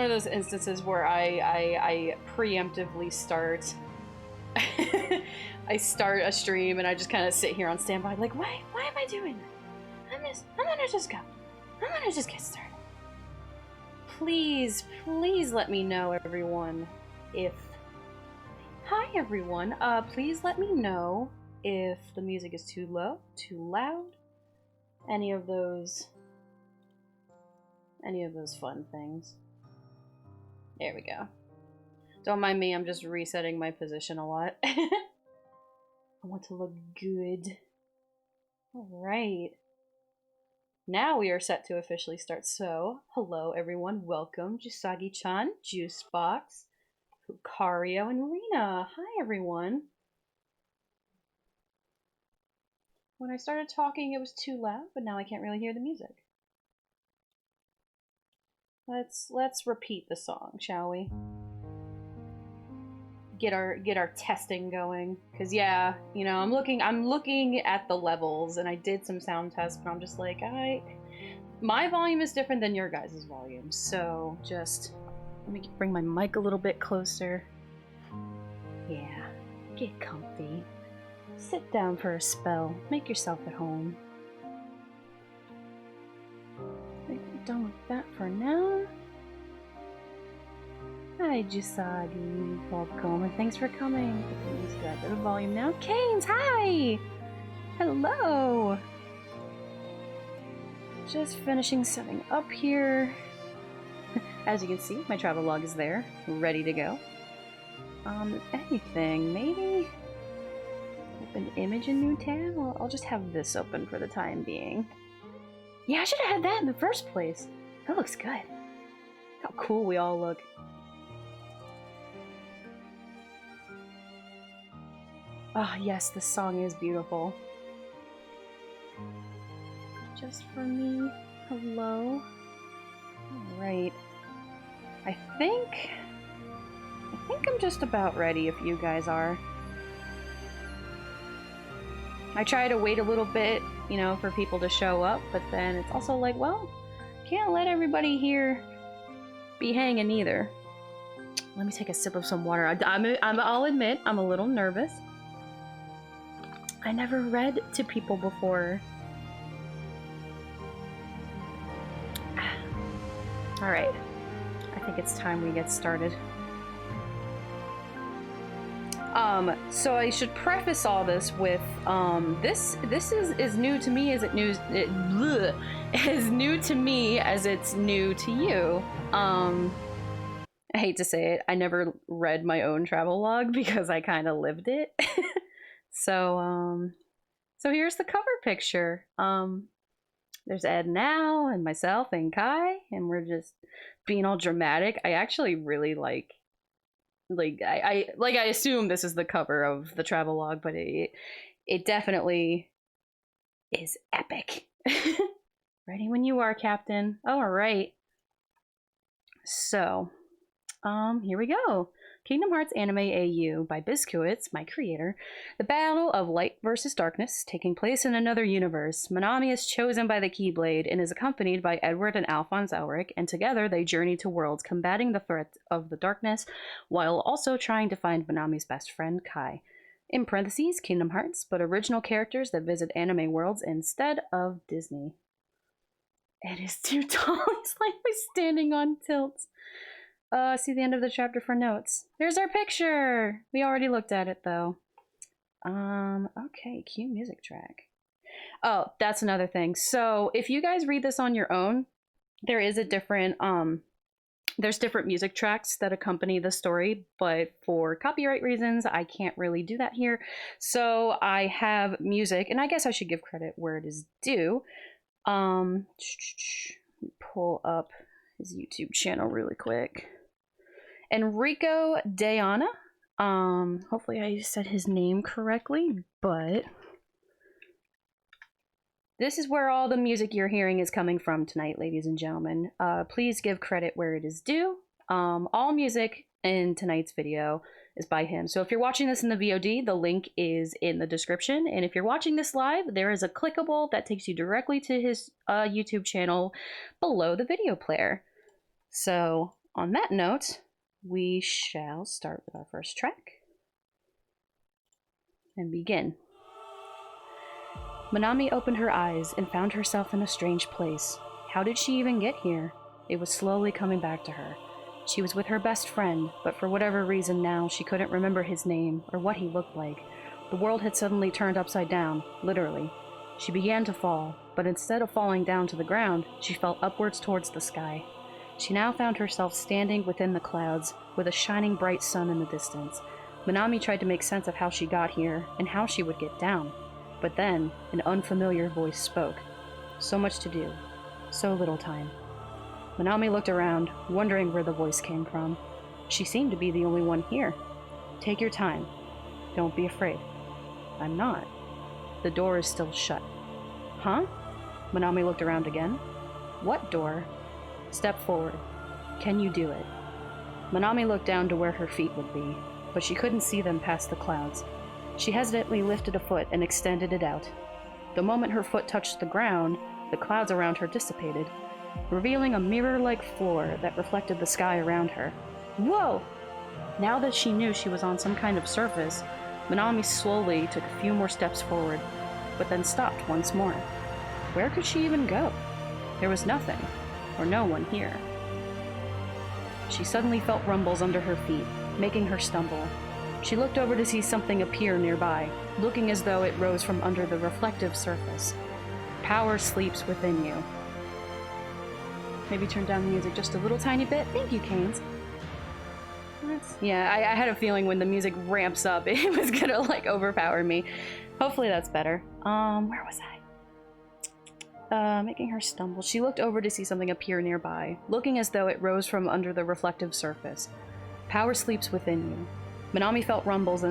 one of those instances where I preemptively start I start a stream and I just kind of sit here on standby like, why am I doing that? I'm gonna just go. I'm gonna just get started. Please let me know, everyone, if... Hi, everyone. Please let me know if the music is too low, too loud, any of those fun things. There we go. Don't mind me, I'm just resetting my position a lot. I want to look good. Alright. Now we are set to officially start. So, hello everyone, welcome. Jusagi-chan, Juicebox, Lucario, and Rena. Hi everyone. When I started talking it was too loud, but now I can't really hear the music. Let's repeat the song, shall we? Get our testing going, cause yeah, you know, I'm looking at the levels, and I did some sound tests, but I'm just like, my volume is different than your guys' volume, so just let me bring my mic a little bit closer. Yeah, get comfy, sit down for a spell, make yourself at home. I think we're done with that for now. Hi, Jusagi. Welcome, and thanks for coming. Please grab a bit of volume now. Canes, hi! Hello! Just finishing setting up here. As you can see, my travel log is there, ready to go. Anything, maybe? Open image in new tab? I'll just have this open for the time being. Yeah, I should have had that in the first place. That looks good. How cool we all look. Ah, oh, yes, this song is beautiful. Just for me. Hello. Alright. I think I'm just about ready if you guys are. I try to wait a little bit, you know, for people to show up, but then it's also like, well, can't let everybody here be hanging either. Let me take a sip of some water. I'll admit, I'm a little nervous. I never read to people before. Alright. I think it's time we get started. So I should preface all this with, this is new to me as as new to me as it's new to you. I hate to say it, I never read my own travel log because I kind of lived it. So here's the cover picture. There's Ed now, and myself, and Kai, and we're just being all dramatic. I actually really I assume this is the cover of the travel log, but it definitely is epic. Ready when you are, Captain. All right. So, here we go. Kingdom Hearts Anime AU by Biscuits, my creator. The battle of light versus darkness, taking place in another universe. Manami is chosen by the Keyblade and is accompanied by Edward and Alphonse Elric, and together they journey to worlds combating the threat of the darkness, while also trying to find Manami's best friend, Kai. In parentheses, Kingdom Hearts, but original characters that visit anime worlds instead of Disney. It is too tall. It's like we're standing on tilts. See the end of the chapter for notes. There's our picture! We already looked at it, though. Okay, cue music track. Oh, that's another thing. So, if you guys read this on your own, there is a different, there's different music tracks that accompany the story, but for copyright reasons, I can't really do that here. So, I have music, and I guess I should give credit where it is due. Pull up his YouTube channel really quick. Enrico Deana. Hopefully I said his name correctly, but this is where all the music you're hearing is coming from tonight, ladies and gentlemen. Please give credit where it is due. All music in tonight's video is by him. So if you're watching this in the VOD, the link is in the description. And if you're watching this live, there is a clickable that takes you directly to his YouTube channel below the video player. So on that note, we shall start with our first track and begin. Manami opened her eyes and found herself in a strange place. How did she even get here? It was slowly coming back to her. She was with her best friend, but for whatever reason now she couldn't remember his name or what he looked like. The world had suddenly turned upside down, literally. She began to fall, but instead of falling down to the ground, she fell upwards towards the sky. She now found herself standing within the clouds, with a shining bright sun in the distance. Manami tried to make sense of how she got here, and how she would get down. But then, an unfamiliar voice spoke. So much to do. So little time. Manami looked around, wondering where the voice came from. She seemed to be the only one here. Take your time. Don't be afraid. I'm not. The door is still shut. Huh? Manami looked around again. What door? Step forward. Can you do it? Manami looked down to where her feet would be, but she couldn't see them past the clouds. She hesitantly lifted a foot and extended it out. The moment her foot touched the ground, the clouds around her dissipated, revealing a mirror-like floor that reflected the sky around her. Whoa! Now that she knew she was on some kind of surface, Manami slowly took a few more steps forward, but then stopped once more. Where could she even go? There was nothing, or no one here. She suddenly felt rumbles under her feet, making her stumble. She looked over to see something appear nearby, looking as though it rose from under the reflective surface. Power sleeps within you. Maybe turn down the music just a little tiny bit. Thank you, Canes. Yeah, I had a feeling when the music ramps up, it was gonna, like, overpower me. Hopefully that's better. Where was I? Making her stumble. She looked over to see something appear nearby, looking as though it rose from under the reflective surface. Power sleeps within you. Manami felt rumbles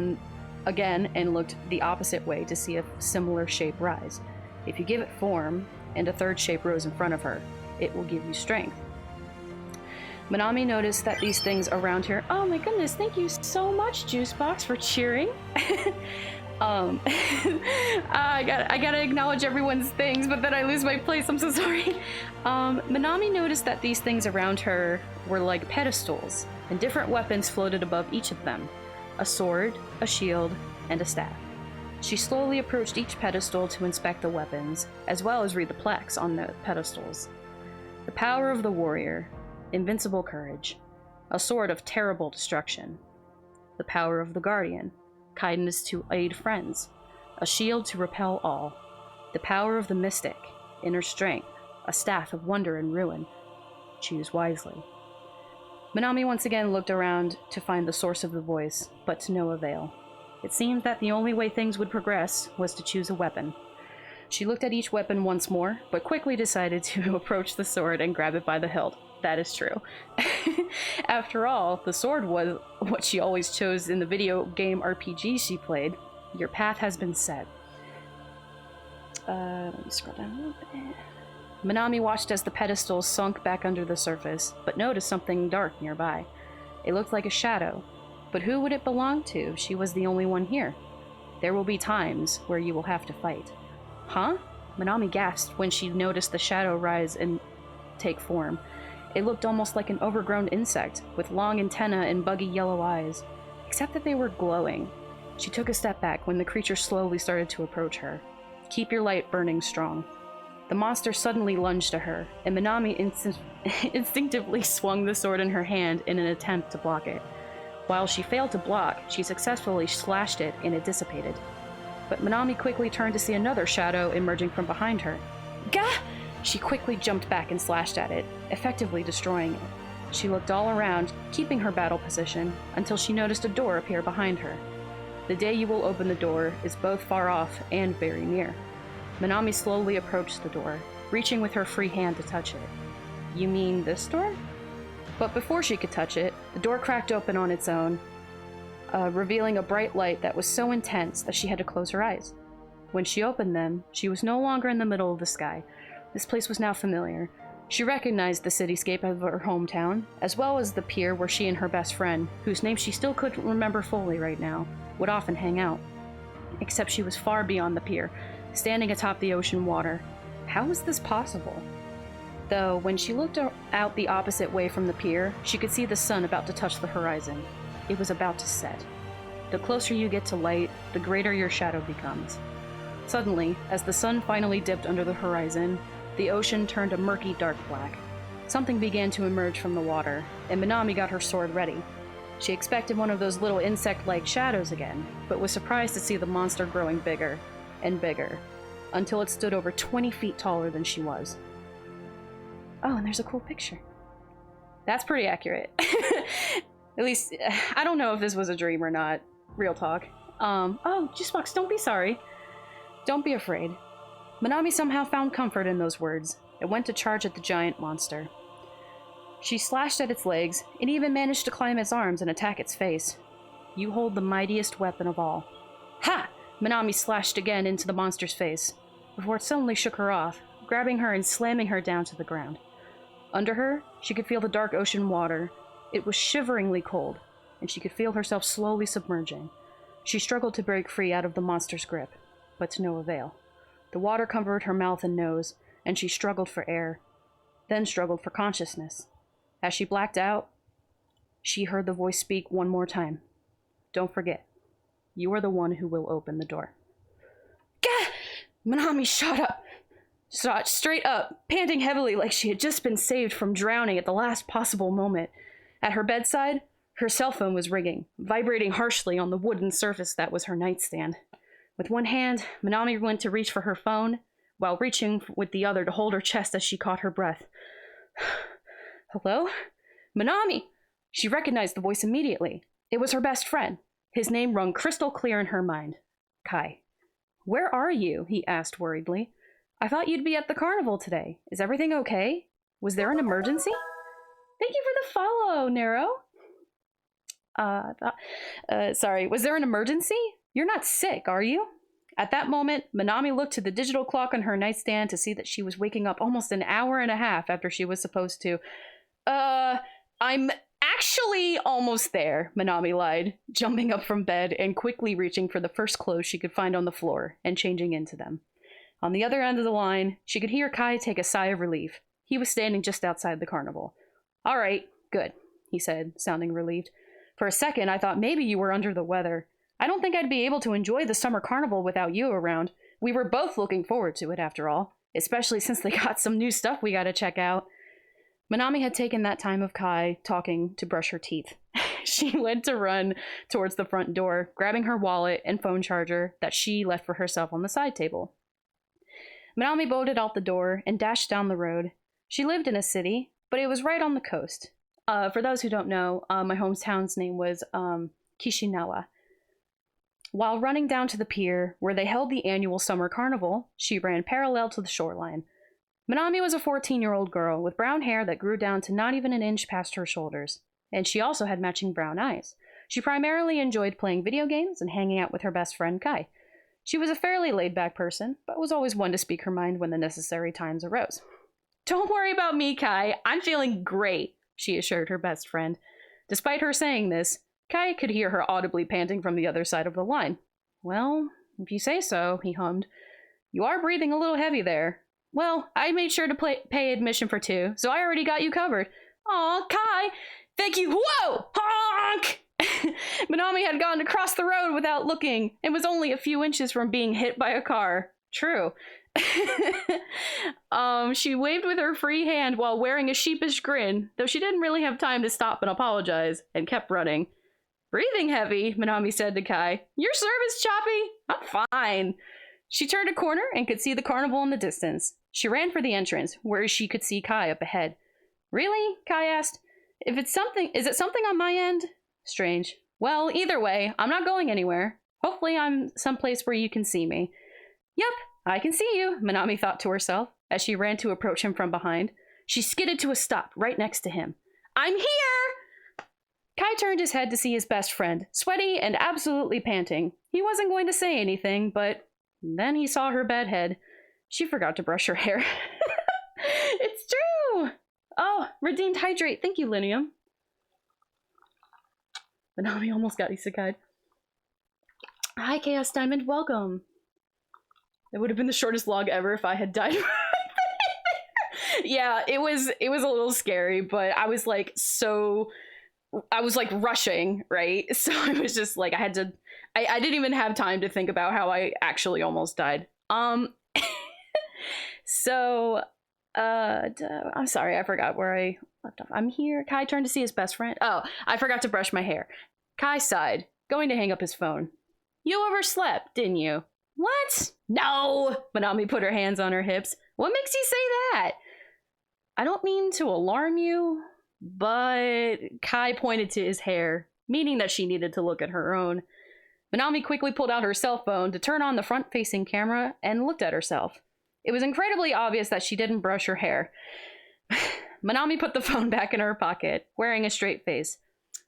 again and looked the opposite way to see a similar shape rise. If you give it form, and a third shape rose in front of her, it will give you strength. Manami noticed that these things around her— oh my goodness, thank you so much, Juicebox, for cheering. I gotta acknowledge everyone's things, but then I lose my place, I'm so sorry. Manami noticed that these things around her were like pedestals, and different weapons floated above each of them. A sword, a shield, and a staff. She slowly approached each pedestal to inspect the weapons, as well as read the plaques on the pedestals. The power of the warrior, invincible courage, a sword of terrible destruction. The power of the guardian, kindness to aid friends, a shield to repel all. The power of the mystic, inner strength, a staff of wonder and ruin. Choose wisely. Manami once again looked around to find the source of the voice, but to no avail. It seemed that the only way things would progress was to choose a weapon. She looked at each weapon once more, but quickly decided to approach the sword and grab it by the hilt. That is true. After all, the sword was what she always chose in the video game RPG she played. Your path has been set. Let me scroll down a little bit. Manami watched as the pedestals sunk back under the surface, but noticed something dark nearby. It looked like a shadow, but who would it belong to? She was the only one here. There will be times where you will have to fight. Huh? Manami gasped when she noticed the shadow rise and take form. It looked almost like an overgrown insect, with long antennae and buggy yellow eyes, except that they were glowing. She took a step back when the creature slowly started to approach her. Keep your light burning strong. The monster suddenly lunged to her, and Manami instinctively swung the sword in her hand in an attempt to block it. While she failed to block, she successfully slashed it and it dissipated. But Manami quickly turned to see another shadow emerging from behind her. Gah! She quickly jumped back and slashed at it, effectively destroying it. She looked all around, keeping her battle position, until she noticed a door appear behind her. The day you will open the door is both far off and very near. Manami slowly approached the door, reaching with her free hand to touch it. You mean this door? But before she could touch it, the door cracked open on its own, revealing a bright light that was so intense that she had to close her eyes. When she opened them, she was no longer in the middle of the sky. This place was now familiar. She recognized the cityscape of her hometown, as well as the pier where she and her best friend, whose name she still couldn't remember fully right now, would often hang out. Except she was far beyond the pier, standing atop the ocean water. How was this possible? Though, when she looked out the opposite way from the pier, she could see the sun about to touch the horizon. It was about to set. The closer you get to light, the greater your shadow becomes. Suddenly, as the sun finally dipped under the horizon, the ocean turned a murky dark black. Something began to emerge from the water, and Manami got her sword ready. She expected one of those little insect-like shadows again, but was surprised to see the monster growing bigger and bigger, until it stood over 20 feet taller than she was. Oh, and there's a cool picture. That's pretty accurate. At least, I don't know if this was a dream or not. Real talk. Oh, Juicebox, don't be sorry. Don't be afraid. Manami somehow found comfort in those words and went to charge at the giant monster. She slashed at its legs and even managed to climb its arms and attack its face. You hold the mightiest weapon of all. Ha! Manami slashed again into the monster's face, before it suddenly shook her off, grabbing her and slamming her down to the ground. Under her, she could feel the dark ocean water. It was shiveringly cold, and she could feel herself slowly submerging. She struggled to break free out of the monster's grip, but to no avail. The water covered her mouth and nose, and she struggled for air, then struggled for consciousness. As she blacked out, she heard the voice speak one more time. Don't forget, you are the one who will open the door. Gah! Manami shot straight up, panting heavily like she had just been saved from drowning at the last possible moment. At her bedside, her cell phone was ringing, vibrating harshly on the wooden surface that was her nightstand. With one hand, Manami went to reach for her phone, while reaching with the other to hold her chest as she caught her breath. Hello? Manami! She recognized the voice immediately. It was her best friend. His name rung crystal clear in her mind. Kai. Where are you? He asked worriedly. I thought you'd be at the carnival today. Is everything okay? Was there an emergency? Thank you for the follow, Nero. Sorry, was there an emergency? You're not sick, are you? At that moment, Manami looked to the digital clock on her nightstand to see that she was waking up almost an hour and a half after she was supposed to. I'm actually almost there, Manami lied, jumping up from bed and quickly reaching for the first clothes she could find on the floor and changing into them. On the other end of the line, she could hear Kai take a sigh of relief. He was standing just outside the carnival. All right, good, he said, sounding relieved. For a second, I thought maybe you were under the weather. I don't think I'd be able to enjoy the summer carnival without you around. We were both looking forward to it, after all, especially since they got some new stuff we gotta check out. Manami had taken that time of Kai talking to brush her teeth. She went to run towards the front door, grabbing her wallet and phone charger that she left for herself on the side table. Manami bolted out the door and dashed down the road. She lived in a city, but it was right on the coast. For those who don't know, my hometown's name was Kishinawa. While running down to the pier, where they held the annual summer carnival, she ran parallel to the shoreline. Manami was a 14-year-old girl with brown hair that grew down to not even an inch past her shoulders, and she also had matching brown eyes. She primarily enjoyed playing video games and hanging out with her best friend Kai. She was a fairly laid-back person, but was always one to speak her mind when the necessary times arose. Don't worry about me, Kai. I'm feeling great, she assured her best friend. Despite her saying this, Kai could hear her audibly panting from the other side of the line. Well, if you say so, he hummed. You are breathing a little heavy there. Well, I made sure to pay admission for 2, so I already got you covered. Aw, Kai! Thank you! Whoa! Honk! Manami had gone across the road without looking, and was only a few inches from being hit by a car. True. She waved with her free hand while wearing a sheepish grin, though she didn't really have time to stop and apologize, and kept running. Breathing heavy, Manami said to Kai. Your service, Choppy? I'm fine. She turned a corner and could see the carnival in the distance. She ran for the entrance, where she could see Kai up ahead. Really? Kai asked. Is it something on my end? Strange. Well, either way, I'm not going anywhere. Hopefully I'm someplace where you can see me. Yep, I can see you, Manami thought to herself, as she ran to approach him from behind. She skidded to a stop right next to him. I'm here! Kai turned his head to see his best friend, sweaty and absolutely panting. He wasn't going to say anything, but then he saw her bedhead. She forgot to brush her hair. It's true! Oh, redeemed hydrate. Thank you, Linium. Manami almost got isekai'd. Hi, Chaos Diamond. Welcome. It would have been the shortest vlog ever if I had died. Yeah, it was a little scary, but I was like rushing, right? So it was just like I didn't even have time to think about how I actually almost died. So I'm sorry, I forgot where I left off. I'm here. Kai turned to see his best friend. Oh, I forgot to brush my hair. Kai sighed, going to hang up his phone. You overslept, didn't you? What? No! Manami put her hands on her hips. What makes you say that? I don't mean to alarm you, but Kai pointed to his hair, meaning that she needed to look at her own. Manami quickly pulled out her cell phone to turn on the front-facing camera and looked at herself. It was incredibly obvious that she didn't brush her hair. Manami put the phone back in her pocket, wearing a straight face.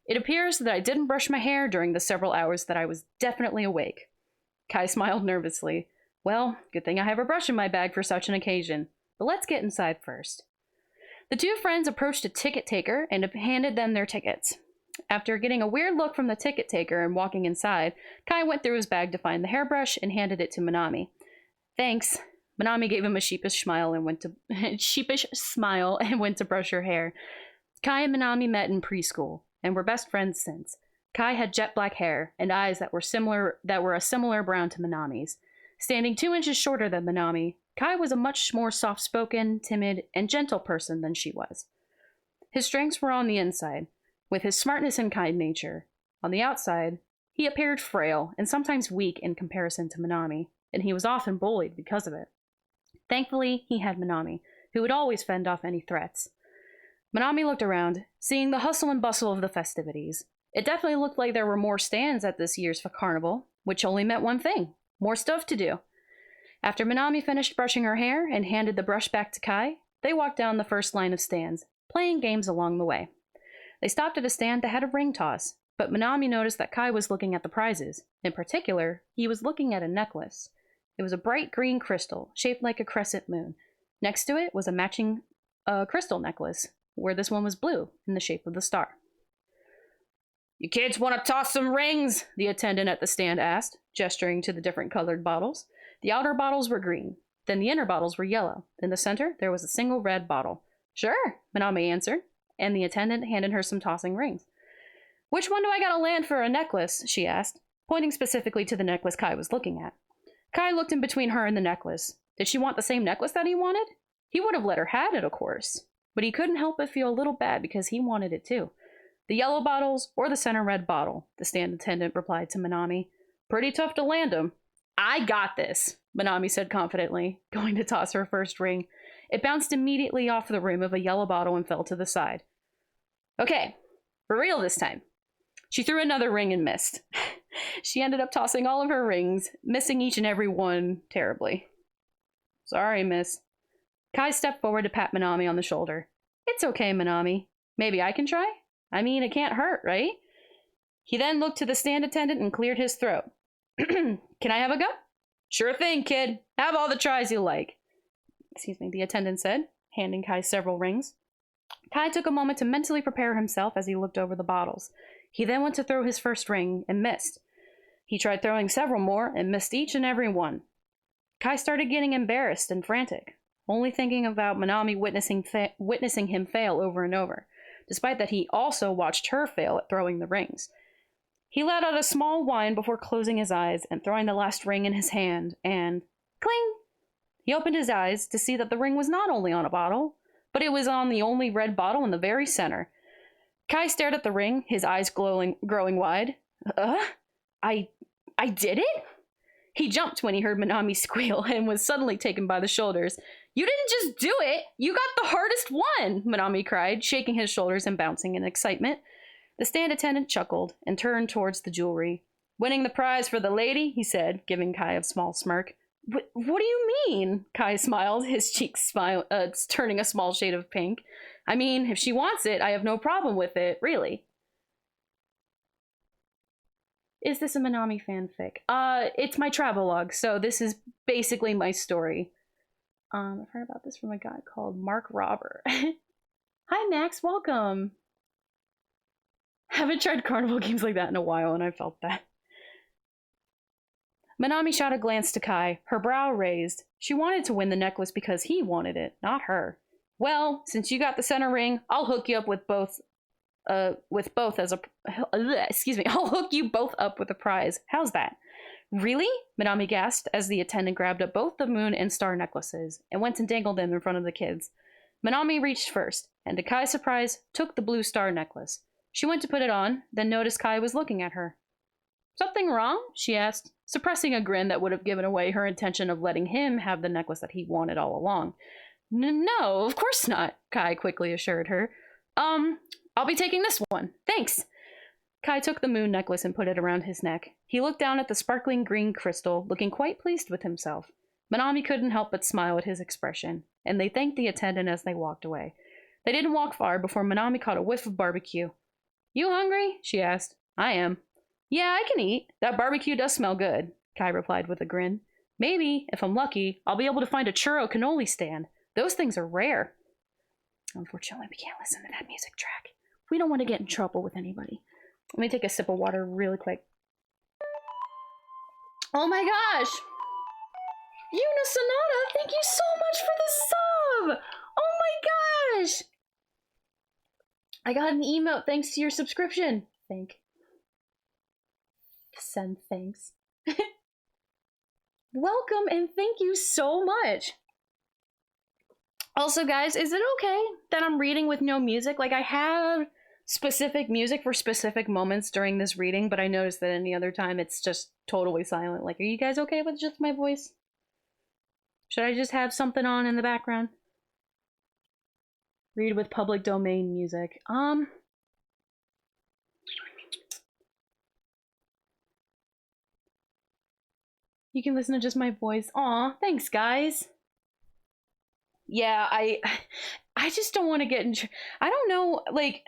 It appears that I didn't brush my hair during the several hours that I was definitely awake. Kai smiled nervously. Well, good thing I have a brush in my bag for such an occasion. But let's get inside first. The two friends approached a ticket taker and handed them their tickets. After getting a weird look from the ticket taker and walking inside, Kai went through his bag to find the hairbrush and handed it to Manami. Thanks. Manami gave him a sheepish smile and went to brush her hair. Kai and Manami met in preschool and were best friends since. Kai had jet black hair and eyes that were a similar brown to Manami's. Standing 2 inches shorter than Manami, Kai was a much more soft-spoken, timid, and gentle person than she was. His strengths were on the inside, with his smartness and kind nature. On the outside, he appeared frail and sometimes weak in comparison to Manami, and he was often bullied because of it. Thankfully, he had Manami, who would always fend off any threats. Manami looked around, seeing the hustle and bustle of the festivities. It definitely looked like there were more stands at this year's carnival, which only meant one thing: more stuff to do. After Manami finished brushing her hair and handed the brush back to Kai, they walked down the first line of stands, playing games along the way. They stopped at a stand that had a ring toss, but Manami noticed that Kai was looking at the prizes. In particular, he was looking at a necklace. It was a bright green crystal, shaped like a crescent moon. Next to it was a matching crystal necklace, where this one was blue, in the shape of the star. You kids want to toss some rings? The attendant at the stand asked, gesturing to the different colored bottles. The outer bottles were green, then the inner bottles were yellow. In the center, there was a single red bottle. Sure, Manami answered, and the attendant handed her some tossing rings. Which one do I gotta land for a necklace? She asked, pointing specifically to the necklace Kai was looking at. Kai looked in between her and the necklace. Did she want the same necklace that he wanted? He would have let her have it, of course. But he couldn't help but feel a little bad because he wanted it too. The yellow bottles or the center red bottle, the stand attendant replied to Manami. Pretty tough to land 'em. I got this, Manami said confidently, going to toss her first ring. It bounced immediately off the rim of a yellow bottle and fell to the side. Okay, for real this time. She threw another ring and missed. She ended up tossing all of her rings, missing each and every one terribly. Sorry, miss. Kai stepped forward to pat Manami on the shoulder. It's okay, Manami. Maybe I can try? I mean, it can't hurt, right? He then looked to the stand attendant and cleared his throat. Can I have a go? Sure thing, kid. Have all the tries you like. Excuse me, the attendant said, handing Kai several rings. Kai took a moment to mentally prepare himself as he looked over the bottles. He then went to throw his first ring and missed. He tried throwing several more and missed each and every one. Kai started getting embarrassed and frantic, only thinking about Manami witnessing him fail over and over, despite that he also watched her fail at throwing the rings. He let out a small whine before closing his eyes and throwing the last ring in his hand, and cling! He opened his eyes to see that the ring was not only on a bottle, but it was on the only red bottle in the very center. Kai stared at the ring, his eyes growing wide. I did it? He jumped when he heard Manami squeal and was suddenly taken by the shoulders. You didn't just do it! You got the hardest one! Manami cried, shaking his shoulders and bouncing in excitement. The stand attendant chuckled and turned towards the jewelry. Winning the prize for the lady, he said, giving Kai a small smirk. What do you mean? Kai smiled, his cheeks turning a small shade of pink. I mean, if she wants it, I have no problem with it, really. Is this a Manami fanfic? It's my travelogue, so this is basically my story. I've heard about this from a guy called Mark Robber. Hi, Max, welcome. Haven't tried carnival games like that in a while, and I felt that. Manami shot a glance to Kai, her brow raised. She wanted to win the necklace because he wanted it, not her. Well, since you got the center ring, I'll hook you up with both as a excuse me, I'll hook you both up with a prize. How's that? Really? Manami gasped as the attendant grabbed up both the moon and star necklaces and went and dangled them in front of the kids. Manami reached first, and to Kai's surprise, took the blue star necklace. She went to put it on, then noticed Kai was looking at her. Something wrong? She asked, suppressing a grin that would have given away her intention of letting him have the necklace that he wanted all along. No, of course not, Kai quickly assured her. I'll be taking this one. Thanks. Kai took the moon necklace and put it around his neck. He looked down at the sparkling green crystal, looking quite pleased with himself. Manami couldn't help but smile at his expression, and they thanked the attendant as they walked away. They didn't walk far before Manami caught a whiff of barbecue. You hungry? She asked. I am. Yeah, I can eat. That barbecue does smell good, Kai replied with a grin. Maybe, if I'm lucky, I'll be able to find a churro cannoli stand. Those things are rare. Unfortunately, we can't listen to that music track. We don't want to get in trouble with anybody. Let me take a sip of water really quick. Oh my gosh! Yuna Sonata, thank you so much for the sub! Oh my gosh! I got an emote thanks to your subscription. Send thanks. Welcome and thank you so much. Also, guys, is it okay that I'm reading with no music? Like, I have specific music for specific moments during this reading, but I noticed that any other time it's just totally silent. Like, are you guys okay with just my voice? Should I just have something on in the background? Read with public domain music. You can listen to just my voice. Aw, thanks, guys. Yeah, I just don't want to get in I don't know, like,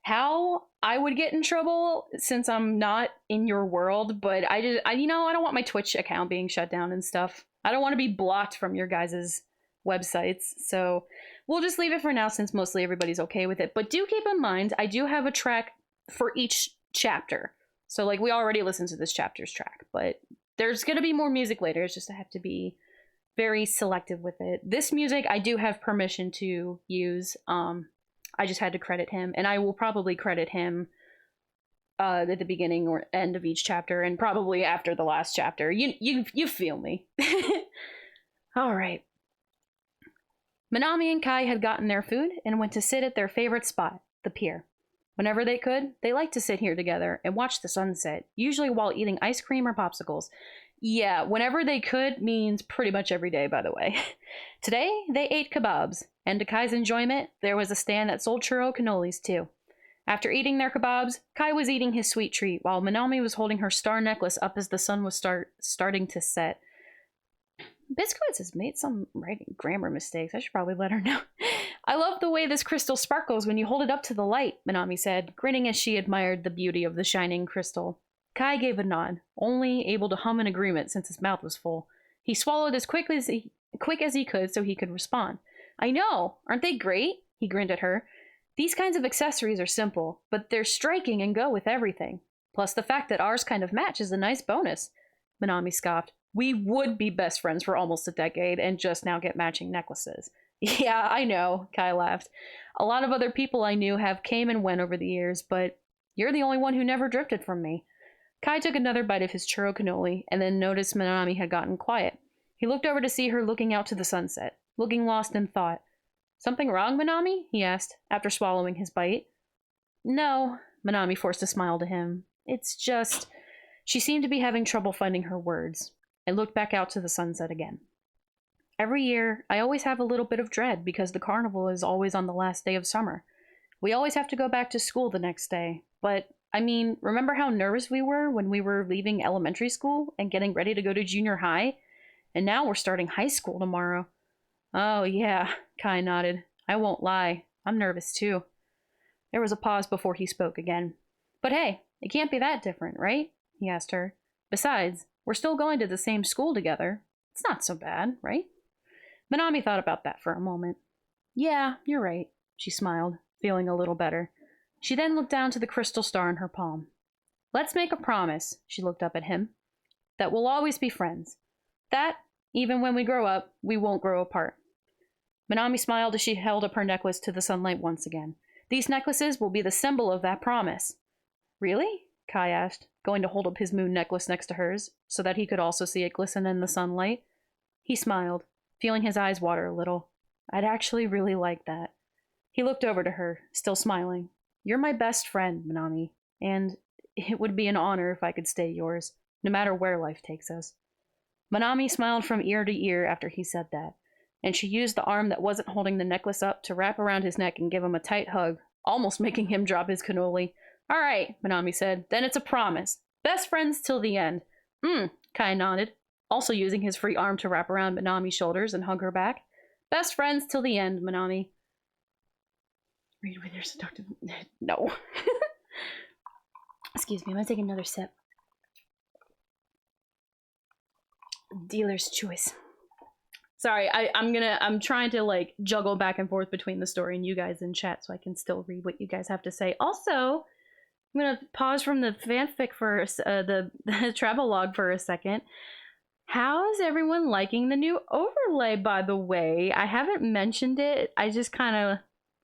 how I would get in trouble since I'm not in your world, but I don't want my Twitch account being shut down and stuff. I don't want to be blocked from your guys' websites, so we'll just leave it for now since mostly everybody's okay with it. But do keep in mind, I do have a track for each chapter. So, like, we already listened to this chapter's track, but there's going to be more music later. It's just I have to be very selective with it. This music I do have permission to use. I just had to credit him, and I will probably credit him at the beginning or end of each chapter, and probably after the last chapter. You feel me. All right. Manami and Kai had gotten their food and went to sit at their favorite spot, the pier. Whenever they could, they liked to sit here together and watch the sunset, usually while eating ice cream or popsicles. Yeah, whenever they could means pretty much every day, by the way. Today, they ate kebabs, and to Kai's enjoyment, there was a stand that sold churro cannolis too. After eating their kebabs, Kai was eating his sweet treat, while Manami was holding her star necklace up as the sun was starting to set. Biscuits has made some writing grammar mistakes. I should probably let her know. I love the way this crystal sparkles when you hold it up to the light, Manami said, grinning as she admired the beauty of the shining crystal. Kai gave a nod, only able to hum in agreement since his mouth was full. He swallowed as quick as he could so he could respond. I know, aren't they great? He grinned at her. These kinds of accessories are simple, but they're striking and go with everything. Plus the fact that ours kind of match is a nice bonus. Manami scoffed. We would be best friends for almost a decade and just now get matching necklaces. Yeah, I know, Kai laughed. A lot of other people I knew have came and went over the years, but you're the only one who never drifted from me. Kai took another bite of his churro cannoli and then noticed Manami had gotten quiet. He looked over to see her looking out to the sunset, looking lost in thought. Something wrong, Manami? He asked, after swallowing his bite. No, Manami forced a smile to him. It's just... She seemed to be having trouble finding her words, and looked back out to the sunset again. Every year, I always have a little bit of dread because the carnival is always on the last day of summer. We always have to go back to school the next day, but, I mean, remember how nervous we were when we were leaving elementary school and getting ready to go to junior high? And now we're starting high school tomorrow. Oh, yeah, Kai nodded. I won't lie. I'm nervous, too. There was a pause before he spoke again. But hey, it can't be that different, right? He asked her. Besides, we're still going to the same school together. It's not so bad, right? Manami thought about that for a moment. Yeah, you're right, she smiled, feeling a little better. She then looked down to the crystal star in her palm. Let's make a promise, she looked up at him, that we'll always be friends. That, even when we grow up, we won't grow apart. Manami smiled as she held up her necklace to the sunlight once again. These necklaces will be the symbol of that promise. Really? Kai asked, going to hold up his moon necklace next to hers, so that he could also see it glisten in the sunlight. He smiled, feeling his eyes water a little. I'd actually really like that. He looked over to her, still smiling. You're my best friend, Manami, and it would be an honor if I could stay yours, no matter where life takes us. Manami smiled from ear to ear after he said that, and she used the arm that wasn't holding the necklace up to wrap around his neck and give him a tight hug, almost making him drop his cannoli. All right, Manami said, then it's a promise. Best friends till the end. Kai nodded, also using his free arm to wrap around Manami's shoulders and hug her back. Best friends till the end, Manami. Read with your seductive... No. Excuse me, I'm gonna take another sip. Dealer's choice. Sorry, I'm trying to like juggle back and forth between the story and you guys in chat so I can still read what you guys have to say. Also, I'm gonna pause from the fanfic for the travel log for a second. How is everyone liking the new overlay, by the way? I haven't mentioned it. I just kind of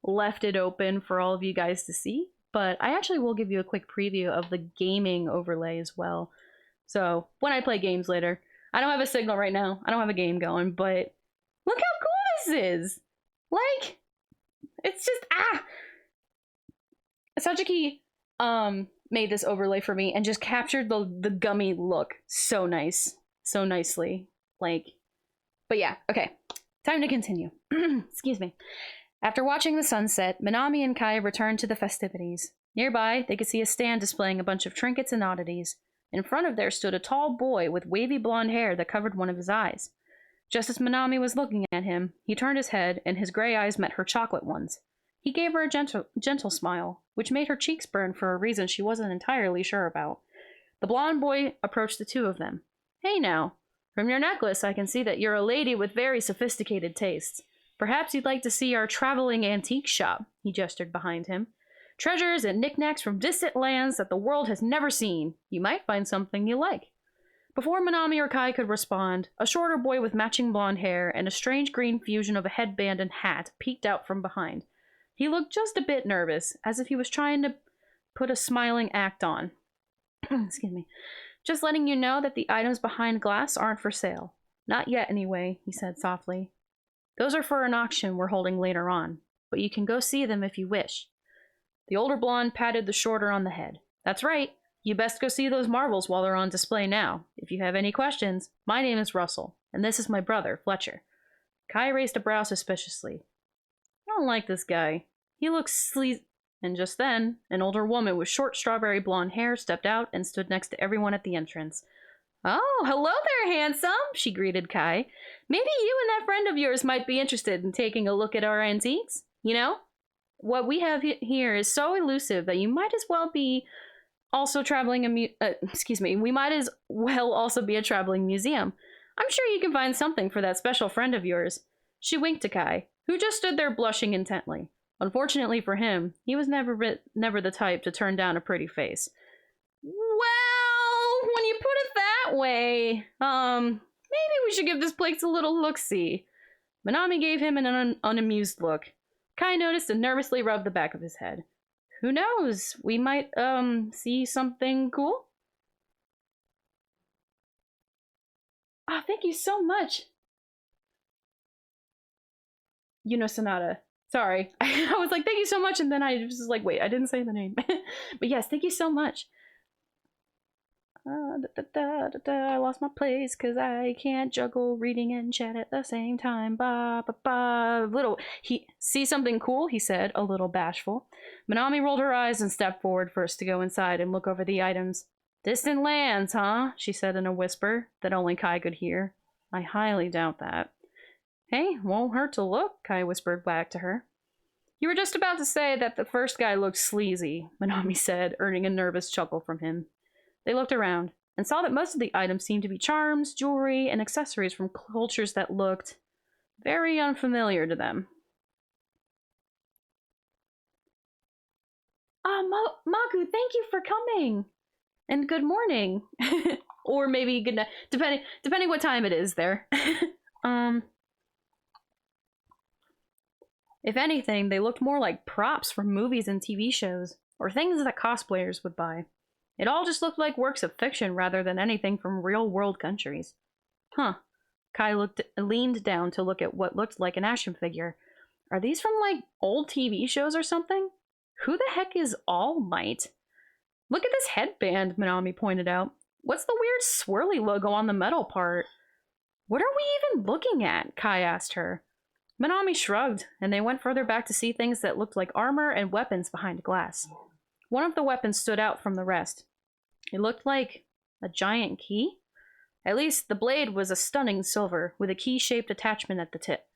left it open for all of you guys to see. But I actually will give you a quick preview of the gaming overlay as well. So when I play games later, I don't have a signal right now. I don't have a game going, but look how cool this is. Like, it's just, Sajuki made this overlay for me and just captured the gummy look so nice. So nicely. Like, but yeah, okay. Time to continue. Excuse me. After watching the sunset, Manami and Kai returned to the festivities. Nearby, they could see a stand displaying a bunch of trinkets and oddities. In front of there stood a tall boy with wavy blonde hair that covered one of his eyes. Just as Manami was looking at him, he turned his head and his gray eyes met her chocolate ones. He gave her a gentle smile, which made her cheeks burn for a reason she wasn't entirely sure about. The blonde boy approached the two of them. Hey now, from your necklace I can see that you're a lady with very sophisticated tastes. Perhaps you'd like to see our traveling antique shop, he gestured behind him. Treasures and knickknacks from distant lands that the world has never seen. You might find something you like. Before Manami or Kai could respond, a shorter boy with matching blonde hair and a strange green fusion of a headband and hat peeked out from behind. He looked just a bit nervous, as if he was trying to put a smiling act on. Excuse me. Just letting you know that the items behind glass aren't for sale. Not yet, anyway, he said softly. Those are for an auction we're holding later on, but you can go see them if you wish. The older blonde patted the shorter on the head. That's right. You best go see those marvels while they're on display now. If you have any questions, my name is Russell, and this is my brother, Fletcher. Kai raised a brow suspiciously. I don't like this guy. He looks sleazy. And just then, an older woman with short strawberry blonde hair stepped out and stood next to everyone at the entrance. Oh, hello there, handsome, she greeted Kai. Maybe you and that friend of yours might be interested in taking a look at our antiques. You know, what we have here is so elusive that you might as well be also traveling we might as well also be a traveling museum. I'm sure you can find something for that special friend of yours. She winked to Kai, who just stood there blushing intently. Unfortunately for him, he was never the type to turn down a pretty face. Well, when you put it that way, maybe we should give this place a little look-see. Manami gave him an unamused look. Kai noticed and nervously rubbed the back of his head. Who knows? We might, see something cool? Oh, thank you so much. Sonata. Sorry. I was like, thank you so much, and then I was like, wait, I didn't say the name. But yes, thank you so much. I lost my place because I can't juggle reading and chat at the same time. See something cool, he said, a little bashful. Manami rolled her eyes and stepped forward first to go inside and look over the items. Distant lands, huh? She said in a whisper that only Kai could hear. I highly doubt that. Hey, won't hurt to look, Kai whispered back to her. You were just about to say that the first guy looked sleazy, Manami said, earning a nervous chuckle from him. They looked around and saw that most of the items seemed to be charms, jewelry, and accessories from cultures that looked very unfamiliar to them. Maku, thank you for coming! And good morning! Or maybe good night, depending what time it is there. If anything, they looked more like props from movies and TV shows, or things that cosplayers would buy. It all just looked like works of fiction rather than anything from real-world countries. Huh. Kai leaned down to look at what looked like an action figure. Are these from, like, old TV shows or something? Who the heck is All Might? Look at this headband, Manami pointed out. What's the weird swirly logo on the metal part? What are we even looking at? Kai asked her. Manami shrugged, and they went further back to see things that looked like armor and weapons behind glass. One of the weapons stood out from the rest. It looked like a giant key? At least the blade was a stunning silver, with a key-shaped attachment at the tip.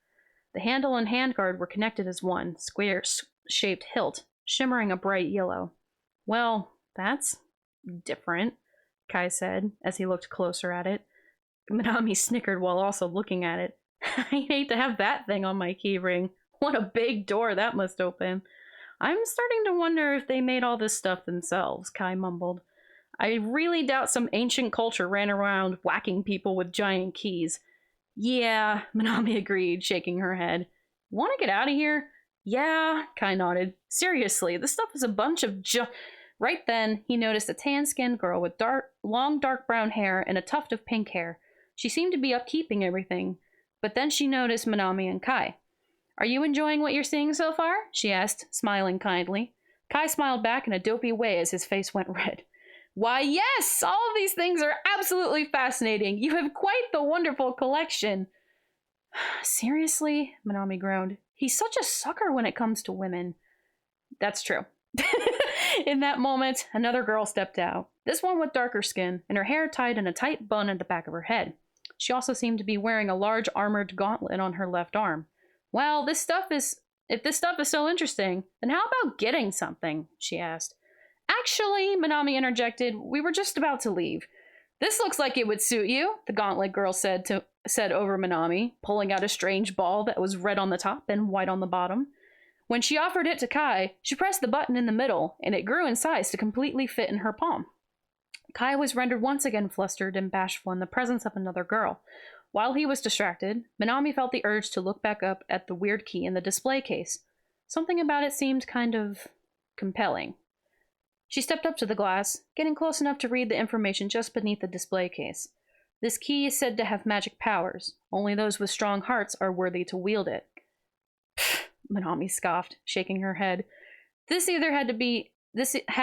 The handle and handguard were connected as one, square-shaped hilt, shimmering a bright yellow. Well, that's different, Kai said, as he looked closer at it. Manami snickered while also looking at it. I hate to have that thing on my keyring. What a big door that must open. I'm starting to wonder if they made all this stuff themselves, Kai mumbled. I really doubt some ancient culture ran around whacking people with giant keys. Yeah, Manami agreed, shaking her head. Want to get out of here? Yeah, Kai nodded. Seriously, this stuff is a bunch of Right then, he noticed a tan-skinned girl with long dark brown hair and a tuft of pink hair. She seemed to be upkeeping everything, but then she noticed Manami and Kai. Are you enjoying what you're seeing so far? She asked, smiling kindly. Kai smiled back in a dopey way as his face went red. Why, yes! All of these things are absolutely fascinating. You have quite the wonderful collection. Seriously? Manami groaned. He's such a sucker when it comes to women. That's true. In that moment, another girl stepped out. This one with darker skin, and her hair tied in a tight bun at the back of her head. She also seemed to be wearing a large armored gauntlet on her left arm. Well, if this stuff is so interesting, then how about getting something? She asked. Actually, Manami interjected, we were just about to leave. This looks like it would suit you, the gauntlet girl said over Manami, pulling out a strange ball that was red on the top and white on the bottom. When she offered it to Kai, she pressed the button in the middle, and it grew in size to completely fit in her palm. Kai was rendered once again flustered and bashful in the presence of another girl. While he was distracted, Manami felt the urge to look back up at the weird key in the display case. Something about it seemed kind of compelling. She stepped up to the glass, getting close enough to read the information just beneath the display case. This key is said to have magic powers. Only those with strong hearts are worthy to wield it. Pfft, Manami scoffed, shaking her head. This had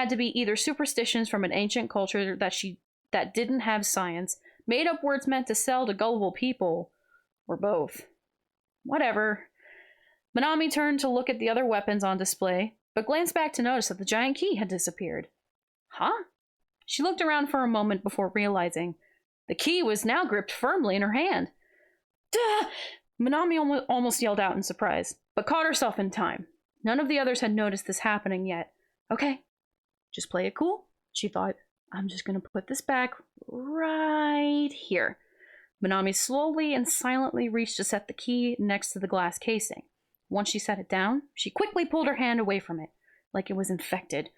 to be either superstitions from an ancient culture that didn't have science, made up words meant to sell to gullible people, or both. Whatever. Manami turned to look at the other weapons on display, but glanced back to notice that the giant key had disappeared. Huh? She looked around for a moment before realizing the key was now gripped firmly in her hand. Duh! Manami almost yelled out in surprise, but caught herself in time. None of the others had noticed this happening yet. Okay, just play it cool, she thought. I'm just going to put this back right here. Manami slowly and silently reached to set the key next to the glass casing. Once she set it down, she quickly pulled her hand away from it, like it was infected.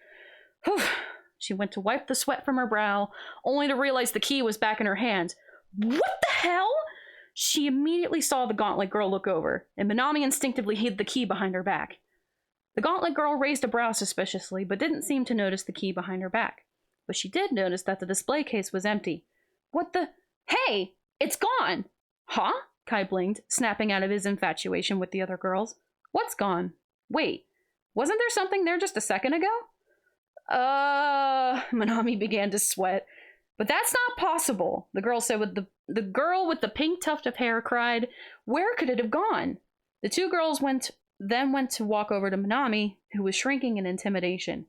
Whew. She went to wipe the sweat from her brow, only to realize the key was back in her hand. What the hell? She immediately saw the gauntlet girl look over, and Manami instinctively hid the key behind her back. The gauntlet girl raised a brow suspiciously, but didn't seem to notice the key behind her back. But she did notice that the display case was empty. What the? Hey! It's gone! Huh? Kai blinked, snapping out of his infatuation with the other girls. What's gone? Wait, wasn't there something there just a second ago? Manami began to sweat. But that's not possible, the girl said with the girl with the pink tuft of hair cried. Where could it have gone? The two girls went to walk over to Manami, who was shrinking in intimidation.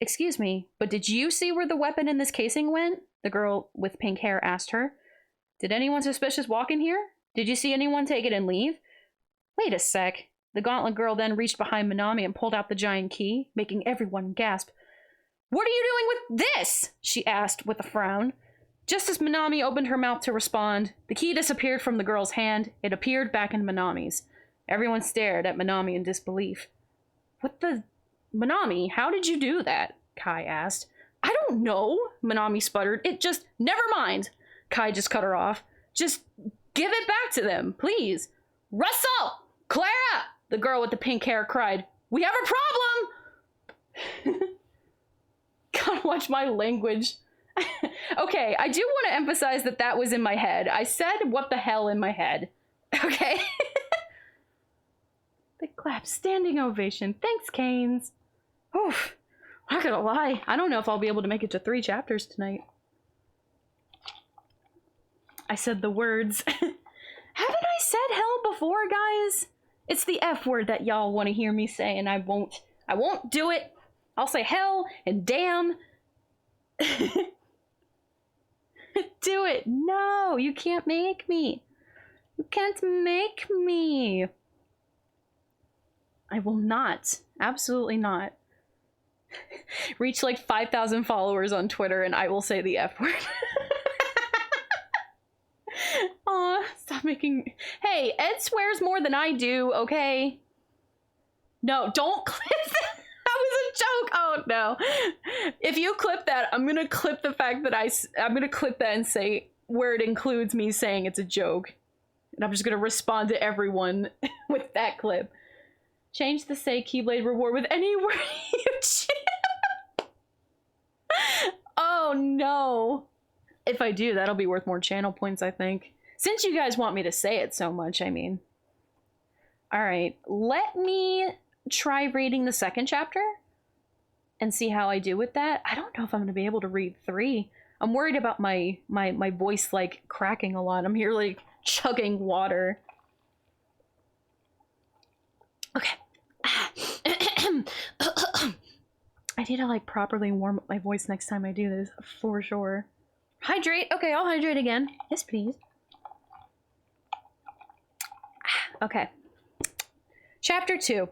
Excuse me, but did you see where the weapon in this casing went? The girl with pink hair asked her. Did anyone suspicious walk in here? Did you see anyone take it and leave? Wait a sec. The gauntlet girl then reached behind Manami and pulled out the giant key, making everyone gasp. What are you doing with this? She asked with a frown. Just as Manami opened her mouth to respond, the key disappeared from the girl's hand. It appeared back in Manami's. Everyone stared at Manami in disbelief. What the... Manami, how did you do that? Kai asked. I don't know, Manami sputtered. It just... Never mind. Kai just cut her off. Just give it back to them, please. Russell! Clara! The girl with the pink hair cried, "We have a problem!" Gotta watch my language. Okay, I do want to emphasize that that was in my head. I said what the hell in my head. Okay? Big clap, standing ovation. Thanks, Canes. Oof. Not gonna lie, I don't know if I'll be able to make it to 3 chapters tonight. I said the words. Haven't I said hell before, guys? It's the F word that y'all want to hear me say, and I won't do it. I'll say hell and damn. Do it. No, you can't make me. You can't make me. I will not. Absolutely not. Reach like 5,000 followers on Twitter and I will say the F word. Aw, stop making... Hey, Ed swears more than I do, okay? No, don't clip that. That was a joke. Oh, no. If you clip that, I'm going to clip the fact that I'm going to clip that and say where it includes me saying it's a joke. And I'm just going to respond to everyone with that clip. Change the say Keyblade reward with any word you choose. Oh, no. If I do, that'll be worth more channel points, I think. Since you guys want me to say it so much, I mean. Alright, let me try reading the 2nd chapter and see how I do with that. I don't know if I'm going to be able to read 3. I'm worried about my voice, like, cracking a lot. I'm here, like, chugging water. Okay. I need to, like, properly warm up my voice next time I do this, for sure. Hydrate. Okay, I'll hydrate again. Yes, please. Okay. Chapter 2.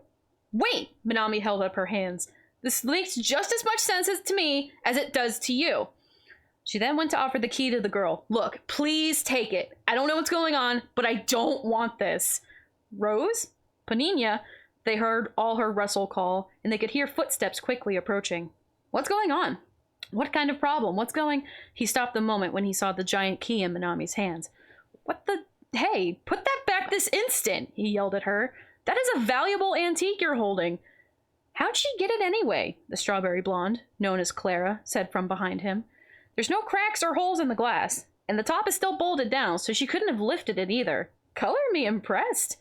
Wait! Manami held up her hands. This makes just as much sense to me as it does to you. She then went to offer the key to the girl. Look, please take it. I don't know what's going on, but I don't want this. Rose? Panina? They heard all her wrestle call, and they could hear footsteps quickly approaching. What's going on? What kind of problem? What's going... He stopped the moment when he saw the giant key in Manami's hands. What the... Hey, put that back this instant, he yelled at her. That is a valuable antique you're holding. How'd she get it anyway? The strawberry blonde, known as Clara, said from behind him. There's no cracks or holes in the glass, and the top is still bolted down, so she couldn't have lifted it either. Color me impressed.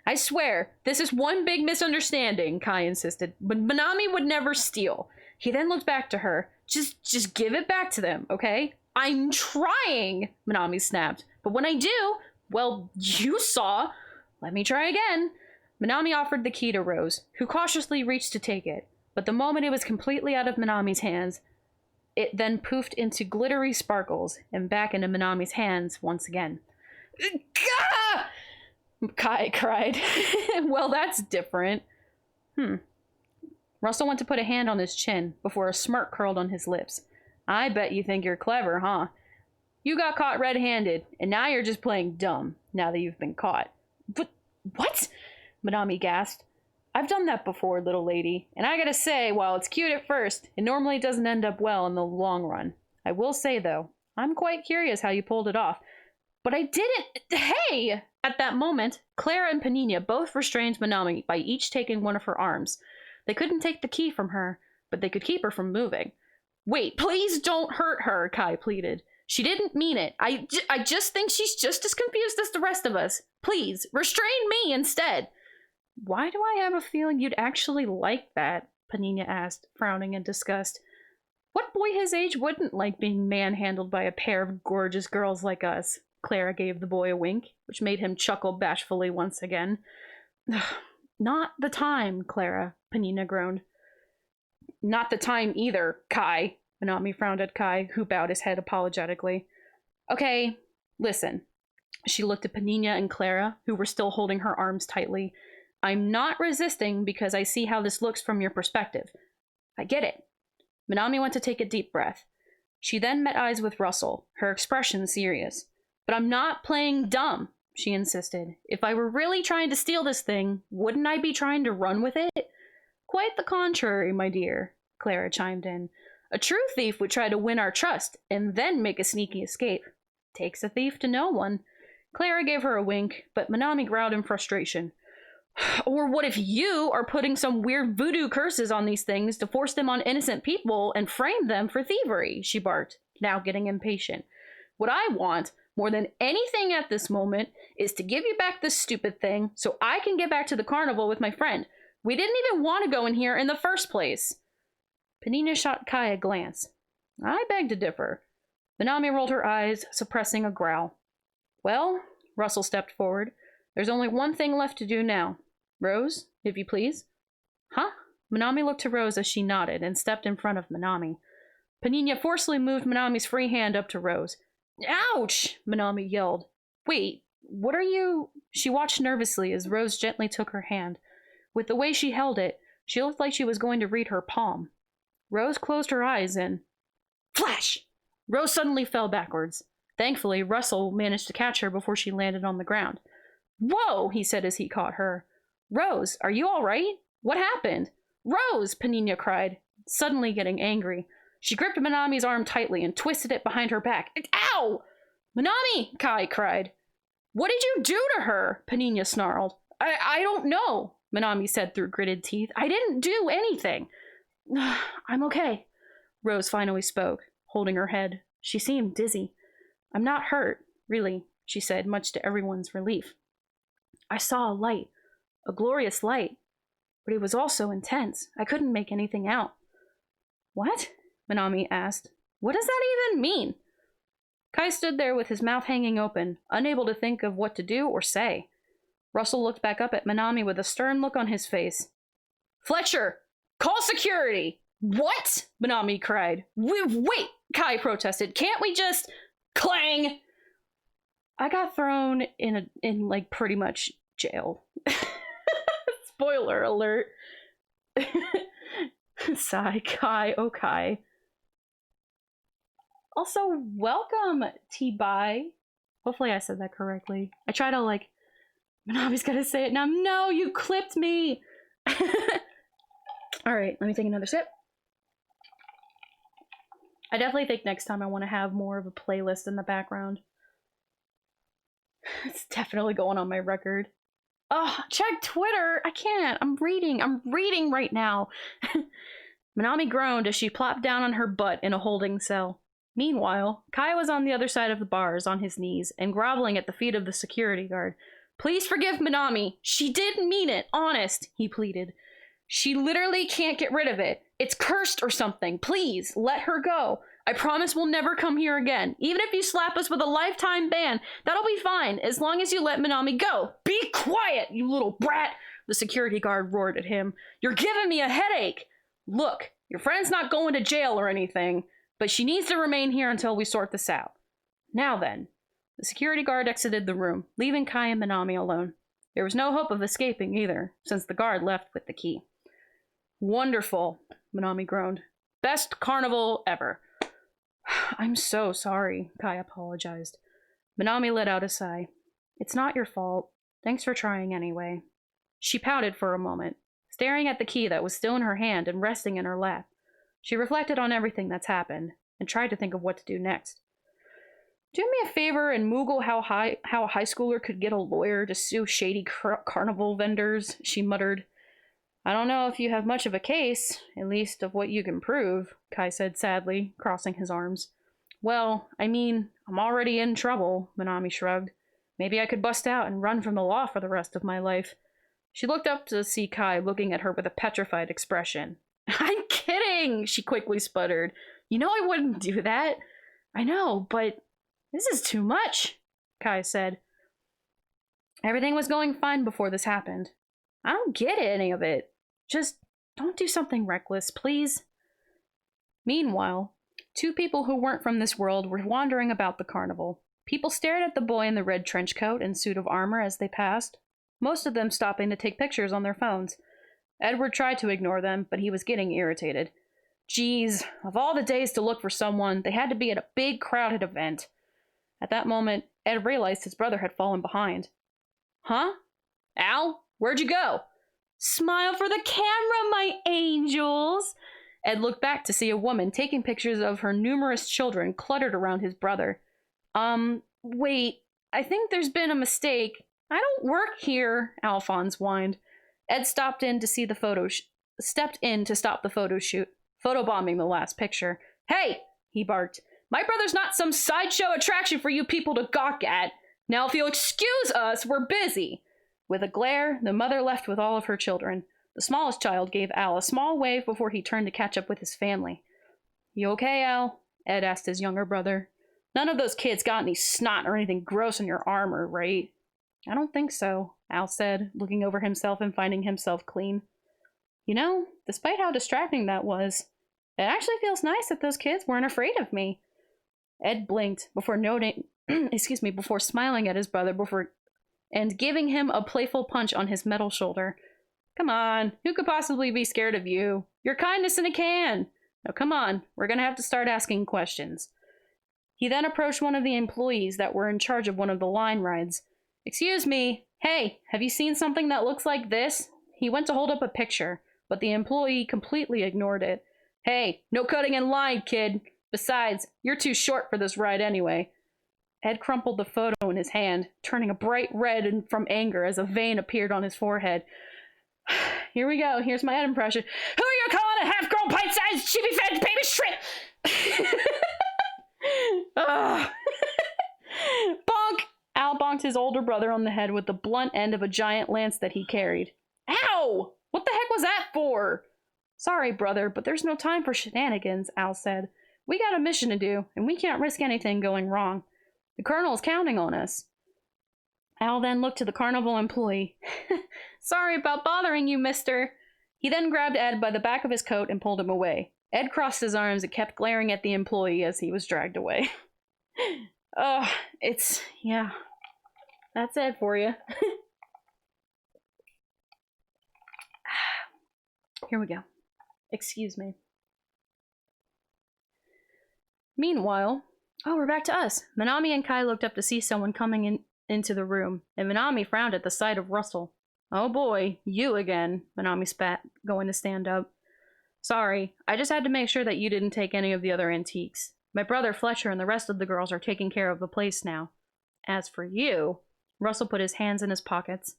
I swear, this is one big misunderstanding, Kai insisted, but Manami would never steal. He then looked back to her. Just give it back to them, okay? I'm trying, Manami snapped. But when I do, well, you saw. Let me try again. Manami offered the key to Rose, who cautiously reached to take it. But the moment it was completely out of Manami's hands, it then poofed into glittery sparkles and back into Manami's hands once again. Gah! Kai cried. Well, that's different. Russell went to put a hand on his chin before a smirk curled on his lips. I bet you think you're clever, huh? You got caught red-handed, and now you're just playing dumb, now that you've been caught. But what? Manami gasped. I've done that before, little lady, and I gotta say, while it's cute at first, it normally doesn't end up well in the long run. I will say, though, I'm quite curious how you pulled it off. But I didn't... Hey! At that moment, Clara and Panina both restrained Manami by each taking one of her arms. They couldn't take the key from her, but they could keep her from moving. Wait, please don't hurt her, Kai pleaded. She didn't mean it. I just think she's just as confused as the rest of us. Please, restrain me instead. Why do I have a feeling you'd actually like that? Panina asked, frowning in disgust. What boy his age wouldn't like being manhandled by a pair of gorgeous girls like us? Clara gave the boy a wink, which made him chuckle bashfully once again. Not the time, Clara, Panina groaned. Not the time either, Kai. Manami frowned at Kai, who bowed his head apologetically. Okay, listen. She looked at Panina and Clara, who were still holding her arms tightly. I'm not resisting because I see how this looks from your perspective. I get it. Manami went to take a deep breath. She then met eyes with Russell, her expression serious. But I'm not playing dumb, she insisted. If I were really trying to steal this thing, wouldn't I be trying to run with it? Quite the contrary, my dear, Clara chimed in. A true thief would try to win our trust and then make a sneaky escape. Takes a thief to know one. Clara gave her a wink, but Manami growled in frustration. Or what if you are putting some weird voodoo curses on these things to force them on innocent people and frame them for thievery? She barked, now getting impatient. What I want, more than anything at this moment, is to give you back this stupid thing so I can get back to the carnival with my friend. We didn't even want to go in here in the first place. Panina shot Kai a glance. I beg to differ. Manami rolled her eyes, suppressing a growl. Well, Russell stepped forward. There's only one thing left to do now. Rose, if you please. Huh? Manami looked to Rose as she nodded and stepped in front of Manami. Panina forcefully moved Manami's free hand up to Rose. Ouch! Manami yelled. Wait, what are you... She watched nervously as Rose gently took her hand. With the way she held it, she looked like she was going to read her palm. Rose closed her eyes and... Flash! Rose suddenly fell backwards. Thankfully, Russell managed to catch her before she landed on the ground. Whoa, he said as he caught her. Rose, are you all right? What happened? Rose, Panina cried, suddenly getting angry. She gripped Manami's arm tightly and twisted it behind her back. Ow! Manami, Kai cried. What did you do to her? Panina snarled. I don't know, Manami said through gritted teeth. I didn't do anything. I'm okay, Rose finally spoke, holding her head. She seemed dizzy. I'm not hurt, really, she said, much to everyone's relief. I saw a light, a glorious light, but it was also intense. I couldn't make anything out. What? Manami asked. What does that even mean? Kai stood there with his mouth hanging open, unable to think of what to do or say. Russell looked back up at Manami with a stern look on his face. Fletcher, call security! What? Manami cried. Wait, Kai protested. Can't we just... Clang! I got thrown in like pretty much jail. Spoiler alert. Sigh, Kai, oh Kai. Also, welcome, T-Bye. Hopefully I said that correctly. I try to like... Manami's gonna say it now. No, you clipped me! Alright, let me take another sip. I definitely think next time I want to have more of a playlist in the background. It's definitely going on my record. Oh, check Twitter! I can't! I'm reading right now! Manami groaned as she plopped down on her butt in a holding cell. Meanwhile, Kai was on the other side of the bars on his knees and groveling at the feet of the security guard. Please forgive Manami. She didn't mean it, honest, he pleaded. She literally can't get rid of it. It's cursed or something. Please, let her go. I promise we'll never come here again. Even if you slap us with a lifetime ban, that'll be fine, as long as you let Manami go. Be quiet, you little brat, the security guard roared at him. You're giving me a headache. Look, your friend's not going to jail or anything, but she needs to remain here until we sort this out. Now then. The security guard exited the room, leaving Kai and Manami alone. There was no hope of escaping either, since the guard left with the key. Wonderful, Manami groaned. Best carnival ever. I'm so sorry, Kai apologized. Manami let out a sigh. It's not your fault. Thanks for trying anyway. She pouted for a moment, staring at the key that was still in her hand and resting in her lap. She reflected on everything that's happened, and tried to think of what to do next. Do me a favor and Moogle how a high schooler could get a lawyer to sue shady carnival vendors, she muttered. I don't know if you have much of a case, at least of what you can prove, Kai said sadly, crossing his arms. Well, I mean, I'm already in trouble, Manami shrugged. Maybe I could bust out and run from the law for the rest of my life. She looked up to see Kai looking at her with a petrified expression. I'm kidding, she quickly sputtered. You know I wouldn't do that. I know, but this is too much, Kai said. Everything was going fine before this happened. I don't get any of it. Just don't do something reckless, please. Meanwhile, two people who weren't from this world were wandering about the carnival. People stared at the boy in the red trench coat and suit of armor as they passed, most of them stopping to take pictures on their phones. Edward tried to ignore them, but he was getting irritated. Geez, of all the days to look for someone, they had to be at a big crowded event. At that moment, Ed realized his brother had fallen behind. Huh? Al? Where'd you go? Smile for the camera, my angels! Ed looked back to see a woman taking pictures of her numerous children cluttered around his brother. Wait, I think there's been a mistake. I don't work here, Alphonse whined. Ed stepped in to stop the photo shoot, photobombing the last picture. Hey, he barked. My brother's not some sideshow attraction for you people to gawk at. Now, if you'll excuse us, we're busy. With a glare, the mother left with all of her children. The smallest child gave Al a small wave before he turned to catch up with his family. You okay, Al? Ed asked his younger brother. None of those kids got any snot or anything gross on your armor, right? I don't think so, Al said, looking over himself and finding himself clean. You know, despite how distracting that was, it actually feels nice that those kids weren't afraid of me. Ed blinked before before smiling at his brother and giving him a playful punch on his metal shoulder. Come on, who could possibly be scared of you? Your kindness in a can. Now come on, we're gonna have to start asking questions. He then approached one of the employees that were in charge of one of the line rides. Excuse me, hey, have you seen something that looks like this? He went to hold up a picture, but the employee completely ignored it. Hey, no cutting in line, kid. Besides, you're too short for this ride anyway. Ed crumpled the photo in his hand, turning a bright red from anger as a vein appeared on his forehead. Here we go. Here's my Ed impression. Who are you calling a half-grown pint-sized chippy-fed baby shrimp? Bonk! Al bonked his older brother on the head with the blunt end of a giant lance that he carried. Ow! What the heck was that for? Sorry, brother, but there's no time for shenanigans, Al said. We got a mission to do, and we can't risk anything going wrong. The colonel is counting on us. Al then looked to the carnival employee. Sorry about bothering you, mister. He then grabbed Ed by the back of his coat and pulled him away. Ed crossed his arms and kept glaring at the employee as he was dragged away. Yeah. That's Ed for you. Here we go. Excuse me. Meanwhile, we're back to us. Manami and Kai looked up to see someone coming into the room, and Manami frowned at the sight of Russell. Oh boy, you again, Manami spat, going to stand up. Sorry, I just had to make sure that you didn't take any of the other antiques. My brother Fletcher and the rest of the girls are taking care of the place now. As for you, Russell put his hands in his pockets.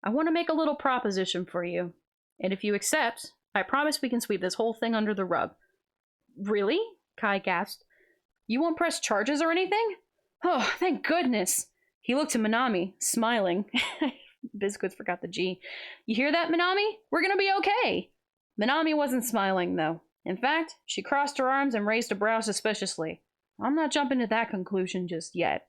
I want to make a little proposition for you. And if you accept, I promise we can sweep this whole thing under the rug. Really? Kai gasped. You won't press charges or anything? Oh, thank goodness. He looked to Manami, smiling. Biscuits forgot the G. You hear that, Manami? We're gonna be okay. Manami wasn't smiling, though. In fact, she crossed her arms and raised a brow suspiciously. I'm not jumping to that conclusion just yet.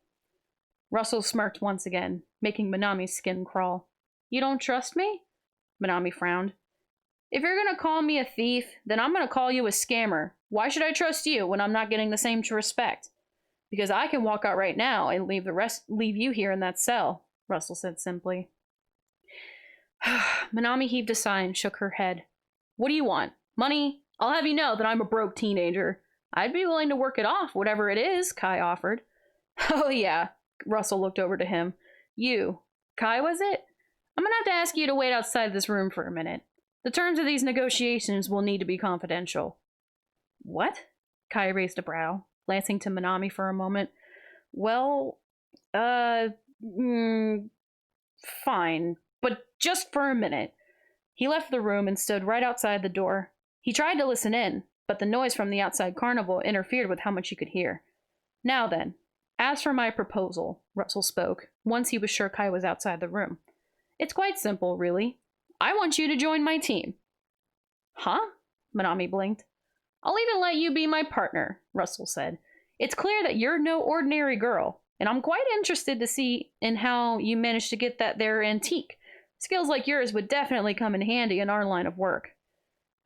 Russell smirked once again, making Manami's skin crawl. You don't trust me? Manami frowned. If you're gonna call me a thief, then I'm gonna call you a scammer. Why should I trust you when I'm not getting the same respect? Because I can walk out right now and leave you here in that cell, Russell said simply. Manami heaved a sigh and shook her head. What do you want? Money? I'll have you know that I'm a broke teenager. I'd be willing to work it off, whatever it is, Kai offered. Oh yeah, Russell looked over to him. You. Kai, was it? I'm gonna have to ask you to wait outside this room for a minute. The terms of these negotiations will need to be confidential. What? Kai raised a brow, glancing to Manami for a moment. Well, fine, but just for a minute. He left the room and stood right outside the door. He tried to listen in, but the noise from the outside carnival interfered with how much he could hear. Now then, as for my proposal, Russell spoke, once he was sure Kai was outside the room. It's quite simple, really. I want you to join my team. Huh? Manami blinked. I'll even let you be my partner, Russell said. It's clear that you're no ordinary girl, and I'm quite interested to see in how you managed to get that there antique. Skills like yours would definitely come in handy in our line of work.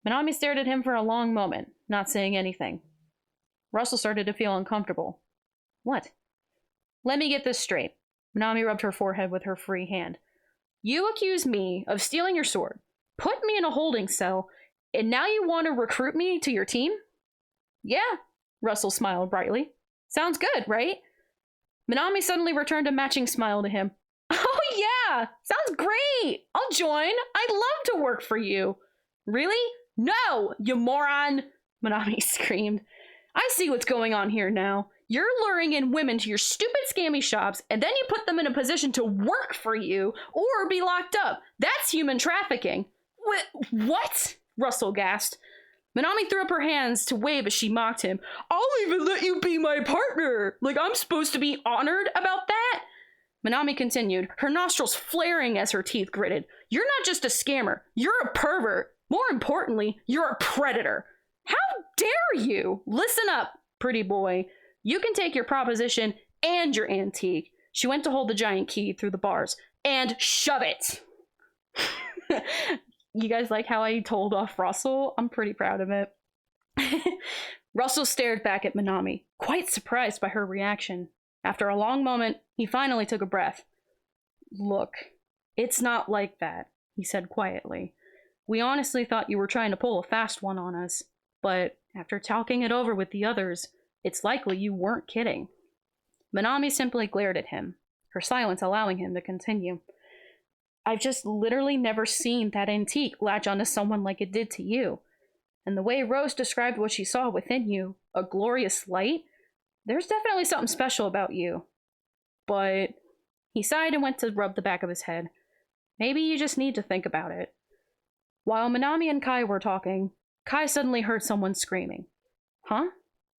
Manami stared at him for a long moment, not saying anything. Russell started to feel uncomfortable. What? Let me get this straight. Manami rubbed her forehead with her free hand. You accuse me of stealing your sword, put me in a holding cell, and now you want to recruit me to your team? Yeah, Russell smiled brightly. Sounds good, right? Manami suddenly returned a matching smile to him. Oh yeah, sounds great. I'll join. I'd love to work for you. Really? No, you moron, Manami screamed. I see what's going on here now. You're luring in women to your stupid scammy shops, and then you put them in a position to work for you or be locked up. That's human trafficking. What? Russell gasped. Manami threw up her hands to wave as she mocked him. I'll even let you be my partner. Like I'm supposed to be honored about that? Manami continued, her nostrils flaring as her teeth gritted. You're not just a scammer. You're a pervert. More importantly, you're a predator. How dare you? Listen up, pretty boy. You can take your proposition and your antique. She went to hold the giant key through the bars. And shove it. You guys like how I told off Russell? I'm pretty proud of it. Russell stared back at Manami, quite surprised by her reaction. After a long moment, he finally took a breath. Look, it's not like that, he said quietly. We honestly thought you were trying to pull a fast one on us, but after talking it over with the others, it's likely you weren't kidding. Manami simply glared at him, her silence allowing him to continue. I've just literally never seen that antique latch onto someone like it did to you. And the way Rose described what she saw within you, a glorious light, there's definitely something special about you. But he sighed and went to rub the back of his head. Maybe you just need to think about it. While Manami and Kai were talking, Kai suddenly heard someone screaming. Huh?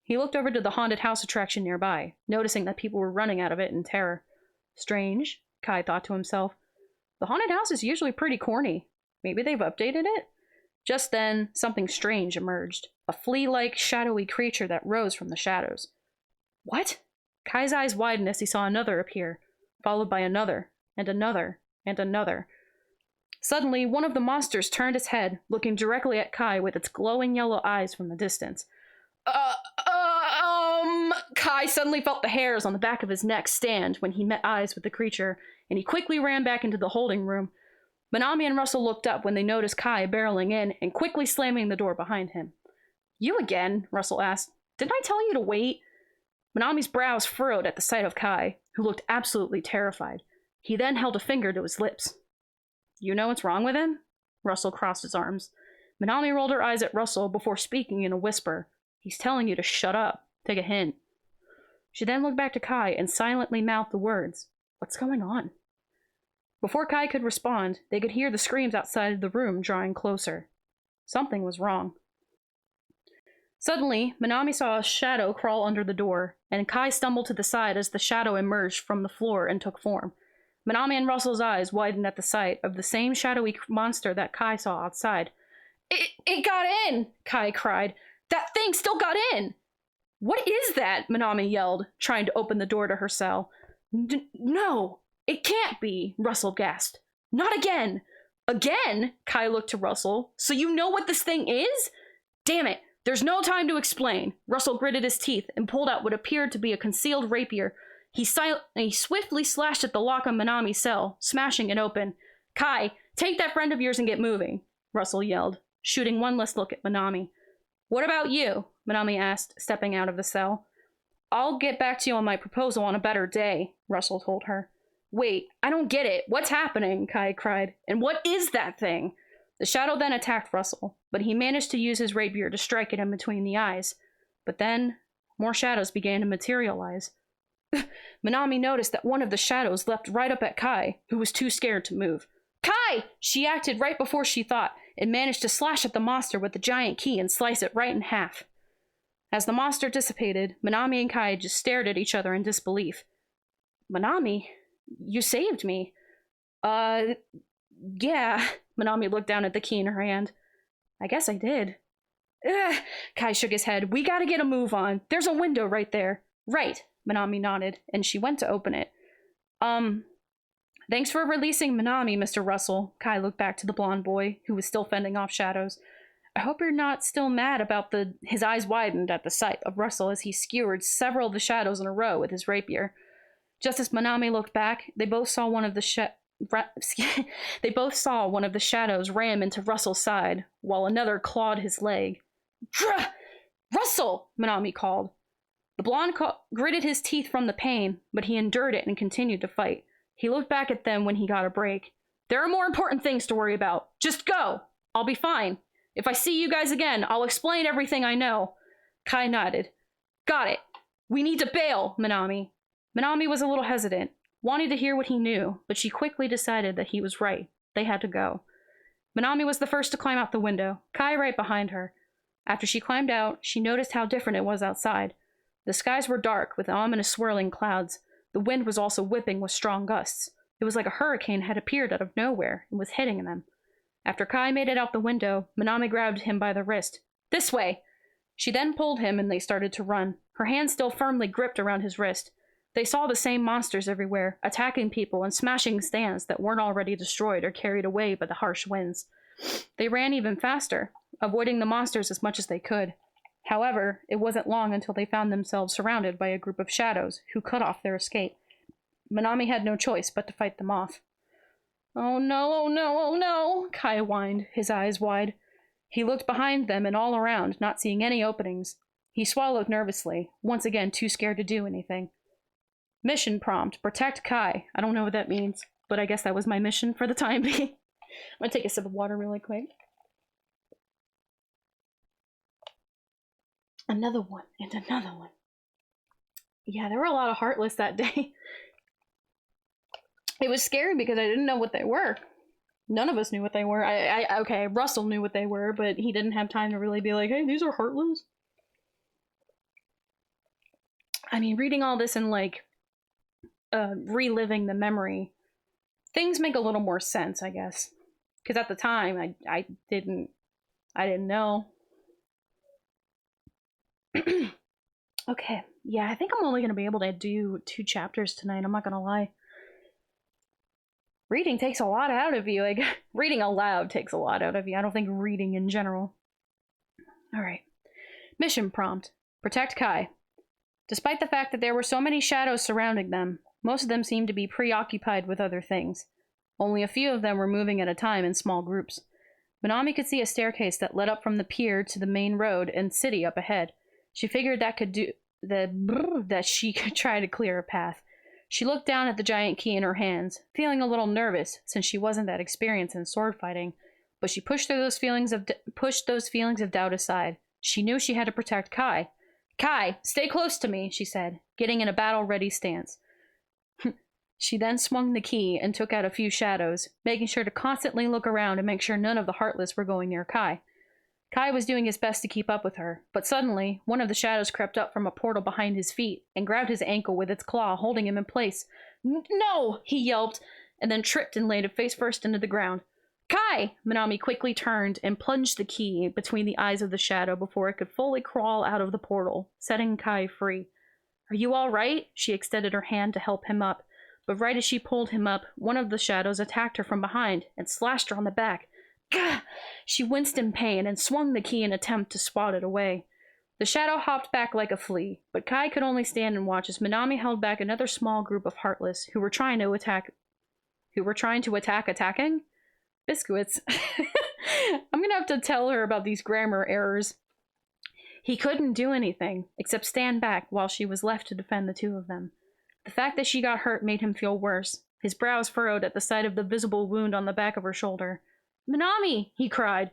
He looked over to the haunted house attraction nearby, noticing that people were running out of it in terror. Strange, Kai thought to himself. The haunted house is usually pretty corny. Maybe they've updated it? Just then, something strange emerged. A flea-like, shadowy creature that rose from the shadows. What? Kai's eyes widened as he saw another appear, followed by another, and another, and another. Suddenly, one of the monsters turned its head, looking directly at Kai with its glowing yellow eyes from the distance. Kai suddenly felt the hairs on the back of his neck stand when he met eyes with the creature, and he quickly ran back into the holding room. Manami and Russell looked up when they noticed Kai barreling in and quickly slamming the door behind him. You again? Russell asked. Didn't I tell you to wait? Manami's brows furrowed at the sight of Kai, who looked absolutely terrified. He then held a finger to his lips. You know what's wrong with him? Russell crossed his arms. Manami rolled her eyes at Russell before speaking in a whisper. He's telling you to shut up. Take a hint. She then looked back to Kai and silently mouthed the words. What's going on? Before Kai could respond, they could hear the screams outside the room drawing closer. Something was wrong. Suddenly, Manami saw a shadow crawl under the door, and Kai stumbled to the side as the shadow emerged from the floor and took form. Manami and Russell's eyes widened at the sight of the same shadowy monster that Kai saw outside. It got in! Kai cried. That thing still got in! What is that? Manami yelled, trying to open the door to her cell. No, it can't be, Russell gasped. Not again! Again? Kai looked to Russell. So you know what this thing is? Damn it, there's no time to explain. Russell gritted his teeth and pulled out what appeared to be a concealed rapier. He swiftly slashed at the lock on Manami's cell, smashing it open. Kai, take that friend of yours and get moving, Russell yelled, shooting one last look at Manami. What about you? Manami asked, stepping out of the cell. I'll get back to you on my proposal on a better day, Russell told her. Wait, I don't get it. What's happening? Kai cried. And what is that thing? The shadow then attacked Russell, but he managed to use his rapier to strike it in between the eyes. But then, more shadows began to materialize. Manami noticed that one of the shadows leapt right up at Kai, who was too scared to move. Kai! She acted right before she thought, and managed to slash at the monster with the giant key and slice it right in half. As the monster dissipated, Manami and Kai just stared at each other in disbelief. Manami, you saved me. Yeah. Manami looked down at the key in her hand. I guess I did. Kai shook his head. We gotta get a move on. There's a window right there. Right, Manami nodded, and she went to open it. Thanks for releasing Manami, Mr. Russell. Kai looked back to the blonde boy, who was still fending off shadows. I hope you're not still mad about his eyes widened at the sight of Russell as he skewered several of the shadows in a row with his rapier. Just as Manami looked back, they both saw one of the shadows ram into Russell's side, while another clawed his leg. Russell! Manami called. The blonde gritted his teeth from the pain, but he endured it and continued to fight. He looked back at them when he got a break. There are more important things to worry about. Just go! I'll be fine. If I see you guys again, I'll explain everything I know. Kai nodded. Got it. We need to bail, Manami. Manami was a little hesitant, wanting to hear what he knew, but she quickly decided that he was right. They had to go. Manami was the first to climb out the window, Kai right behind her. After she climbed out, she noticed how different it was outside. The skies were dark, with ominous swirling clouds. The wind was also whipping with strong gusts. It was like a hurricane had appeared out of nowhere and was hitting them. After Kai made it out the window, Manami grabbed him by the wrist. This way! She then pulled him and they started to run, her hand still firmly gripped around his wrist. They saw the same monsters everywhere, attacking people and smashing stands that weren't already destroyed or carried away by the harsh winds. They ran even faster, avoiding the monsters as much as they could. However, it wasn't long until they found themselves surrounded by a group of shadows who cut off their escape. Manami had no choice but to fight them off. Oh no, oh no, oh no, Kai whined, his eyes wide. He looked behind them and all around, not seeing any openings. He swallowed nervously, once again too scared to do anything. Mission prompt, protect Kai. I don't know what that means, but I guess that was my mission for the time being. I'm gonna take a sip of water really quick. Another one, and another one. Yeah, there were a lot of Heartless that day. It was scary because I didn't know what they were. None of us knew what they were. Okay, Russell knew what they were, but he didn't have time to really be like, hey, these are Heartless. I mean, reading all this and, like, reliving the memory, things make a little more sense, I guess. Because at the time, I didn't know. Okay, yeah, I think I'm only going to be able to do 2 chapters tonight, I'm not going to lie. Reading takes a lot out of you. Like, reading aloud takes a lot out of you. I don't think reading in general. Alright. Mission prompt. Protect Kai. Despite the fact that there were so many shadows surrounding them, most of them seemed to be preoccupied with other things. Only a few of them were moving at a time in small groups. Manami could see a staircase that led up from the pier to the main road and city up ahead. She figured that she could try to clear a path. She looked down at the giant key in her hands, feeling a little nervous since she wasn't that experienced in sword fighting, but she pushed those feelings of doubt aside. She knew she had to protect Kai. Kai, stay close to me, she said, getting in a battle-ready stance. She then swung the key and took out a few shadows, making sure to constantly look around and make sure none of the Heartless were going near Kai. Kai was doing his best to keep up with her, but suddenly, one of the shadows crept up from a portal behind his feet and grabbed his ankle with its claw, holding him in place. No! He yelped, and then tripped and landed face first into the ground. Kai! Manami quickly turned and plunged the key between the eyes of the shadow before it could fully crawl out of the portal, setting Kai free. Are you all right? She extended her hand to help him up, but right as she pulled him up, one of the shadows attacked her from behind and slashed her on the back. Gah! She winced in pain and swung the key in an attempt to swat it away. The shadow hopped back like a flea, but Kai could only stand and watch as Manami held back another small group of Heartless who were trying to attack attacking? Biscuits. I'm gonna have to tell her about these grammar errors. He couldn't do anything, except stand back while she was left to defend the 2 of them. The fact that she got hurt made him feel worse. His brows furrowed at the sight of the visible wound on the back of her shoulder. Manami! He cried.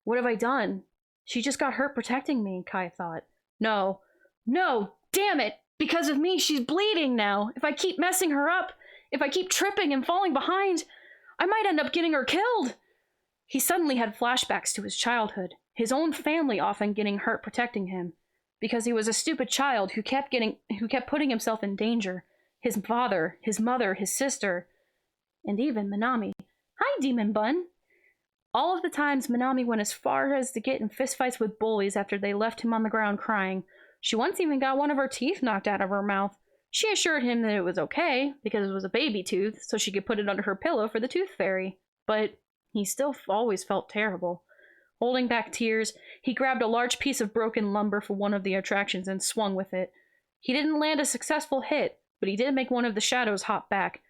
What have I done? She just got hurt protecting me, Kai thought. No, damn it! Because of me, she's bleeding now. If I keep messing her up, if I keep tripping and falling behind, I might end up getting her killed. He suddenly had flashbacks to his childhood, his own family often getting hurt protecting him, because he was a stupid child who kept putting himself in danger. His father, his mother, his sister, and even Manami. Hi, Demon Bun! All of the times Manami went as far as to get in fistfights with bullies after they left him on the ground crying. She once even got one of her teeth knocked out of her mouth. She assured him that it was okay, because it was a baby tooth, so she could put it under her pillow for the tooth fairy. But he still always felt terrible. Holding back tears, he grabbed a large piece of broken lumber for one of the attractions and swung with it. He didn't land a successful hit, but he did make one of the shadows hop back.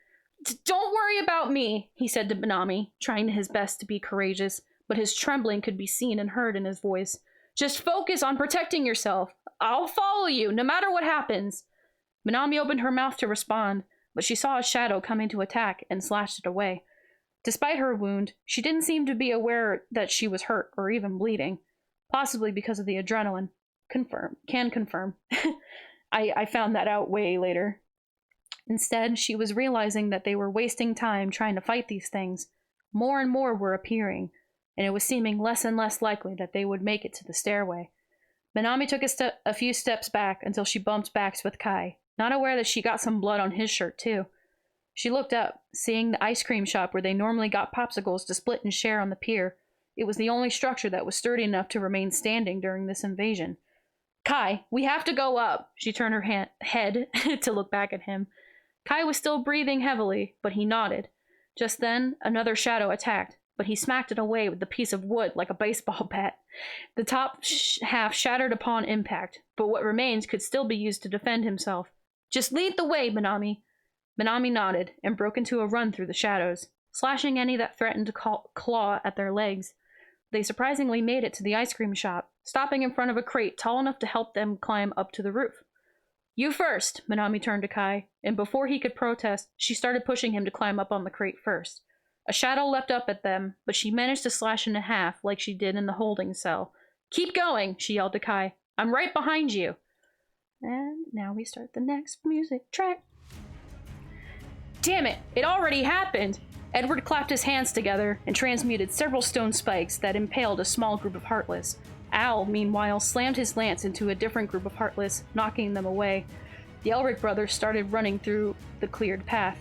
Don't worry about me, he said to Manami, trying his best to be courageous, but his trembling could be seen and heard in his voice. Just focus on protecting yourself. I'll follow you, no matter what happens. Manami opened her mouth to respond, but she saw a shadow coming to attack and slashed it away. Despite her wound, she didn't seem to be aware that she was hurt or even bleeding, possibly because of the adrenaline. Can confirm. I found that out way later. Instead, she was realizing that they were wasting time trying to fight these things. More and more were appearing, and it was seeming less and less likely that they would make it to the stairway. Manami took a few steps back until she bumped backs with Kai, not aware that she got some blood on his shirt too. She looked up, seeing the ice cream shop where they normally got popsicles to split and share on the pier. It was the only structure that was sturdy enough to remain standing during this invasion. Kai, we have to go up. She turned her head to look back at him. Kai was still breathing heavily, but he nodded. Just then, another shadow attacked, but he smacked it away with the piece of wood like a baseball bat. The top half shattered upon impact, but what remained could still be used to defend himself. Just lead the way, Manami. Manami nodded and broke into a run through the shadows, slashing any that threatened to claw at their legs. They surprisingly made it to the ice cream shop, stopping in front of a crate tall enough to help them climb up to the roof. You first, Manami turned to Kai, and before he could protest, she started pushing him to climb up on the crate first. A shadow leapt up at them, but she managed to slash in half like she did in the holding cell. Keep going, she yelled to Kai. I'm right behind you. And now we start the next music track. Damn it, it already happened! Edward clapped his hands together and transmuted several stone spikes that impaled a small group of Heartless. Al, meanwhile, slammed his lance into a different group of Heartless, knocking them away. The Elric brothers started running through the cleared path.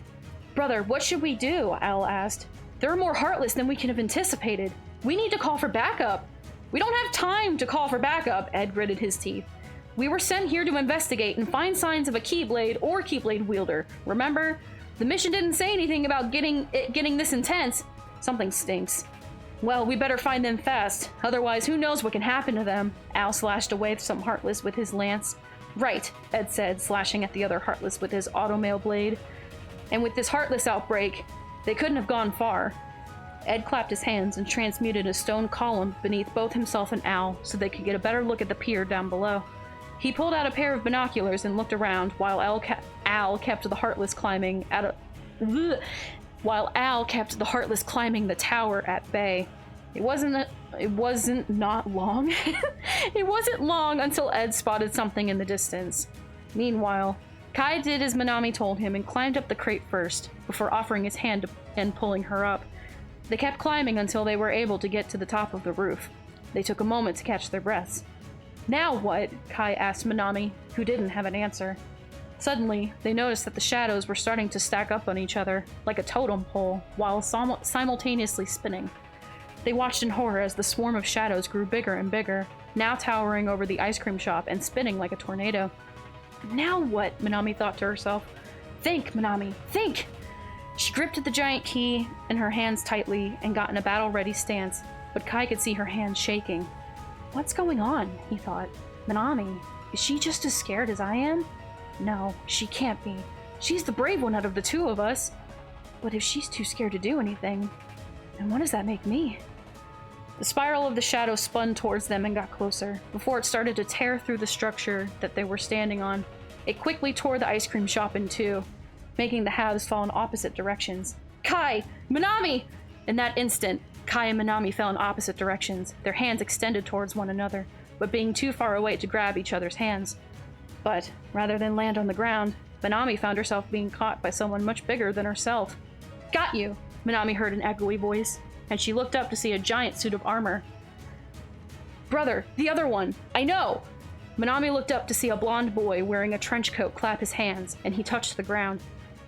Brother, what should we do? Al asked. There are more Heartless than we can have anticipated. We need to call for backup. We don't have time to call for backup, Ed gritted his teeth. We were sent here to investigate and find signs of a Keyblade or Keyblade wielder. Remember? The mission didn't say anything about getting this intense. Something stinks. Well, we better find them fast. Otherwise, who knows what can happen to them? Al slashed away some Heartless with his lance. Right, Ed said, slashing at the other Heartless with his automail blade. And with this Heartless outbreak, they couldn't have gone far. Ed clapped his hands and transmuted a stone column beneath both himself and Al so they could get a better look at the pier down below. He pulled out a pair of binoculars and looked around while Al kept the Heartless climbing the tower at bay. It wasn't long. It wasn't long until Ed spotted something in the distance. Meanwhile, Kai did as Manami told him and climbed up the crate first, before offering his hand and pulling her up. They kept climbing until they were able to get to the top of the roof. They took a moment to catch their breaths. Now what? Kai asked Manami, who didn't have an answer. Suddenly, they noticed that the shadows were starting to stack up on each other, like a totem pole, while simultaneously spinning. They watched in horror as the swarm of shadows grew bigger and bigger, now towering over the ice cream shop and spinning like a tornado. Now what? Manami thought to herself. Think, Manami, think! She gripped the giant key in her hands tightly and got in a battle-ready stance, but Kai could see her hands shaking. What's going on? He thought. Manami, is she just as scared as I am? No, she can't be. She's the brave one out of the two of us. But if she's too scared to do anything, then what does that make me? The spiral of the shadow spun towards them and got closer, before it started to tear through the structure that they were standing on. It quickly tore the ice cream shop in two, making the halves fall in opposite directions. Kai! Manami! In that instant, Kai and Manami fell in opposite directions, their hands extended towards one another, but being too far away to grab each other's hands. But, rather than land on the ground, Manami found herself being caught by someone much bigger than herself. Got you! Manami heard an echoey voice, and she looked up to see a giant suit of armor. Brother, the other one! I know! Manami looked up to see a blonde boy wearing a trench coat clap his hands, and he touched the ground.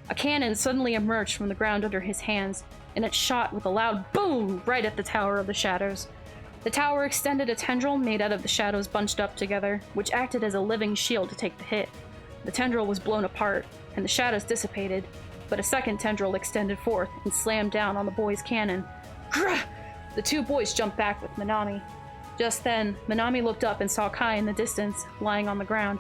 A cannon suddenly emerged from the ground under his hands, and it shot with a loud boom right at the Tower of the Shadows. The tower extended a tendril made out of the shadows bunched up together, which acted as a living shield to take the hit. The tendril was blown apart, and the shadows dissipated, but a second tendril extended forth and slammed down on the boy's cannon. Grah! The two boys jumped back with Manami. Just then, Manami looked up and saw Kai in the distance, lying on the ground.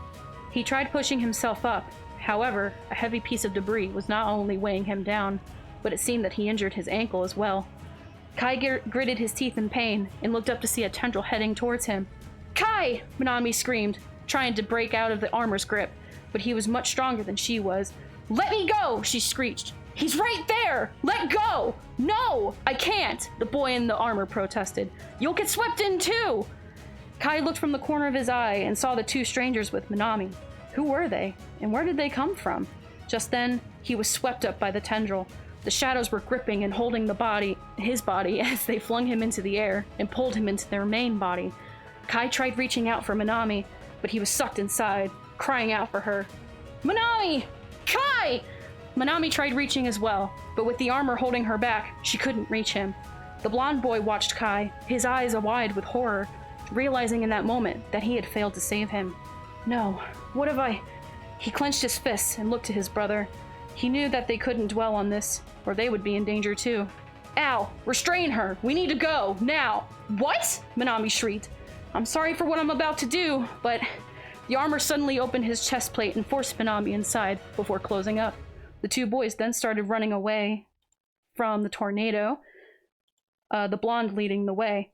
He tried pushing himself up. However, a heavy piece of debris was not only weighing him down, but it seemed that he injured his ankle as well. Kai gritted his teeth in pain and looked up to see a tendril heading towards him. Kai! Manami screamed, trying to break out of the armor's grip, but he was much stronger than she was. Let me go! She screeched. He's right there! Let go! No! I can't! The boy in the armor protested. You'll get swept in too! Kai looked from the corner of his eye and saw the two strangers with Manami. Who were they, and where did they come from? Just then, he was swept up by the tendril. The shadows were gripping and holding his body as they flung him into the air and pulled him into their main body. Kai tried reaching out for Manami, but he was sucked inside, crying out for her. Manami! Kai! Manami tried reaching as well, but with the armor holding her back, she couldn't reach him. The blonde boy watched Kai, his eyes wide with horror, realizing in that moment that he had failed to save him. No, what have I... He clenched his fists and looked to his brother. He knew that they couldn't dwell on this, or they would be in danger too. Al, restrain her! We need to go, now! What? Manami shrieked. I'm sorry for what I'm about to do, but... The armor suddenly opened his chest plate and forced Manami inside before closing up. The two boys then started running away from the tornado, the blonde leading the way.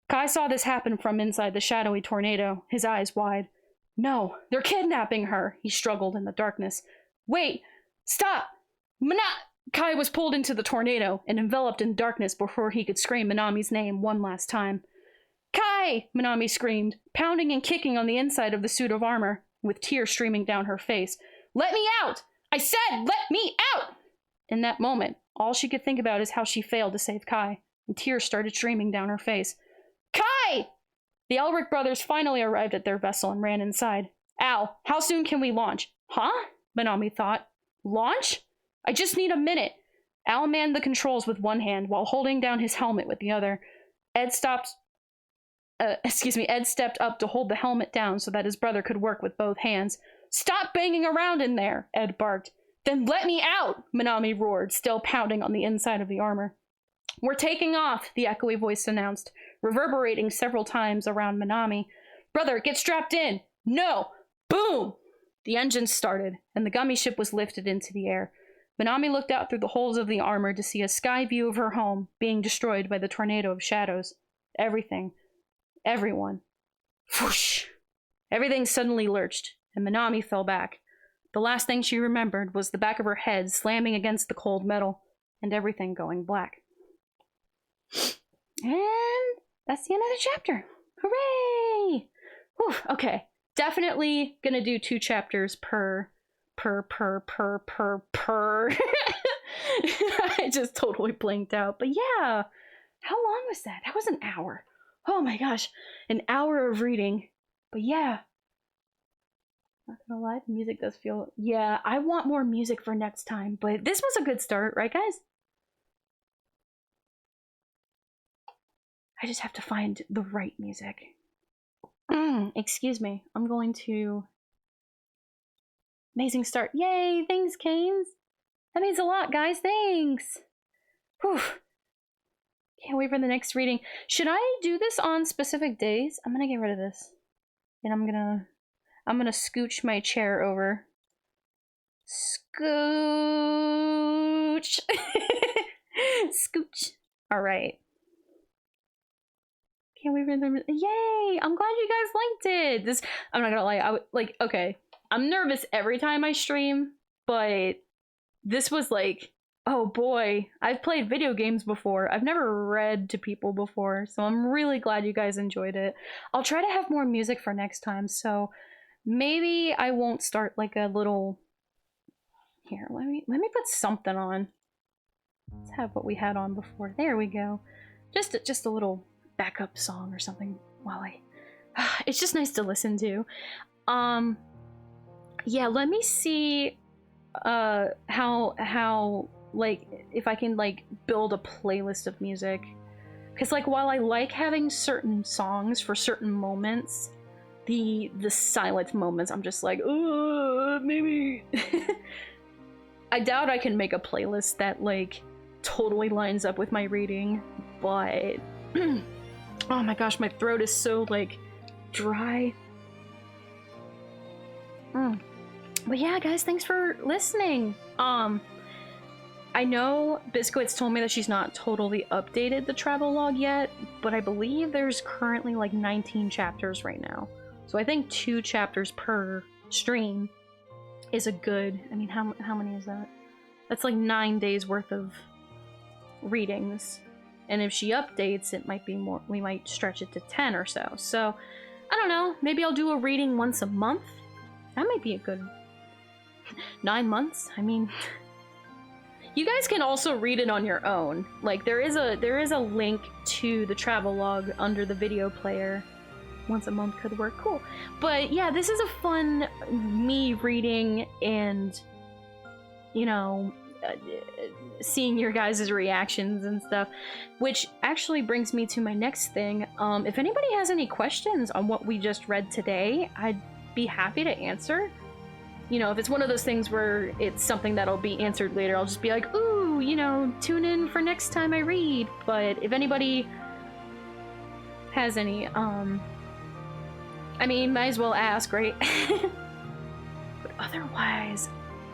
Kai saw this happen from inside the shadowy tornado, his eyes wide. No, they're kidnapping her, he struggled in the darkness. Wait, stop! Kai was pulled into the tornado and enveloped in darkness before he could scream Manami's name one last time. Kai! Manami screamed, pounding and kicking on the inside of the suit of armor, with tears streaming down her face. Let me out! I said, let me out! In that moment, all she could think about is how she failed to save Kai, and tears started streaming down her face. Kai! The Elric brothers finally arrived at their vessel and ran inside. Al, how soon can we launch? Huh? Manami thought. Launch? I just need a minute. Al manned the controls with one hand while holding down his helmet with the other. Ed stepped up to hold the helmet down so that his brother could work with both hands. Stop banging around in there, Ed barked. Then let me out, Manami roared, still pounding on the inside of the armor. We're taking off, the echoey voice announced, reverberating several times around Manami. Brother, get strapped in. No! Boom! The engines started, and the gummy ship was lifted into the air. Manami looked out through the holes of the armor to see a sky view of her home being destroyed by the tornado of shadows. Everything. Everyone. Whoosh! Everything suddenly lurched, and Manami fell back. The last thing she remembered was the back of her head slamming against the cold metal, and everything going black. And that's the end of the chapter. Hooray! Whew, okay. Definitely gonna do 2 chapters per. I just totally blanked out. But yeah, how long was that? That was an hour. Oh my gosh, an hour of reading. But yeah, not gonna lie, the music does feel... Yeah, I want more music for next time, but this was a good start, right guys? I just have to find the right music. Excuse me, I'm going to... Amazing start. Yay, thanks, Canes. That means a lot, guys, thanks. Whew. Can't wait for the next reading. Should I do this on specific days? I'm gonna get rid of this. And I'm gonna scooch my chair over. Scooch. Scooch. Alright. Can't wait for the... Yay! I'm glad you guys liked it! This... I'm not gonna lie, okay. I'm nervous every time I stream, but this was like... Oh boy, I've played video games before. I've never read to people before, so I'm really glad you guys enjoyed it. I'll try to have more music for next time, so maybe I won't start like a little... Here, let me put something on. Let's have what we had on before. There we go. Just a little backup song or something while I... It's just nice to listen to. Yeah, let me see how like if I can like build a playlist of music, because like while I like having certain songs for certain moments, the silent moments I'm just like, maybe I doubt I can make a playlist that like totally lines up with my reading, but oh my gosh, my throat is so like dry. But yeah, guys, thanks for listening. I know Biscuits told me that she's not totally updated the travel log yet, but I believe there's currently like 19 chapters right now. So I think 2 chapters per stream is a good... I mean, how many is that? That's like 9 days worth of readings. And if she updates, it might be more... We might stretch it to 10 or so. So, I don't know. Maybe I'll do a reading once a month. That might be a good 9 months. I mean, you guys can also read it on your own. Like, there is a link to the travelogue under the video player. Once a month could work. Cool. But yeah, this is a fun me reading and, you know, seeing your guys' reactions and stuff, which actually brings me to my next thing. If anybody has any questions on what we just read today, I'd be happy to answer. You know, if it's one of those things where it's something that'll be answered later, I'll just be like, ooh, you know, tune in for next time I read. But if anybody has any, I mean, might as well ask, right? But otherwise,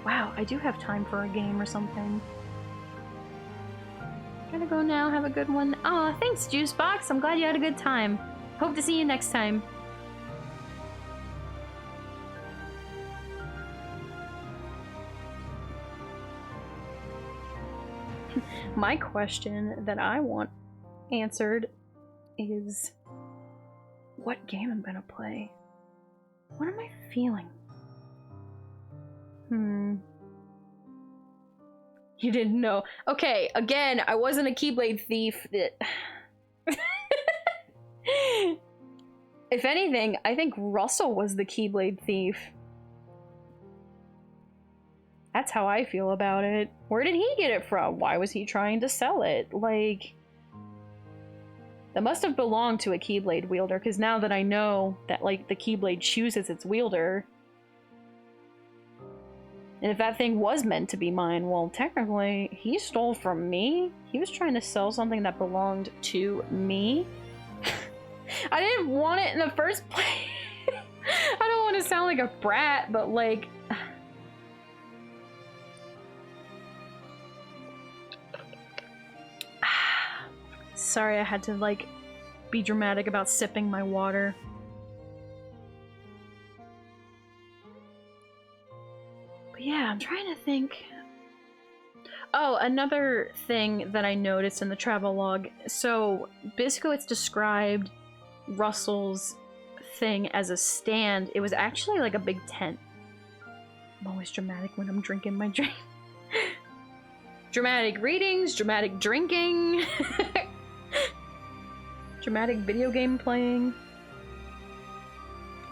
wow, I do have time for a game or something. Gotta go now, have a good one. Aw, thanks, Juicebox. I'm glad you had a good time. Hope to see you next time. My question that I want answered is, what game I'm gonna play? What am I feeling? You didn't know. Okay, again, I wasn't a Keyblade thief. If anything, I think Russell was the Keyblade thief. That's how I feel about it. Where did he get it from? Why was he trying to sell it? Like, that must have belonged to a Keyblade wielder, because now that I know that, like, the Keyblade chooses its wielder, and if that thing was meant to be mine, well, technically, he stole from me. He was trying to sell something that belonged to me. I didn't want it in the first place. I don't want to sound like a brat, but, like... Sorry, I had to, like, be dramatic about sipping my water. But yeah, I'm trying to think. Oh, another thing that I noticed in the travelogue. So, Biscuits described Russell's thing as a stand. It was actually like a big tent. I'm always dramatic when I'm drinking my drink. Dramatic readings, dramatic drinking. Dramatic video game playing.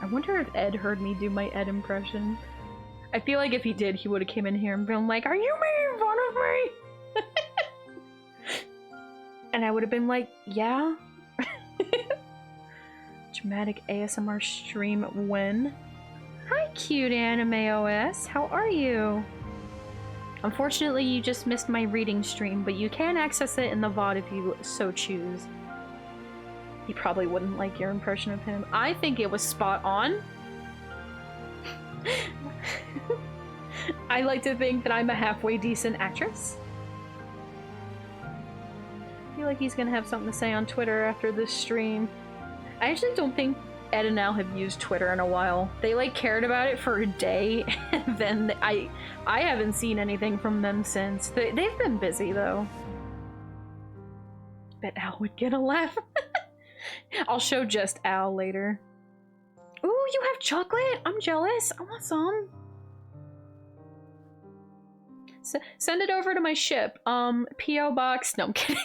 I wonder if Ed heard me do my Ed impression. I feel like if he did, he would have came in here and been like, "Are you making fun of me?" And I would have been like, "Yeah." Dramatic ASMR stream when? Hi, cute anime OS. How are you? Unfortunately, you just missed my reading stream, but you can access it in the VOD if you so choose. He probably wouldn't like your impression of him. I think it was spot on. I like to think that I'm a halfway decent actress. I feel like he's gonna have something to say on Twitter after this stream. I actually don't think Ed and Al have used Twitter in a while. They like cared about it for a day, and then I haven't seen anything from them since. They've been busy though. Bet Al would get a laugh. I'll show just Al later. Ooh, you have chocolate? I'm jealous. I want some. Send it over to my ship. P.O. box. No, I'm kidding.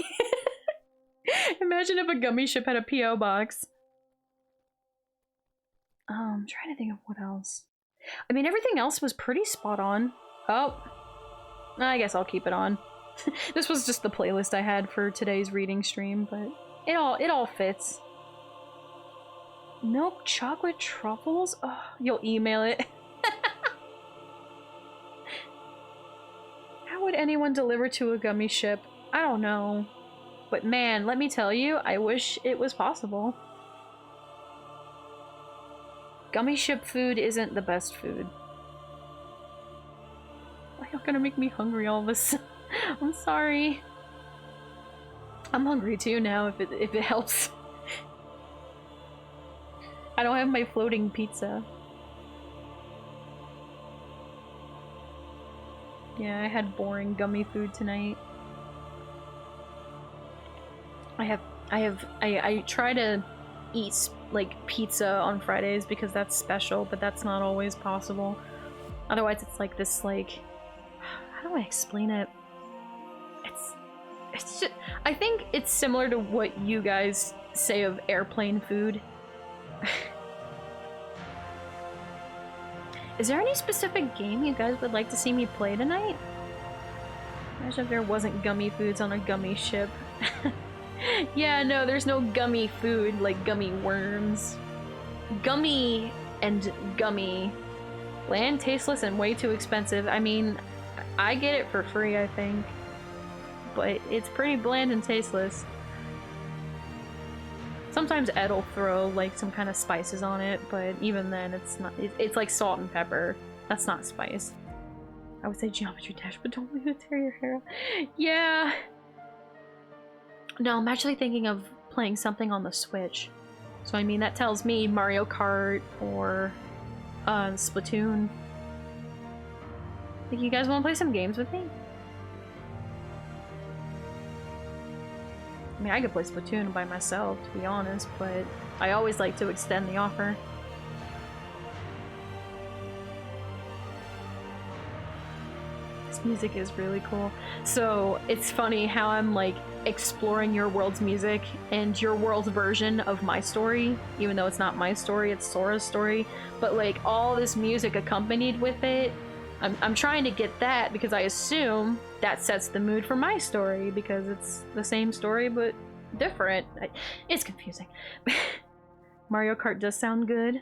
Imagine if a gummy ship had a P.O. box. I'm trying to think of what else. I mean, everything else was pretty spot on. Oh. I guess I'll keep it on. This was just the playlist I had for today's reading stream, but it all fits. Milk chocolate truffles? Oh, you'll email it. How would anyone deliver to a gummy ship? I don't know. But man, let me tell you, I wish it was possible. Gummy ship food isn't the best food. Why are you gonna make me hungry all of a sudden? I'm sorry. I'm hungry too now, if it helps. I don't have my floating pizza. Yeah, I had boring gummy food tonight. I try to eat like pizza on Fridays because that's special, but that's not always possible. Otherwise, it's like this, like, how do I explain it? It's just, I think it's similar to what you guys say of airplane food. Is there any specific game you guys would like to see me play tonight? Imagine if there wasn't gummy foods on a gummy ship. Yeah, no, there's no gummy food like gummy worms. Gummy and gummy. Bland, tasteless, and way too expensive. I mean, I get it for free, I think. But it's pretty bland and tasteless. Sometimes Ed will throw like some kind of spices on it, but even then it's not, it's like salt and pepper. That's not spice. I would say Geometry Dash, but don't leave it tear your hair out. Yeah. No, I'm actually thinking of playing something on the Switch. So I mean, that tells me Mario Kart or Splatoon. Like, you guys want to play some games with me? I mean, I could play Splatoon by myself, to be honest, but I always like to extend the offer. This music is really cool. So, it's funny how I'm, like, exploring your world's music and your world's version of my story, even though it's not my story, it's Sora's story. But, like, all this music accompanied with it, I'm trying to get that because I assume that sets the mood for my story because it's the same story but different. It's confusing. Mario Kart does sound good.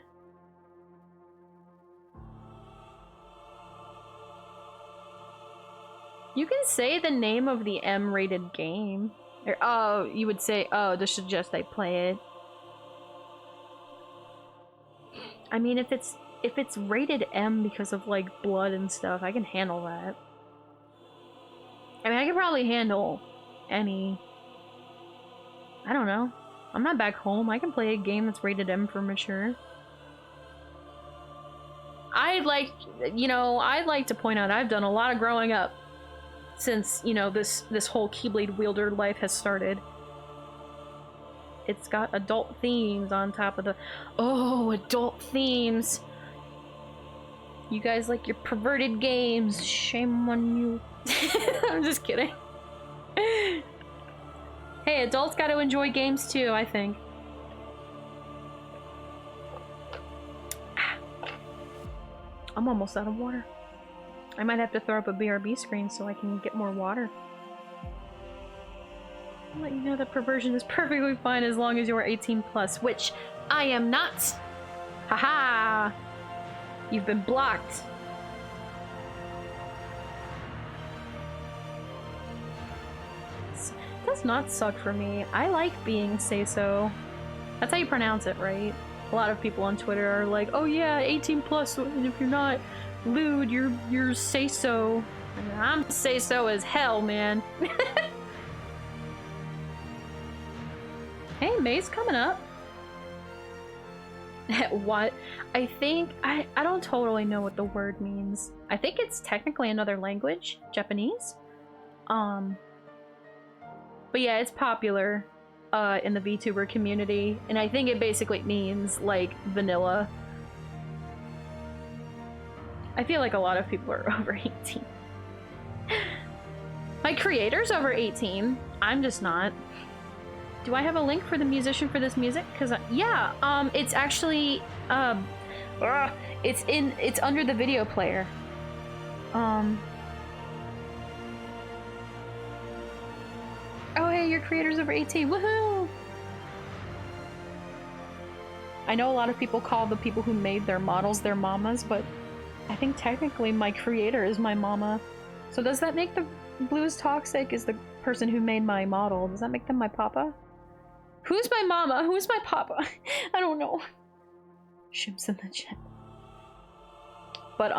You can say the name of the M-rated game. Or, oh, you would say, oh, to suggest I play it. I mean, if it's rated M because of, like, blood and stuff, I can handle that. I mean, I can probably handle any... I don't know. I'm not back home. I can play a game that's rated M for mature. I'd like to point out I've done a lot of growing up since, you know, this whole Keyblade wielder life has started. It's got adult themes on top of the... Oh, adult themes! You guys like your perverted games. Shame on you. I'm just kidding. Hey, adults gotta enjoy games too, I think. I'm almost out of water. I might have to throw up a BRB screen so I can get more water. I'll let you know that perversion is perfectly fine as long as you are 18 plus, which I am not. Haha! You've been blocked. It does not suck for me. I like being say-so. That's how you pronounce it, right? A lot of people on Twitter are like, oh yeah, 18 plus, and if you're not lewd, you're say-so. And I'm say-so as hell, man. Hey, May's coming up. What? I think, I don't totally know what the word means. I think it's technically another language, Japanese. But yeah, it's popular in the VTuber community, and I think it basically means, like, vanilla. I feel like a lot of people are over 18. My creator's over 18. I'm just not. Do I have a link for the musician for this music? Because, yeah, it's actually, it's under the video player. Oh, hey, your creator's over 18. Woohoo! I know a lot of people call the people who made their models their mamas, but I think technically my creator is my mama. So does that make the Blue is Toxic is the person who made my model? Does that make them my papa? Who's my mama? Who's my papa? I don't know. Shim's in the chat. But,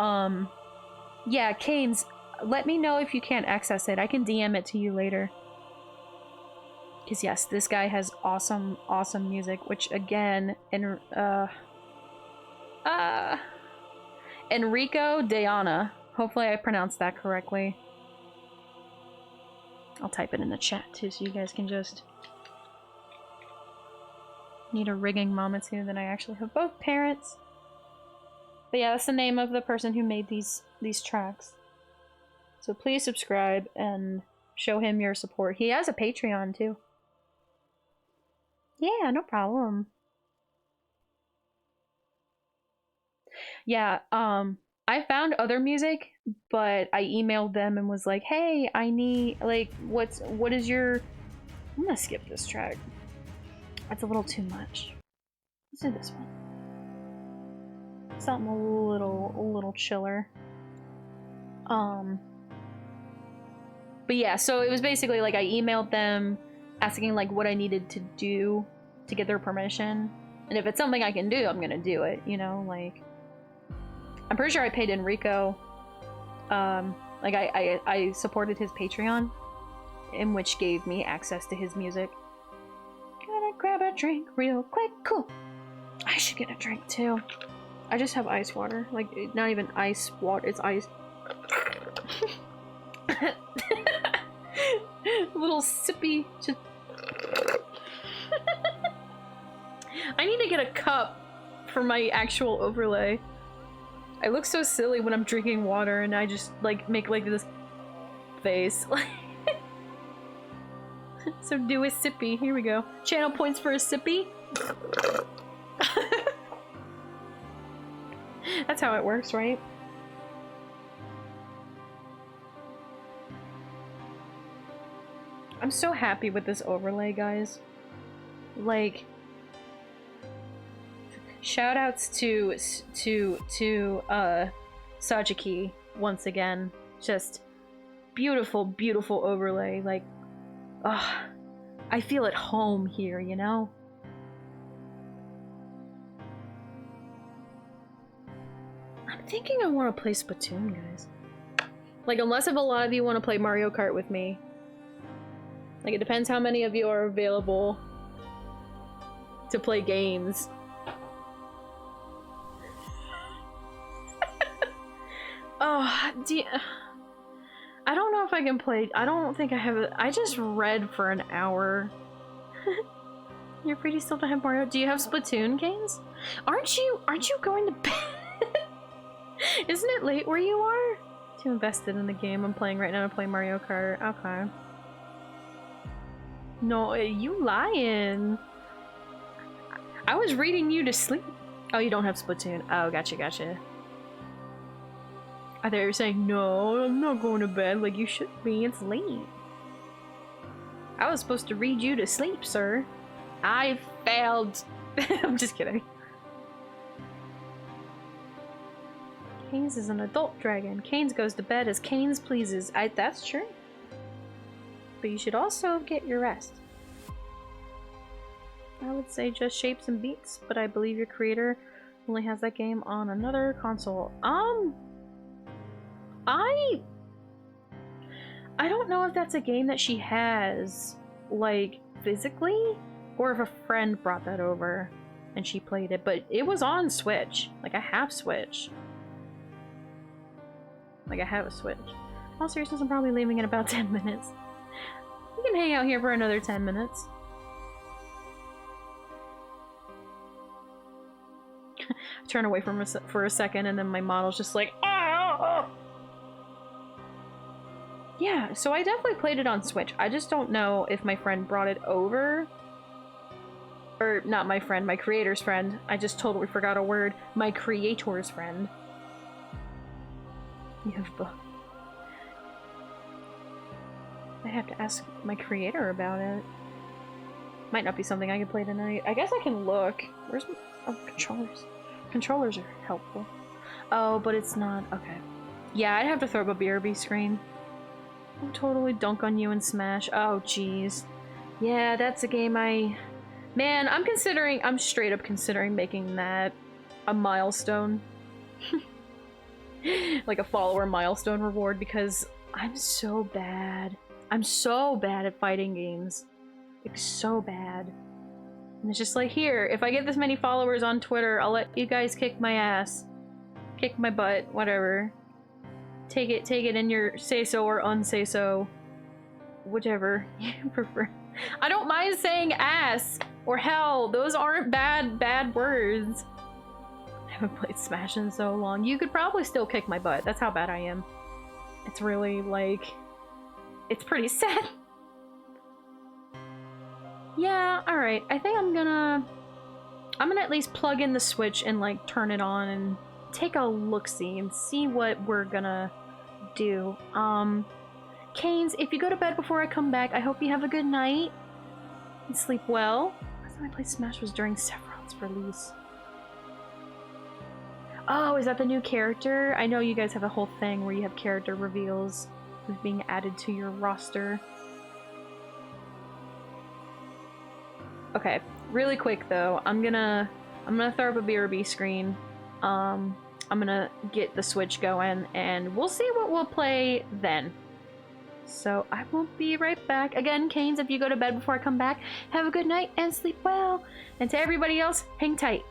yeah, Canes, let me know if you can't access it. I can DM it to you later. Because, yes, this guy has awesome, awesome music, which, again, Enrico Deana. Hopefully I pronounced that correctly. I'll type it in the chat, too, so you guys can just... Need a rigging mama too, then I actually have both parents. But yeah, that's the name of the person who made these tracks. So please subscribe and show him your support. He has a Patreon too. Yeah, no problem. Yeah, I found other music, but I emailed them and was like, hey, I need, like, what is your... I'm gonna skip this track. That's a little too much. Let's do this one. Something a little chiller. But yeah, so it was basically like I emailed them asking like what I needed to do to get their permission. And if it's something I can do, I'm gonna do it, you know, like I'm pretty sure I paid Enrico. Like I supported his Patreon, in which gave me access to his music. Gotta grab a drink real quick. Cool. I should get a drink too. I just have ice water. Like, not even ice water, it's ice. Little sippy. Just... I need to get a cup for my actual overlay. I look so silly when I'm drinking water and I just like make like this face. So do a sippy. Here we go. Channel points for a sippy. That's how it works, right? I'm so happy with this overlay, guys. Like, shoutouts to Sajiki once again. Just beautiful, beautiful overlay. Like, I feel at home here, you know? I'm thinking I want to play Splatoon, guys. Like, unless if a lot of you want to play Mario Kart with me. Like, it depends how many of you are available to play games. Oh, I don't know if I can play. I don't think I have it. I just read for an hour. You're pretty still to have Mario. Do you have Splatoon games? Aren't you going to bed? Isn't it late where you are? Too invested in the game I'm playing right now to play Mario Kart. Okay. No, you lying. I was reading you to sleep. Oh, you don't have Splatoon. Oh, gotcha, gotcha. I thought you were saying, no, I'm not going to bed like you should be. It's late. I was supposed to read you to sleep, sir. I failed. I'm just kidding. Canes is an adult dragon. Canes goes to bed as Canes pleases. That's true. But you should also get your rest. I would say just shapes and beats, but I believe your creator only has that game on another console. I don't know if that's a game that she has, like, physically, or if a friend brought that over and she played it, but it was on Switch. Like, I have Switch. Like, I have a Switch. In all seriousness, I'm probably leaving in about 10 minutes. We can hang out here for another 10 minutes. I turn away from for a second and then my model's just like, ah! Yeah, so I definitely played it on Switch. I just don't know if my friend brought it over. Or, not my friend, my creator's friend. I just totally forgot a word. My creator's friend. You have both. I have to ask my creator about it. Might not be something I can play tonight. I guess I can look. Where's my... Oh, controllers. Controllers are helpful. Oh, but it's not... Okay. Yeah, I'd have to throw up a BRB screen. I'll totally dunk on you and Smash. Oh, jeez. Yeah, that's a game I... Man, I'm straight up considering making that a milestone. Like a follower milestone reward, because I'm so bad. I'm so bad at fighting games. Like, so bad. And it's just like, here, if I get this many followers on Twitter, I'll let you guys kick my ass. Kick my butt, whatever. Take it in your say-so or unsay-so. Whichever you prefer. I don't mind saying ass! Or hell. Those aren't bad words. I haven't played Smash in so long. You could probably still kick my butt. That's how bad I am. It's really, like... It's pretty sad. Yeah, alright. I think I'm gonna at least plug in the Switch and, like, turn it on and take a look-see and see what we're gonna do. Canes, if you go to bed before I come back, I hope you have a good night and sleep well. Last time I played Smash was during Sephiroth's release. Oh, is that the new character? I know you guys have a whole thing where you have character reveals who's being added to your roster. Okay, really quick though, I'm gonna throw up a BRB screen. I'm gonna get the Switch going, and we'll see what we'll play then. So I will be right back. Again, Canes, if you go to bed before I come back, have a good night and sleep well. And to everybody else, hang tight.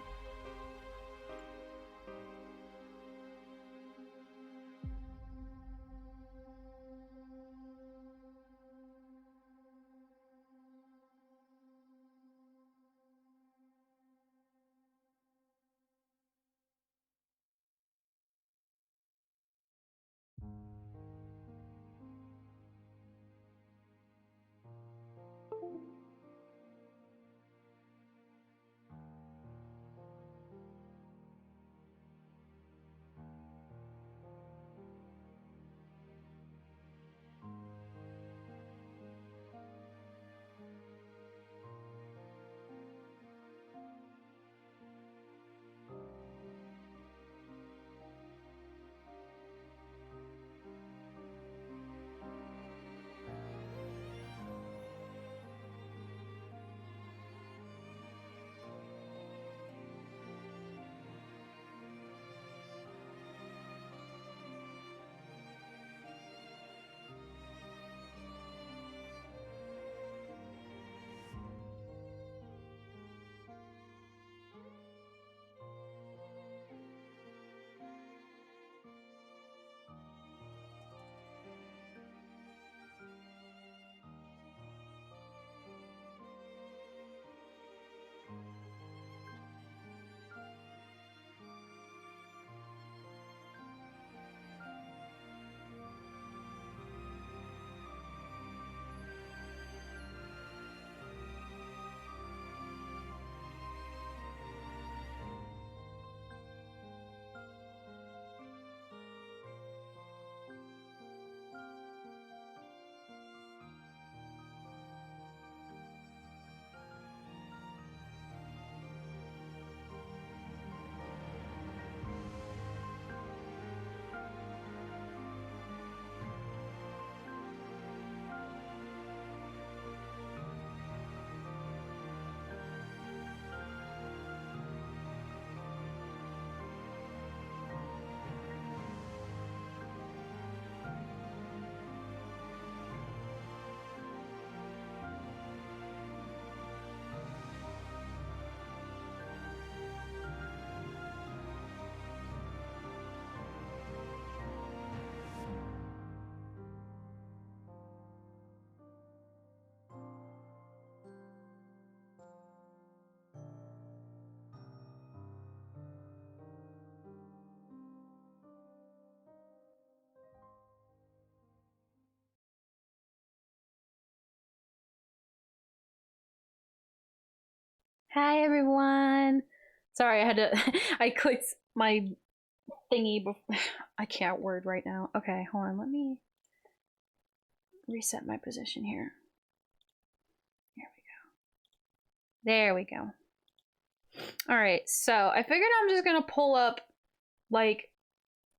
Hi everyone. Sorry, I had to I clicked my thingy before. I can't word right now. Okay, hold on. Let me reset my position here. There we go. All right, so I figured I'm just gonna pull up like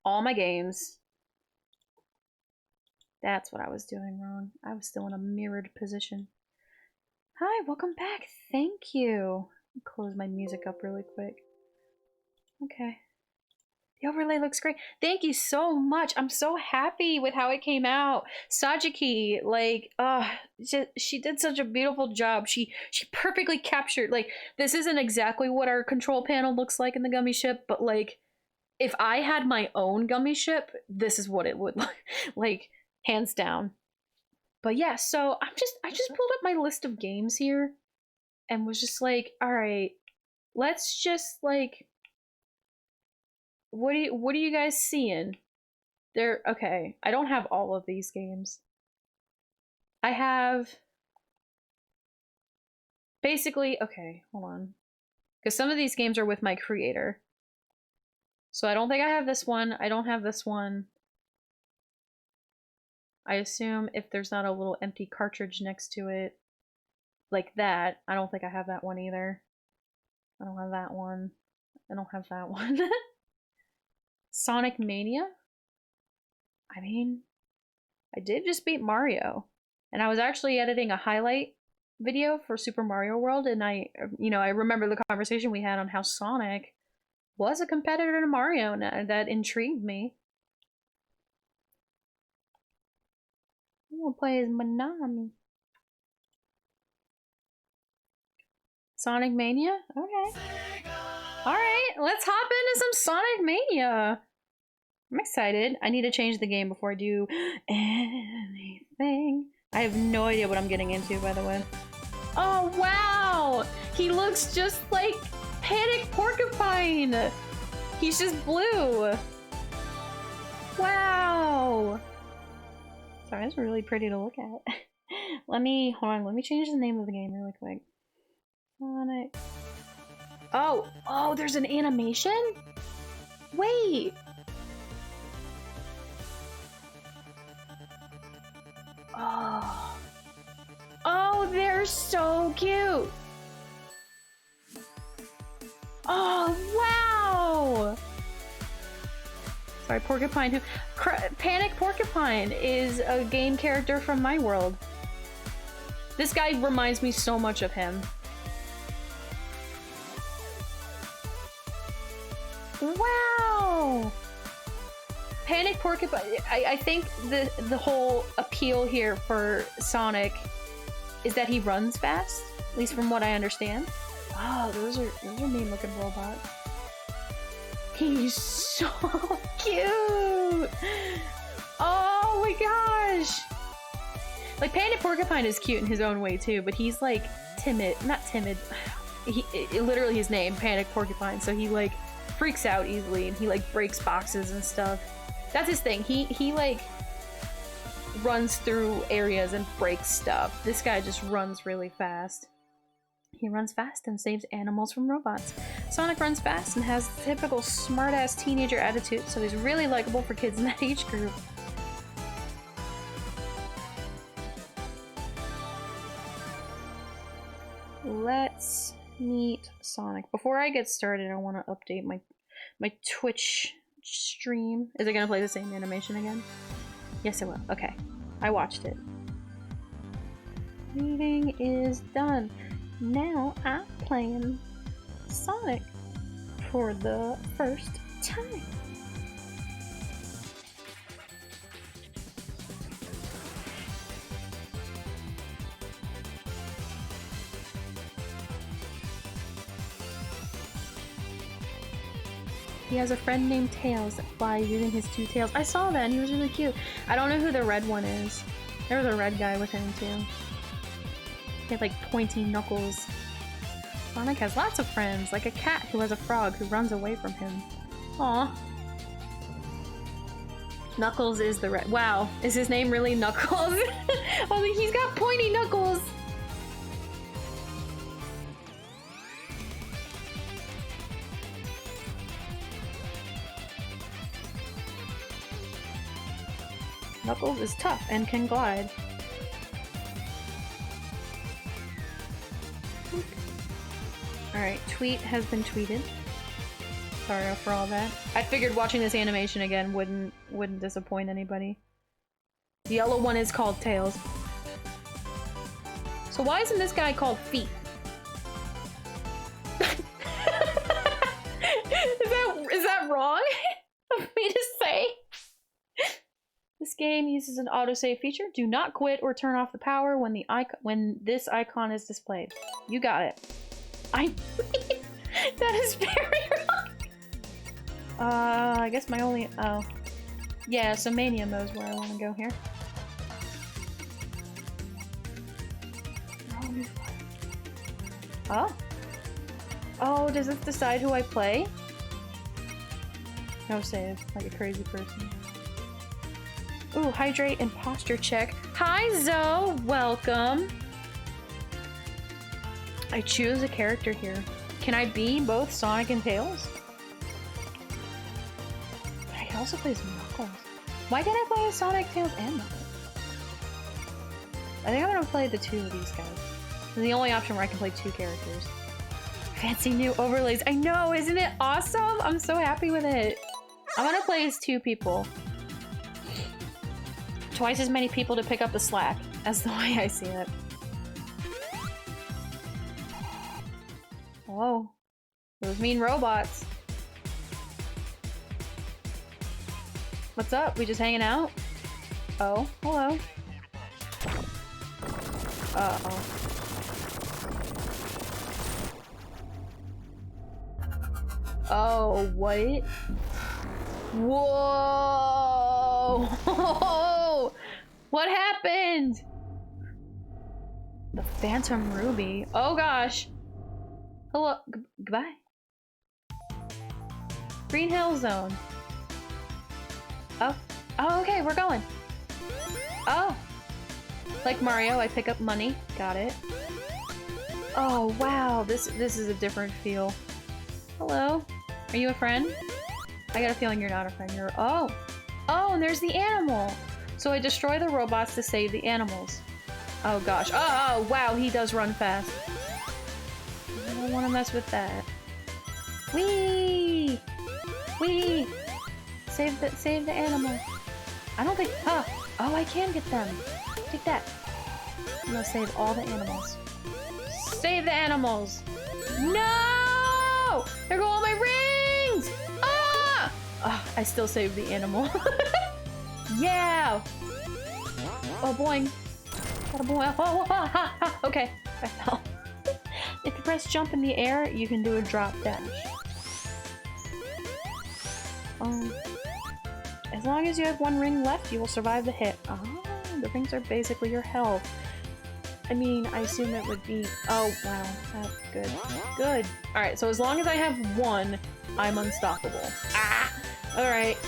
all my games. That's what I was doing wrong. I was still in a mirrored position. Hi, welcome back. Thank you. Close my music up really quick. Okay. The overlay looks great. Thank you so much. I'm so happy with how it came out. Sajiki, like, she did such a beautiful job. She perfectly captured, like, this isn't exactly what our control panel looks like in the gummy ship, but like, if I had my own gummy ship, this is what it would look like, hands down. But yeah, so I just pulled up my list of games here. and was just like, all right, let's just like, what are you guys seeing? They're okay. I don't have all of these games. I have basically, okay, hold on. Because some of these games are with my creator. So I don't think I have this one. I don't have this one. I assume if there's not a little empty cartridge next to it, like that, I don't think I have that one either. I don't have that one. I don't have that one. Sonic Mania? I mean, I did just beat Mario. And I was actually editing a highlight video for Super Mario World, and I remember the conversation we had on how Sonic was a competitor to Mario, and that intrigued me. I'm gonna play as Manami. Sonic Mania? Okay. Alright, let's hop into some Sonic Mania. I'm excited. I need to change the game before I do anything. I have no idea what I'm getting into, by the way. Oh, wow! He looks just like Panic Porcupine! He's just blue! Wow! Sorry, that's really pretty to look at. Hold on, let me change the name of the game really quick. Sonic. Oh, there's an animation? Wait! Oh, they're so cute! Oh, wow! Sorry, Porcupine. Panic Porcupine is a game character from my world. This guy reminds me so much of him. Wow! Panic Porcupine. I think the whole appeal here for Sonic is that he runs fast, at least from what I understand. Oh, those are mean looking robots. He's so cute! Oh my gosh! Like, Panic Porcupine is cute in his own way too, but he's like timid. Not timid. Literally his name, Panic Porcupine, so he like freaks out easily and he like breaks boxes and stuff. That's his thing. He like runs through areas and breaks stuff. This guy just runs really fast. He runs fast and saves animals from robots. Sonic runs fast and has the typical smart-ass teenager attitude, so he's really likable for kids in that age group. Let's meet Sonic. Before I get started, I want to update my Twitch stream. Is it gonna play the same animation again? Yes, it will. Okay. I watched it. Meeting is done. Now I'm playing Sonic for the first time. He has a friend named Tails that flies using his two tails. I saw that and he was really cute. I don't know who the red one is. There was a red guy with him too. He had like pointy knuckles. Sonic has lots of friends, like a cat who has a frog who runs away from him. Aw. Knuckles is the red. Wow, is his name really Knuckles? Oh, he's got pointy knuckles! Knuckles is tough and can glide. Alright, tweet has been tweeted. Sorry for all that. I figured watching this animation again wouldn't disappoint anybody. The yellow one is called Tails. So why isn't this guy called Feet? Is that wrong of me to say? This game uses an autosave feature. Do not quit or turn off the power when this icon is displayed. You got it. That is very wrong. I guess my only yeah, so Mania mode is where I want to go here. Oh. Oh, does this decide who I play? No save, like a crazy person. Ooh, hydrate and posture check. Hi, Zoe! Welcome! I choose a character here. Can I be both Sonic and Tails? But I can also play as Knuckles. Why can't I play as Sonic, Tails, and Knuckles? I think I'm gonna play the two of these guys. This is the only option where I can play two characters. Fancy new overlays. I know, isn't it awesome? I'm so happy with it. I'm gonna play as two people. Twice as many people to pick up the slack, as the way I see it. Whoa. Those mean robots. What's up? We just hanging out? Oh, hello. Uh-oh. Oh, what? Whoa! What happened? The Phantom Ruby. Oh gosh. Hello. Goodbye. Green Hill Zone. Oh. Oh, okay, we're going. Oh. Like Mario, I pick up money. Got it. Oh, wow. This is a different feel. Hello. Are you a friend? I got a feeling you're not a friend. You're... Oh! Oh, and there's the animal! So I destroy the robots to save the animals. Oh gosh. Oh, wow, he does run fast. I don't want to mess with that. Whee! Whee! Save the animal. I don't think... Oh! Oh, I can get them! Take that. I'm gonna save all the animals. Save the animals! No! There go all my rings! Ah! Oh, I still saved the animal. Yeah! Oh, boing. Got a boing. Oh, ha, ha, ha. Okay, I fell. If you press jump in the air, you can do a drop dash. As long as you have one ring left, you will survive the hit. Oh, the rings are basically your health. I mean, I assume it would be... Oh, wow. That's good. Good. Alright, so as long as I have one, I'm unstoppable. Ah! Alright.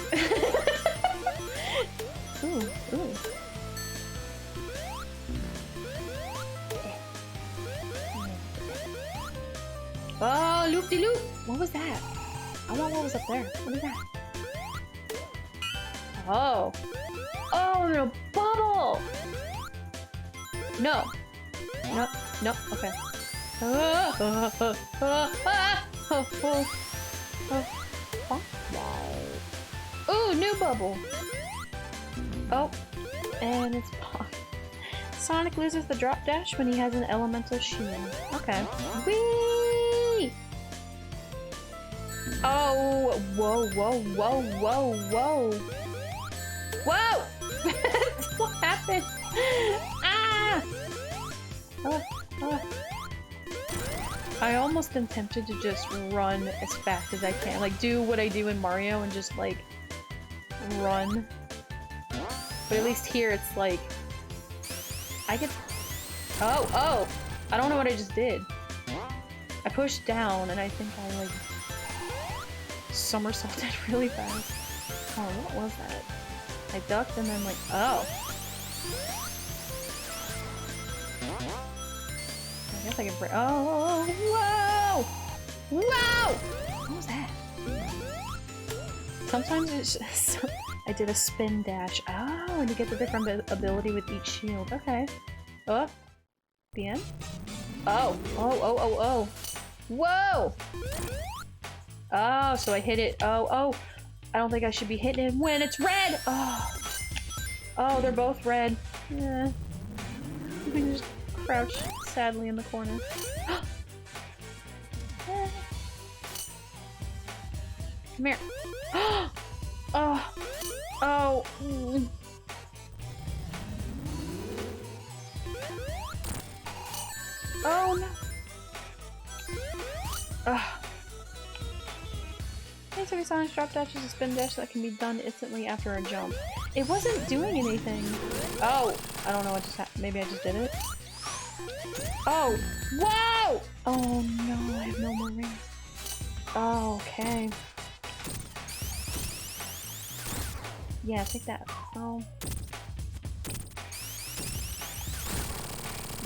Ooh, ooh. Oh, loop-de-loop! What was that? I want what was up there. What is that? Oh. Oh, I'm in a bubble! No. No, no, okay. Ooh, new bubble! Oh, and it's Pop. Sonic loses the drop dash when he has an elemental shield. Okay. Whee! Oh, whoa, whoa, whoa, whoa, whoa. Whoa! What happened? Ah! I almost am tempted to just run as fast as I can. Like, do what I do in Mario and just, like, run. But at least here it's like... I could... Oh, oh! I don't know what I just did. I pushed down and I think I, like... somersaulted really fast. Oh, what was that? I ducked and then, like... Oh! I guess I can break. Oh, whoa! Whoa! What was that? Sometimes it's just... I did a spin dash. Oh, and you get the different ability with each shield. Okay. Oh. The end? Oh. Oh, oh, oh, oh. Whoa! Oh, so I hit it. Oh, oh. I don't think I should be hitting it when it's red! Oh. Oh, they're both red. Yeah. You can just crouch sadly in the corner. Come here. Oh. Oh. Mm. Oh no. Ugh. Basically, Sonic's drop dash is a spin dash that can be done instantly after a jump. It wasn't doing anything. Oh, I don't know what just happened. Maybe I just did it. Oh! Whoa! Oh no, I have no more rings. Oh, okay. Yeah, take that. Oh.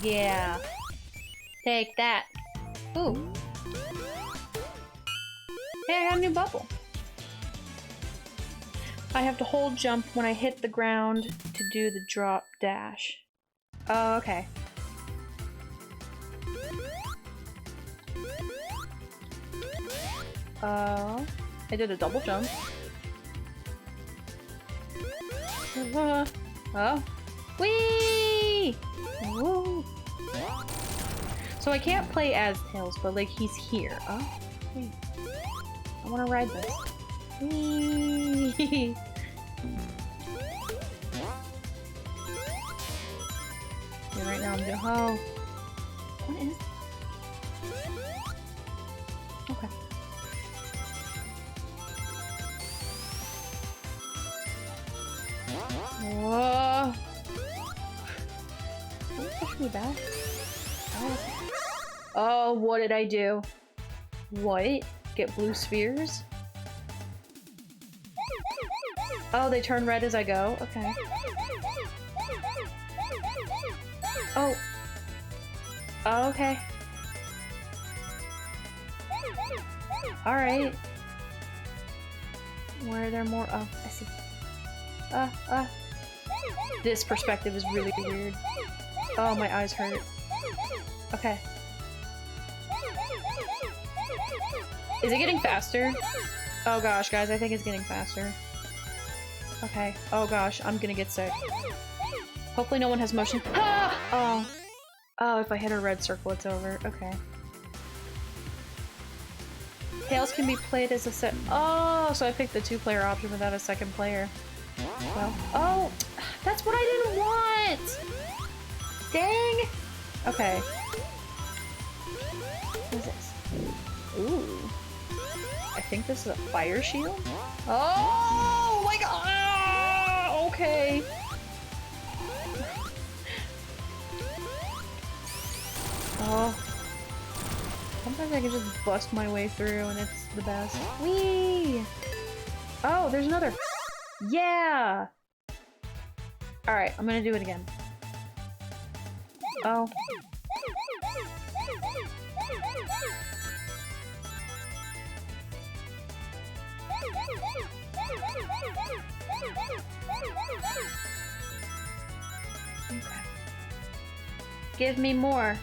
Yeah. Take that. Ooh. Hey, I got a new bubble. I have to hold jump when I hit the ground to do the drop dash. Oh, okay. I did a double jump. Oh. Whee! Woo! So I can't play as Tails, but like he's here. Oh, wait. I want to ride this. Whee! Yeah, right now I'm doing. Oh. What is? Okay. Whoa! Don't push me back. Oh, what did I do? What? Get blue spheres? Oh, they turn red as I go? Okay. Oh. Oh, okay. Alright. Where are there more? Oh, I see. This perspective is really weird. Oh, my eyes hurt. Okay. Is it getting faster? Oh gosh, guys, I think it's getting faster. Okay. Oh gosh, I'm gonna get sick. Hopefully no one has motion. Ah! Oh. Oh, if I hit a red circle, it's over. Okay. Tails can be played as a set. Oh, so I picked the 2-player option without a second player. Well, oh, that's what I didn't want! Dang! Okay. What is this? Ooh. I think this is a fire shield? Oh my god! Ah, okay. Oh. Sometimes I can just bust my way through and it's the best. Whee! Oh, there's another. Yeah! Alright, I'm gonna do it again. Oh. Okay. Give me more.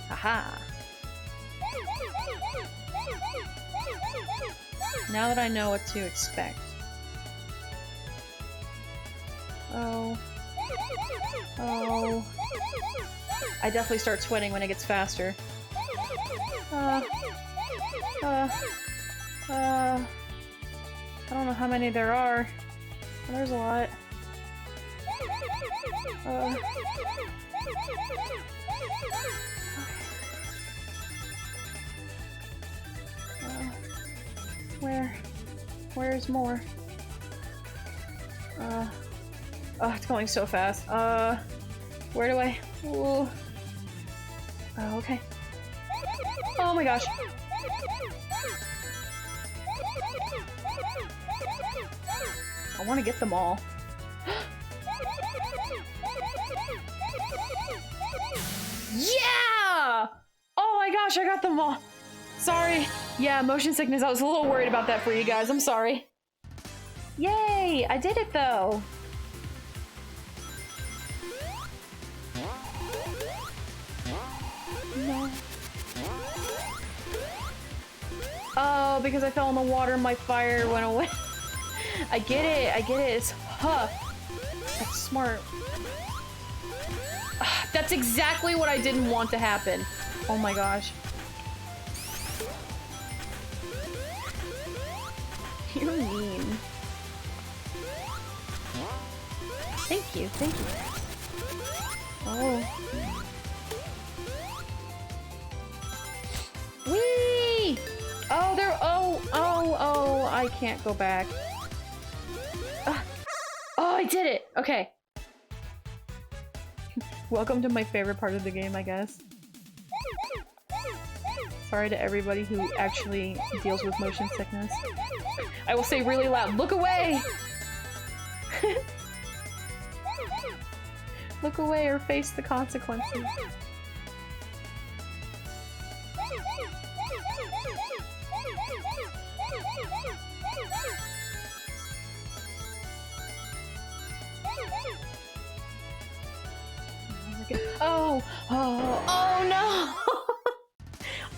Haha. Now that I know what to expect. Oh. Oh. I definitely start sweating when it gets faster. I don't know how many there are. There's a lot. Where's more? Oh, it's going so fast. Where do I? Ooh. Oh, okay. Oh my gosh. I want to get them all. Yeah! Oh my gosh, I got them all. Sorry. Yeah, motion sickness. I was a little worried about that for you guys. I'm sorry. Yay! I did it though. No. Oh, because I fell in the water, my fire went away. I get it. It's That's smart. That's exactly what I didn't want to happen. Oh my gosh. You're mean. Thank you. Oh. Whee! Oh, there. Oh, I can't go back. Oh, I did it. Okay. Welcome to my favorite part of the game, I guess. Sorry to everybody who actually deals with motion sickness. I will say really loud, look away! Look away or face the consequences. Oh no!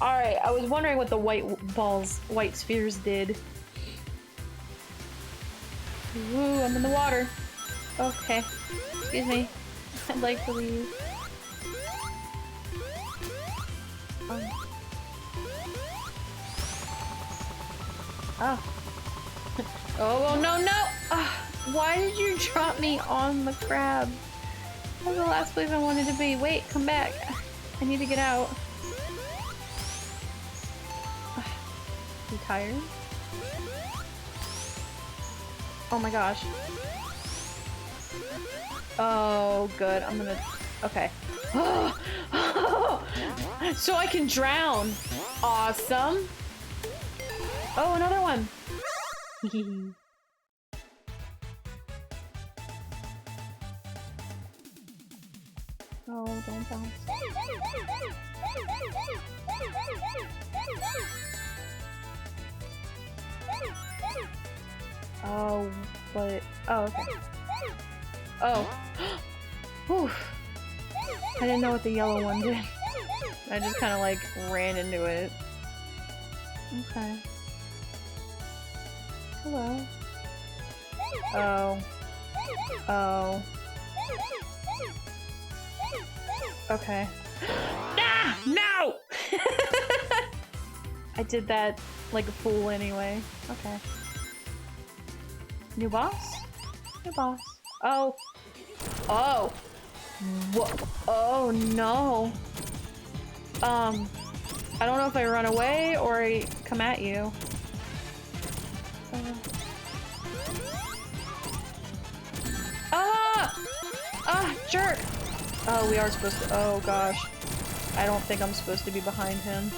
Alright, I was wondering what the white spheres did. Ooh, I'm in the water. Okay. Excuse me. I'd like to leave. Oh. Oh, no, no! Why did you drop me on the crab? That was the last place I wanted to be. Wait, come back. I need to get out. You tired? Oh my gosh. Oh, good. I'm gonna... Okay. So I can drown! Awesome! Oh, another one! Oh, don't bounce. Oh, but... Oh, okay. Oh. Whew. I didn't know what the yellow one did. I just kind of like ran into it. Okay. Hello. Oh. Oh. Okay. Ah! No! I did that like a fool anyway. Okay. New boss? New boss. Oh. Oh. What? Oh no. I don't know if I run away or I come at you. Jerk! Oh, we are supposed to- oh gosh. I don't think I'm supposed to be behind him.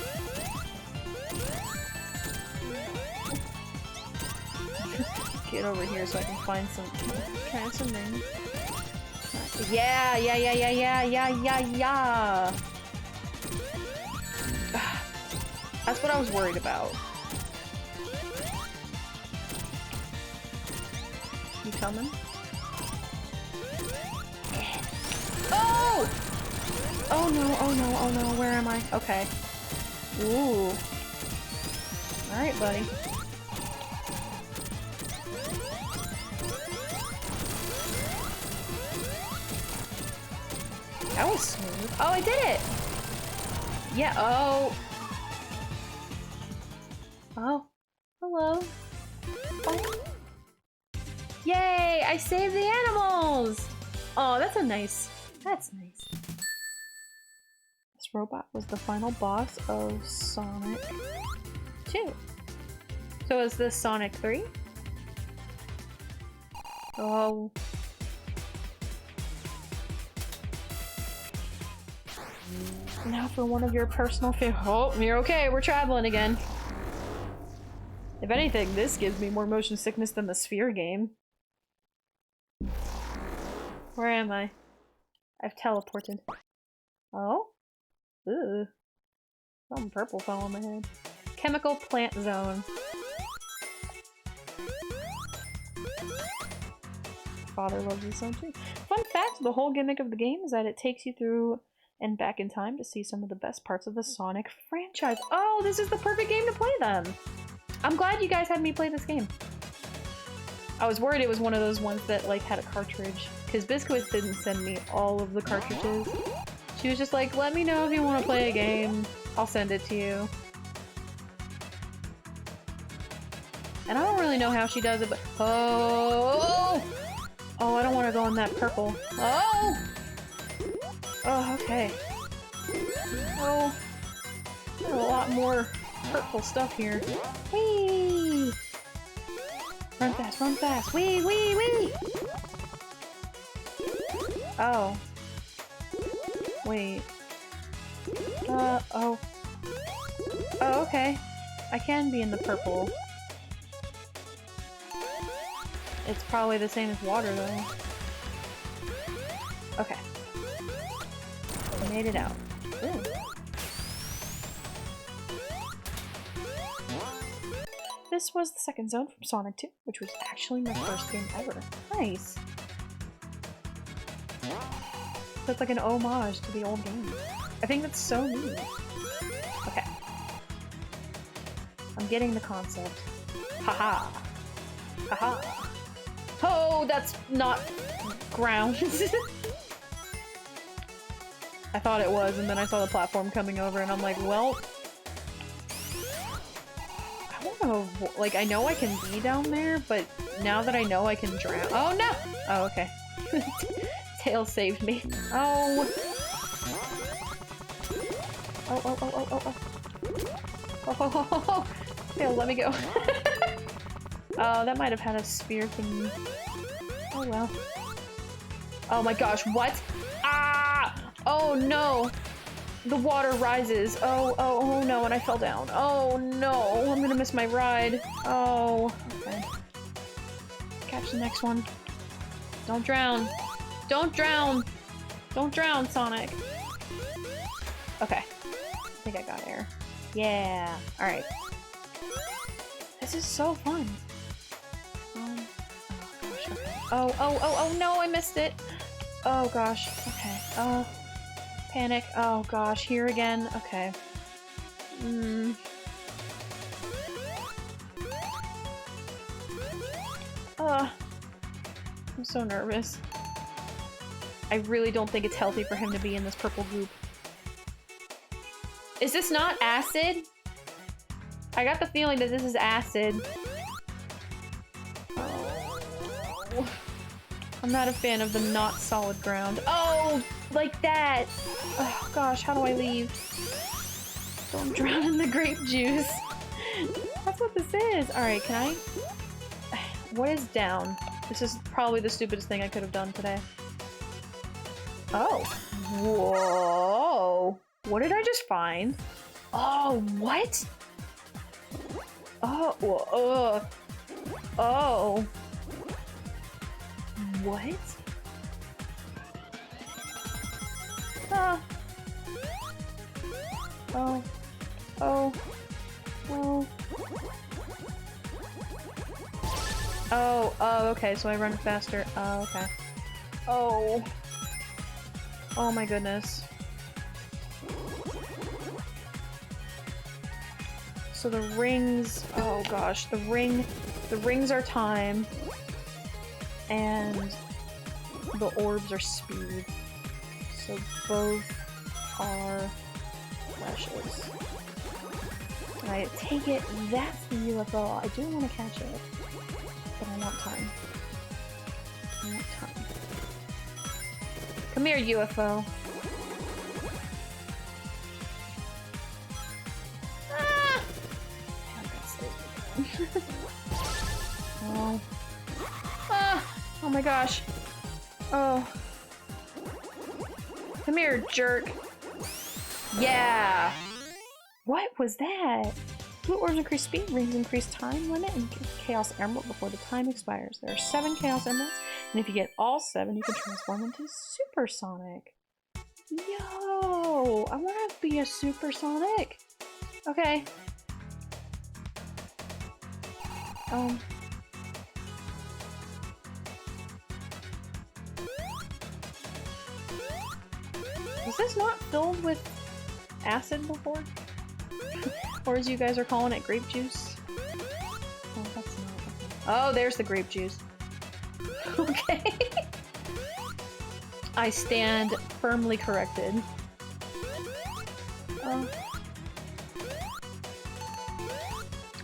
Get over here so I can find some- try some rings. Yeah! That's what I was worried about. You coming? Oh! Oh no, oh no, oh no, where am I? Okay. Ooh. Alright, buddy. That was smooth. Oh, I did it! Yeah, oh. Oh. Hello. Oh. Yay! I saved the animals! Oh, that's a nice... That's nice. This robot was the final boss of Sonic 2. So is this Sonic 3? Oh. Now for one of your personal favorites. Oh, you're okay. We're traveling again. If anything, this gives me more motion sickness than the Sphere game. Where am I? I've teleported. Oh? Ooh. Something purple fell on my head. Chemical plant zone. Father loves his son too. Fun fact, the whole gimmick of the game is that it takes you through and back in time to see some of the best parts of the Sonic franchise. Oh, this is the perfect game to play them! I'm glad you guys had me play this game. I was worried it was one of those ones that like had a cartridge, because Biscuits didn't send me all of the cartridges. She was just like, let me know if you want to play a game. I'll send it to you. And I don't really know how she does it, but... Oh! Oh, I don't want to go in that purple. Oh! Oh, okay. Oh. There's a lot more purple stuff here. Whee! Run fast, run fast! Wee, wee, wee! Oh. Wait. Oh. Oh, okay. I can be in the purple. It's probably the same as water, though. Okay. I made it out. Ooh. This was the second zone from Sonic 2, which was actually my first game ever. Nice. That's like an homage to the old game. I think that's so neat. Okay. I'm getting the concept. Haha. Haha. Oh, that's not ground. I thought it was, and then I saw the platform coming over, and I'm like, well... I don't know, like, I know I can be down there, but now that I know I can drown- Oh, no! Oh, okay. Tail saved me. Oh! Oh, oh, oh, oh, oh, oh. Oh, oh, oh, oh. Tail, let me go. Oh, that might have had a spear thingy. Oh, well. Oh my gosh, what? Ah! Oh, no! The water rises. Oh, oh, oh no, and I fell down. Oh, no! I'm gonna miss my ride. Oh, okay. Catch the next one. Don't drown. Don't drown! Don't drown, Sonic! Okay. I think I got air. Yeah! Alright. This is so fun! Oh gosh, okay. Oh, oh, oh, oh no, I missed it! Oh gosh, okay. Oh. Panic. Oh gosh, here again. Okay. I'm so nervous. I really don't think it's healthy for him to be in this purple goop. Is this not acid? I got the feeling that this is acid. Oh. I'm not a fan of the not solid ground. Oh, like that! Oh gosh, how do I leave? Don't drown in the grape juice. That's what this is. Alright, can I... What is down? This is probably the stupidest thing I could have done today. Oh. Whoa. What did I just find? Oh, what? Oh, oh. What? Ah. Oh. Oh. Oh. Oh, oh, okay, so I run faster. Oh, okay. Oh. Oh my goodness. So the rings, oh gosh, the rings are time, and the orbs are speed. So both are flashes. And I take it that's the UFO. I do want to catch it, but I want time. I want time. Come here, UFO. Ah! I got saved again. Oh. Ah! Oh my gosh. Oh. Come here, jerk. Yeah! What was that? Blue orbs increase speed, rings increase time limit, and Chaos Emerald before the time expires. There are 7 Chaos Emeralds, and if you get all 7, you can transform into Super Sonic. Yo! I want to be a Super Sonic! Okay. Was this not filled with acid before? Or as you guys are calling it, grape juice? Oh, that's not. Okay. Oh, there's the grape juice. Okay. I stand firmly corrected. Oh.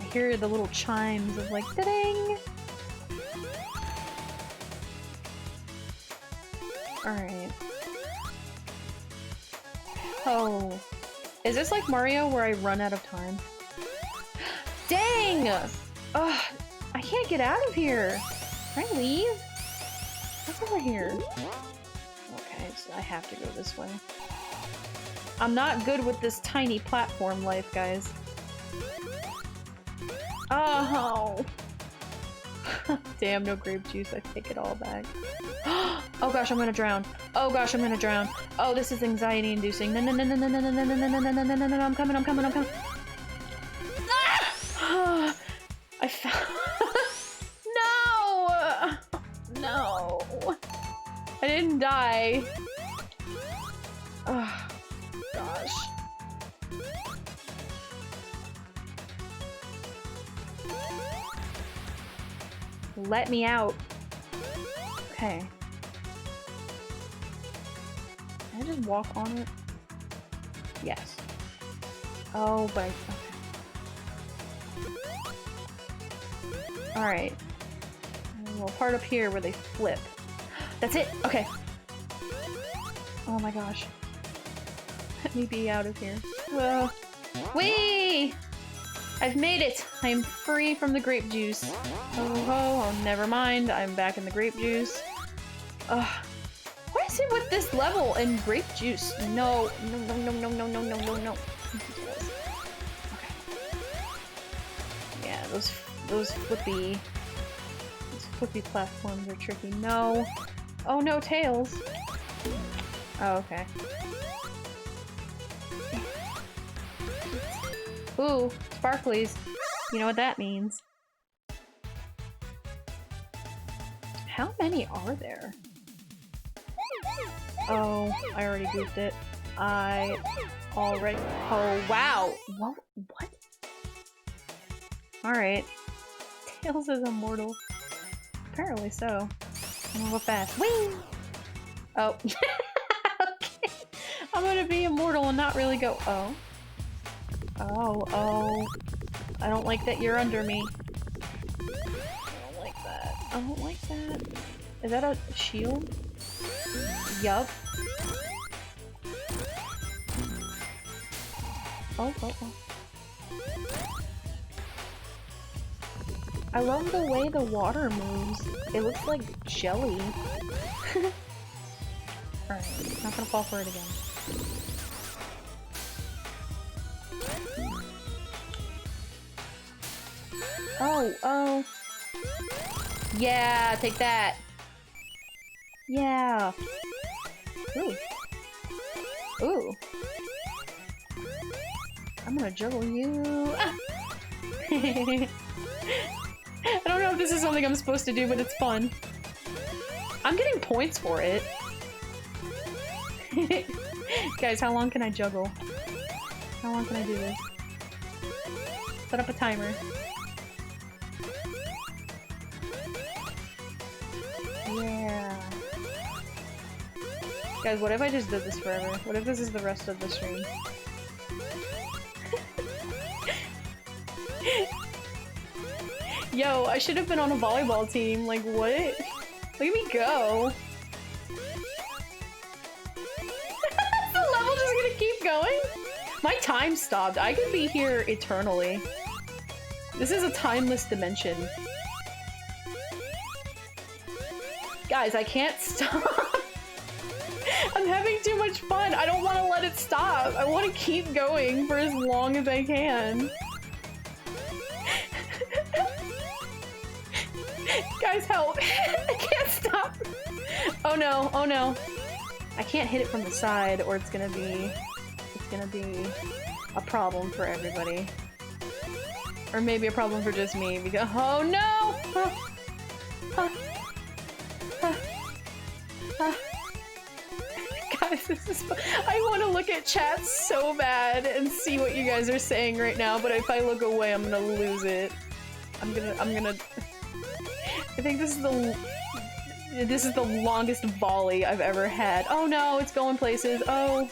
I hear the little chimes of like, da-ding! Alright. Oh. Is this like Mario where I run out of time? Dang! Ugh, I can't get out of here! Can I leave? What's over here? Okay, so I have to go this way. I'm not good with this tiny platform life, guys. Oh! Damn, no grape juice. I take it all back. Oh gosh, I'm gonna drown. Oh gosh, I'm gonna drown. Oh, this is anxiety inducing. No, no, no, no, no, no, no, no, no, no, no, no, no, no, no, I'm coming, I'm coming, I'm coming. Ah! I found. No! No. I didn't die. Oh, gosh. Let me out. Okay. Can I just walk on it? Yes. Oh, but okay. Alright. A little part up here where they flip. That's it! Okay. Oh my gosh. Let me be out of here. Whee! I've made it! I am free from the grape juice. Oh, never mind. I'm back in the grape juice. Ugh. What is it with this level and grape juice? No, no, no, no, no, no, no, no, no, no. Okay. Yeah, those flippy platforms are tricky. No. Oh no, tails. Oh, okay. Ooh, sparklies. You know what that means. How many are there? Oh, I already goofed it. Oh, wow! What? Alright. Tails is immortal. Apparently so. I'm gonna go fast. Whee! Oh. Okay. I'm gonna be immortal and not really go- oh. Oh. I don't like that you're under me. I don't like that. I don't like that. Is that a shield? Yup. Oh. I love the way the water moves. It looks like jelly. Alright, not gonna fall for it again. Oh. Yeah, take that. Yeah. Ooh. I'm gonna juggle you. Ah! I don't know if this is something I'm supposed to do, but it's fun. I'm getting points for it. Guys, how long can I juggle? How long can I do this? Set up a timer. Yeah. Guys, what if I just did this forever? What if this is the rest of the stream? Yo, I should have been on a volleyball team. Like, what? Look at me go. Is the level just gonna keep going? My time stopped. I could be here eternally. This is a timeless dimension. Guys, I can't stop. I'm having too much fun. I don't want to let it stop. I want to keep going for as long as I can. Guys, help. I can't stop. Oh no, oh no. I can't hit it from the side or it's gonna be a problem for everybody. Or maybe a problem for just me because- oh no! Guys, this is I want to look at chat so bad and see what you guys are saying right now, but if I look away, I'm gonna lose it. I'm gonna I think this is the longest volley I've ever had. Oh no, it's going places. Oh.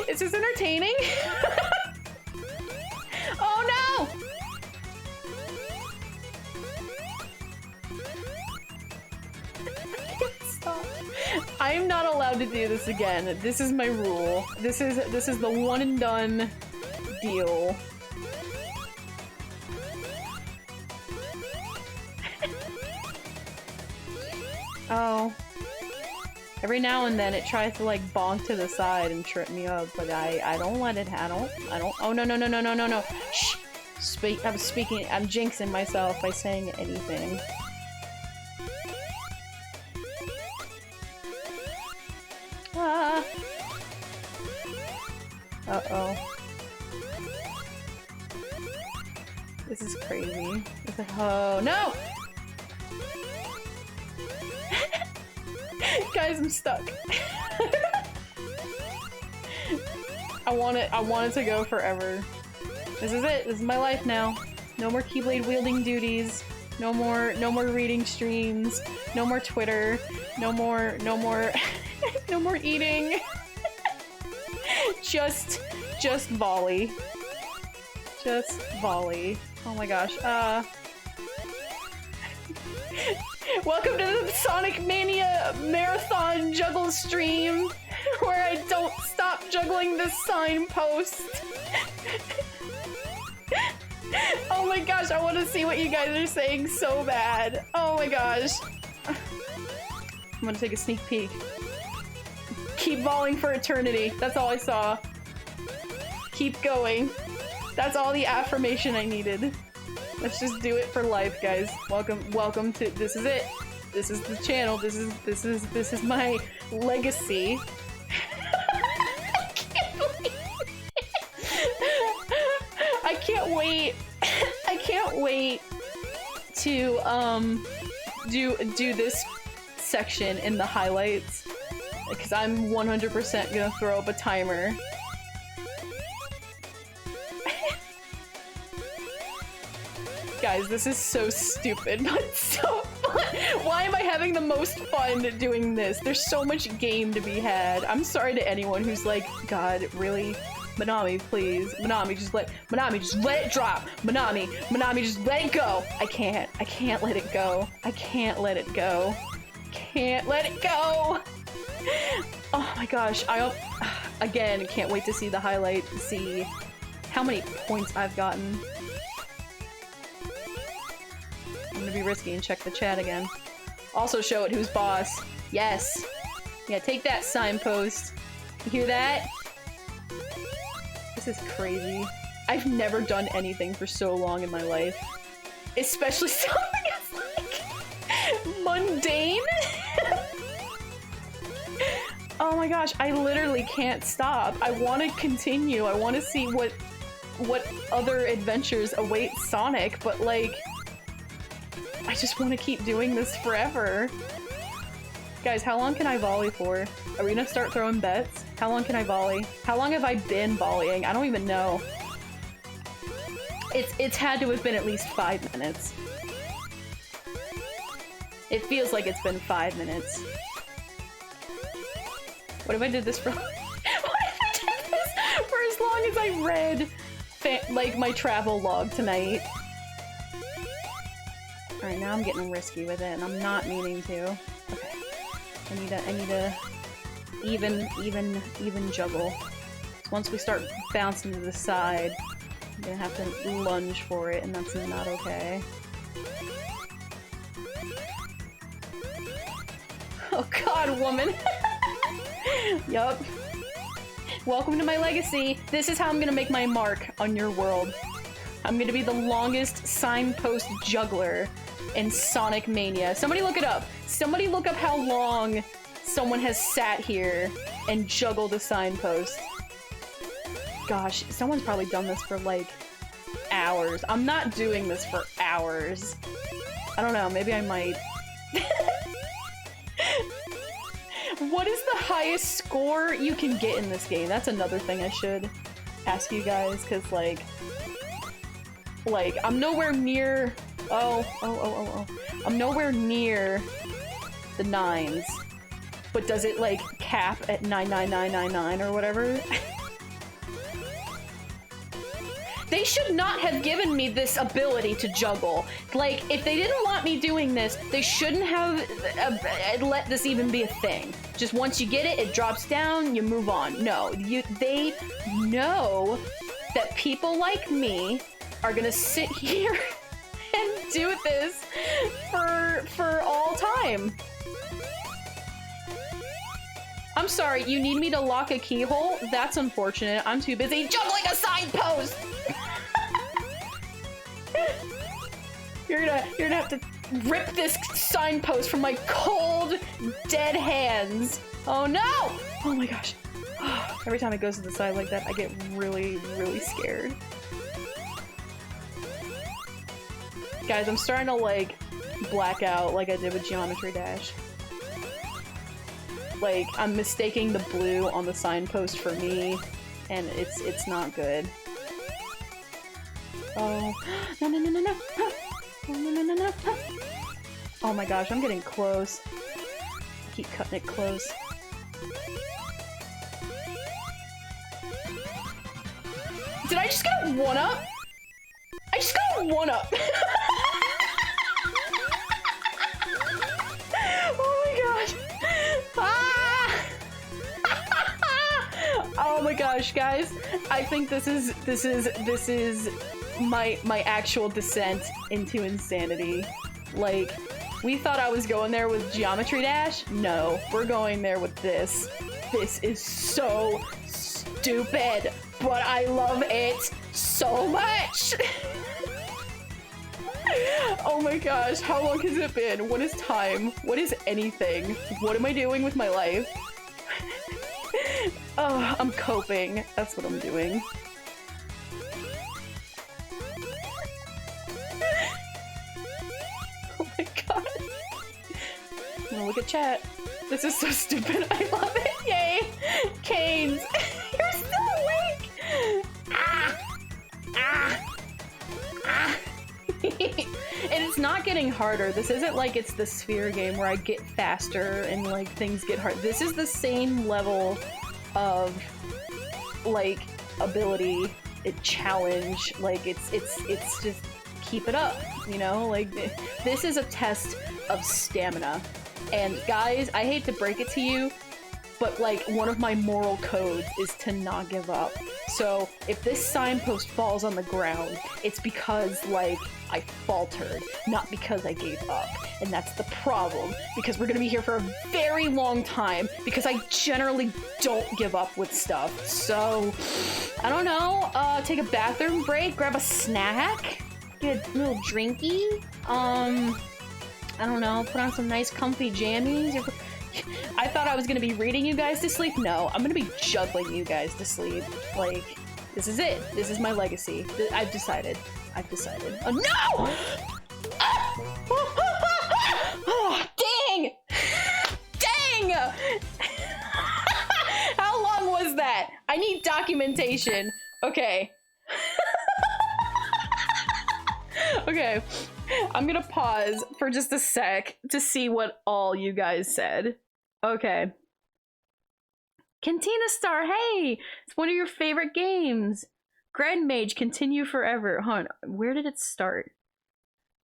Is this entertaining? Oh no! Stop. I am not allowed to do this again. This is my rule. This is the one and done deal. Oh. Every now and then it tries to like bonk to the side and trip me up, but I don't let it, I don't, oh no no no no no no no, shh! I'm jinxing myself by saying anything. Ah! Uh-oh. This is crazy. Oh, no! Guys, I'm stuck. I want it to go forever. This is it. This is my life now. No more Keyblade wielding duties. No more reading streams. No more Twitter. No more no more eating. Just volley. Just volley. Oh my gosh. Welcome to the Sonic Mania marathon juggle stream, where I don't stop juggling this signpost. Oh my gosh, I want to see what you guys are saying so bad. Oh my gosh. I'm gonna take a sneak peek. Keep volleying for eternity. That's all I saw. Keep going. That's all the affirmation I needed. Let's just do it for life, guys. Welcome to, this is it. This is the channel. This is my legacy. I can't wait. I can't wait to do this section in the highlights, because I'm 100% gonna throw up a timer. Guys, this is so stupid, but so fun! Why am I having the most fun doing this? There's so much game to be had. I'm sorry to anyone who's like, God, really? Manami, please. Manami, just let it drop! Manami, just let it go! I can't let it go. I can't let it go. Can't let it go! Oh my gosh, again, can't wait to see the highlight, see how many points I've gotten. I'm gonna be risky and check the chat again. Also show it who's boss. Yes! Yeah, take that signpost. You hear that? This is crazy. I've never done anything for so long in my life. Especially something as, like, mundane? Oh my gosh, I literally can't stop. I want to continue. I want to see what other adventures await Sonic, but like, I just want to keep doing this forever. Guys, how long can I volley for? Are we gonna start throwing bets? How long can I volley? How long have I been volleying? I don't even know. It's had to have been at least 5 minutes. It feels like it's been 5 minutes. What if I did this for- What if I did this for as long as I read like my travel log tonight? Alright, now I'm getting risky with it, and I'm not meaning to. Okay. I need a even juggle. So once we start bouncing to the side, I'm gonna have to lunge for it, and that's not okay. Oh god, woman! Yup. Welcome to my legacy. This is how I'm gonna make my mark on your world. I'm gonna be the longest signpost juggler in Sonic Mania. Somebody look it up. Somebody look up how long someone has sat here and juggled a signpost. Gosh, someone's probably done this for like hours. I'm not doing this for hours. I don't know, maybe I might. What is the highest score you can get in this game? That's another thing I should ask you guys, because like I'm nowhere near I'm nowhere near the 9s. But does it like cap at 99999 or whatever? They should not have given me this ability to juggle. Like, if they didn't want me doing this, they shouldn't have let this even be a thing. Just once you get it, it drops down, you move on. No, they know that people like me are gonna sit here and do this for all time. I'm sorry, you need me to lock a keyhole? That's unfortunate. I'm too busy juggling a signpost! You're gonna have to rip this signpost from my cold, dead hands. Oh no! Oh my gosh. Every time it goes to the side like that, I get really, really scared. Guys, I'm starting to like black out like I did with Geometry Dash. Like, I'm mistaking the blue on the signpost for me, and it's not good. Oh, no, no, no, no, no. No, no, no, no, no. Oh my gosh, I'm getting close. I keep cutting it close. Did I just get a 1-up? I just got a 1-up. Oh my gosh. Ah! Oh my gosh, guys. I think this is my actual descent into insanity. Like, we thought I was going there with Geometry Dash. No, we're going there with this. This is so stupid, but I love it so much. Oh my gosh, how long has it been? What is time? What is anything? What am I doing with my life? Oh, I'm coping. That's what I'm doing. Oh my god. I'm gonna look at chat. This is so stupid. I love it. Yay! Canes! You're still awake! Ah! Ah! Ah! And it's not getting harder. This isn't like it's the sphere game where I get faster and like things get hard. This is the same level of like ability, challenge. Like it's just keep it up, you know? Like this is a test of stamina. And guys, I hate to break it to you, but like one of my moral codes is to not give up. So if this signpost falls on the ground, it's because like I faltered, not because I gave up. And that's the problem, because we're gonna be here for a very long time, because I generally don't give up with stuff. So, I don't know, take a bathroom break, grab a snack, get a little drinky, I don't know, put on some nice comfy jammies. I thought I was gonna be reading you guys to sleep. No, I'm gonna be juggling you guys to sleep. Like, this is it. This is my legacy. I've decided. I've decided. Oh no! Ah! Oh, dang! Dang! How long was that? I need documentation. Okay. Okay. I'm gonna pause for just a sec to see what all you guys said. Okay. Cantina Star, hey! It's one of your favorite games. Grand Mage, continue forever. Hold on, where did it start?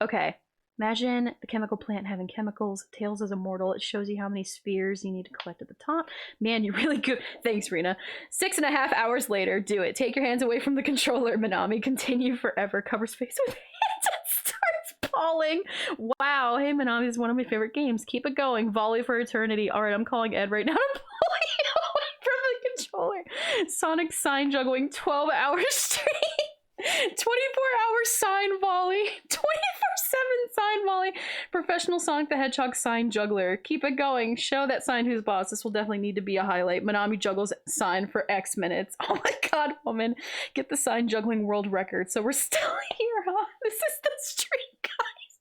Okay. Imagine the chemical plant having chemicals. Tails is immortal. It shows you how many spheres you need to collect at the top. Man, you're really good. Thanks, Rena. 6.5 hours later, do it. Take your hands away from the controller, Manami. Continue forever. Cover space with hands and starts falling. Wow. Hey, Manami is one of my favorite games. Keep it going. Volley for eternity. All right, I'm calling Ed right now to pull you away from the controller. Sonic sign juggling 12 hours straight. 24-hour sign volley. 24/7 sign volley. Professional Sonic the Hedgehog sign juggler. Keep it going. Show that sign who's boss. This will definitely need to be a highlight. Manami juggles sign for X minutes. Oh my god, woman. Get the sign juggling world record. So we're still here, huh? This is the streak, guys.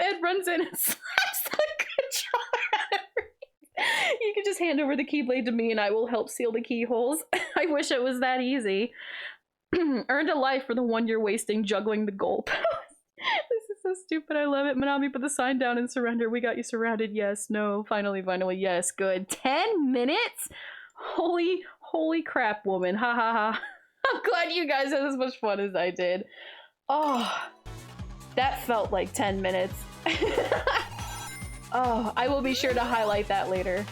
Ed runs in and slaps the controller out of her. You can just hand over the keyblade to me and I will help seal the keyholes. I wish it was that easy. Earned a life for the one you're wasting juggling the goalpost. This is so stupid. I love it. Manami, put the sign down and surrender. We got you surrounded. Yes. No. Finally. Yes. Good. 10 minutes? Holy crap, woman. Ha ha ha. I'm glad you guys had as much fun as I did. Oh, that felt like 10 minutes. Oh, I will be sure to highlight that later.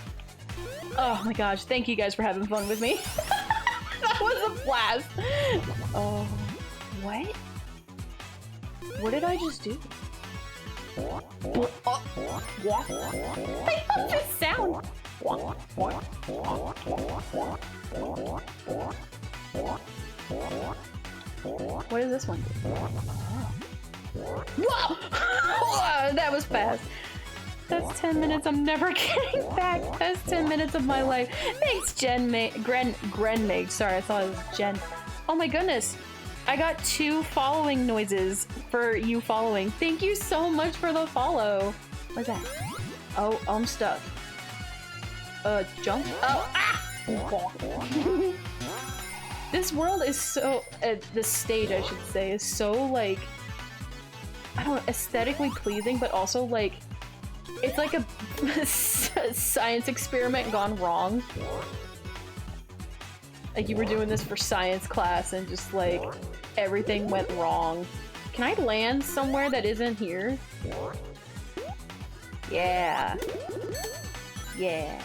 Oh my gosh. Thank you guys for having fun with me. That was a blast. Oh, what? What did I just do? What? I love this sound. What is this one? Whoa! That was fast. That's 10 minutes I'm never getting back. That's 10 minutes of my life. Thanks, Gren. Sorry, I thought it was Jen. Oh my goodness. I got 2 following noises for you following. Thank you so much for the follow. What's that? Oh, I'm stuck. Jump? Oh, ah! This world is so, this stage I should say, is so like, I don't know, aesthetically pleasing, but also like, it's like a science experiment gone wrong. Like you were doing this for science class and just like, everything went wrong. Can I land somewhere that isn't here? Yeah. Yeah.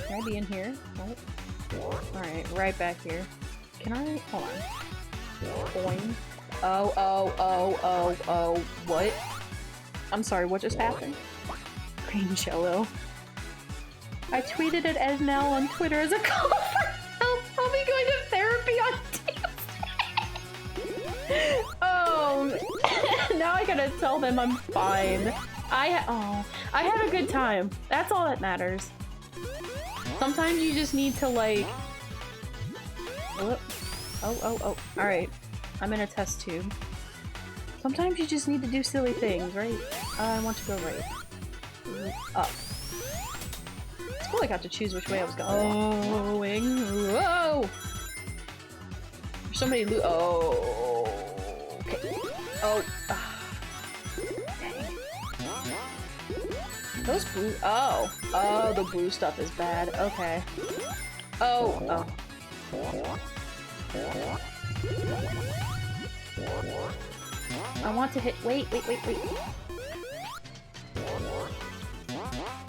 Can I be in here? Nope. Alright, right back here. Can I? Hold on. Boing. Oh, what? I'm sorry, what just happened? Green jello. I tweeted at Esnell on Twitter as a call for help. I'll be going to therapy on Tuesday. Oh, now I gotta tell them I'm fine. I had a good time. That's all that matters. Sometimes you just need to like... Oh. Alright. I'm in a test tube. Sometimes you just need to do silly things, right? I want to go right. Up. It's cool I got to choose which way I was going. Whoa! There's so many oh. Okay. Oh. Dang. Those blue- oh. Oh, the blue stuff is bad. Okay. Oh. I want to hit- wait.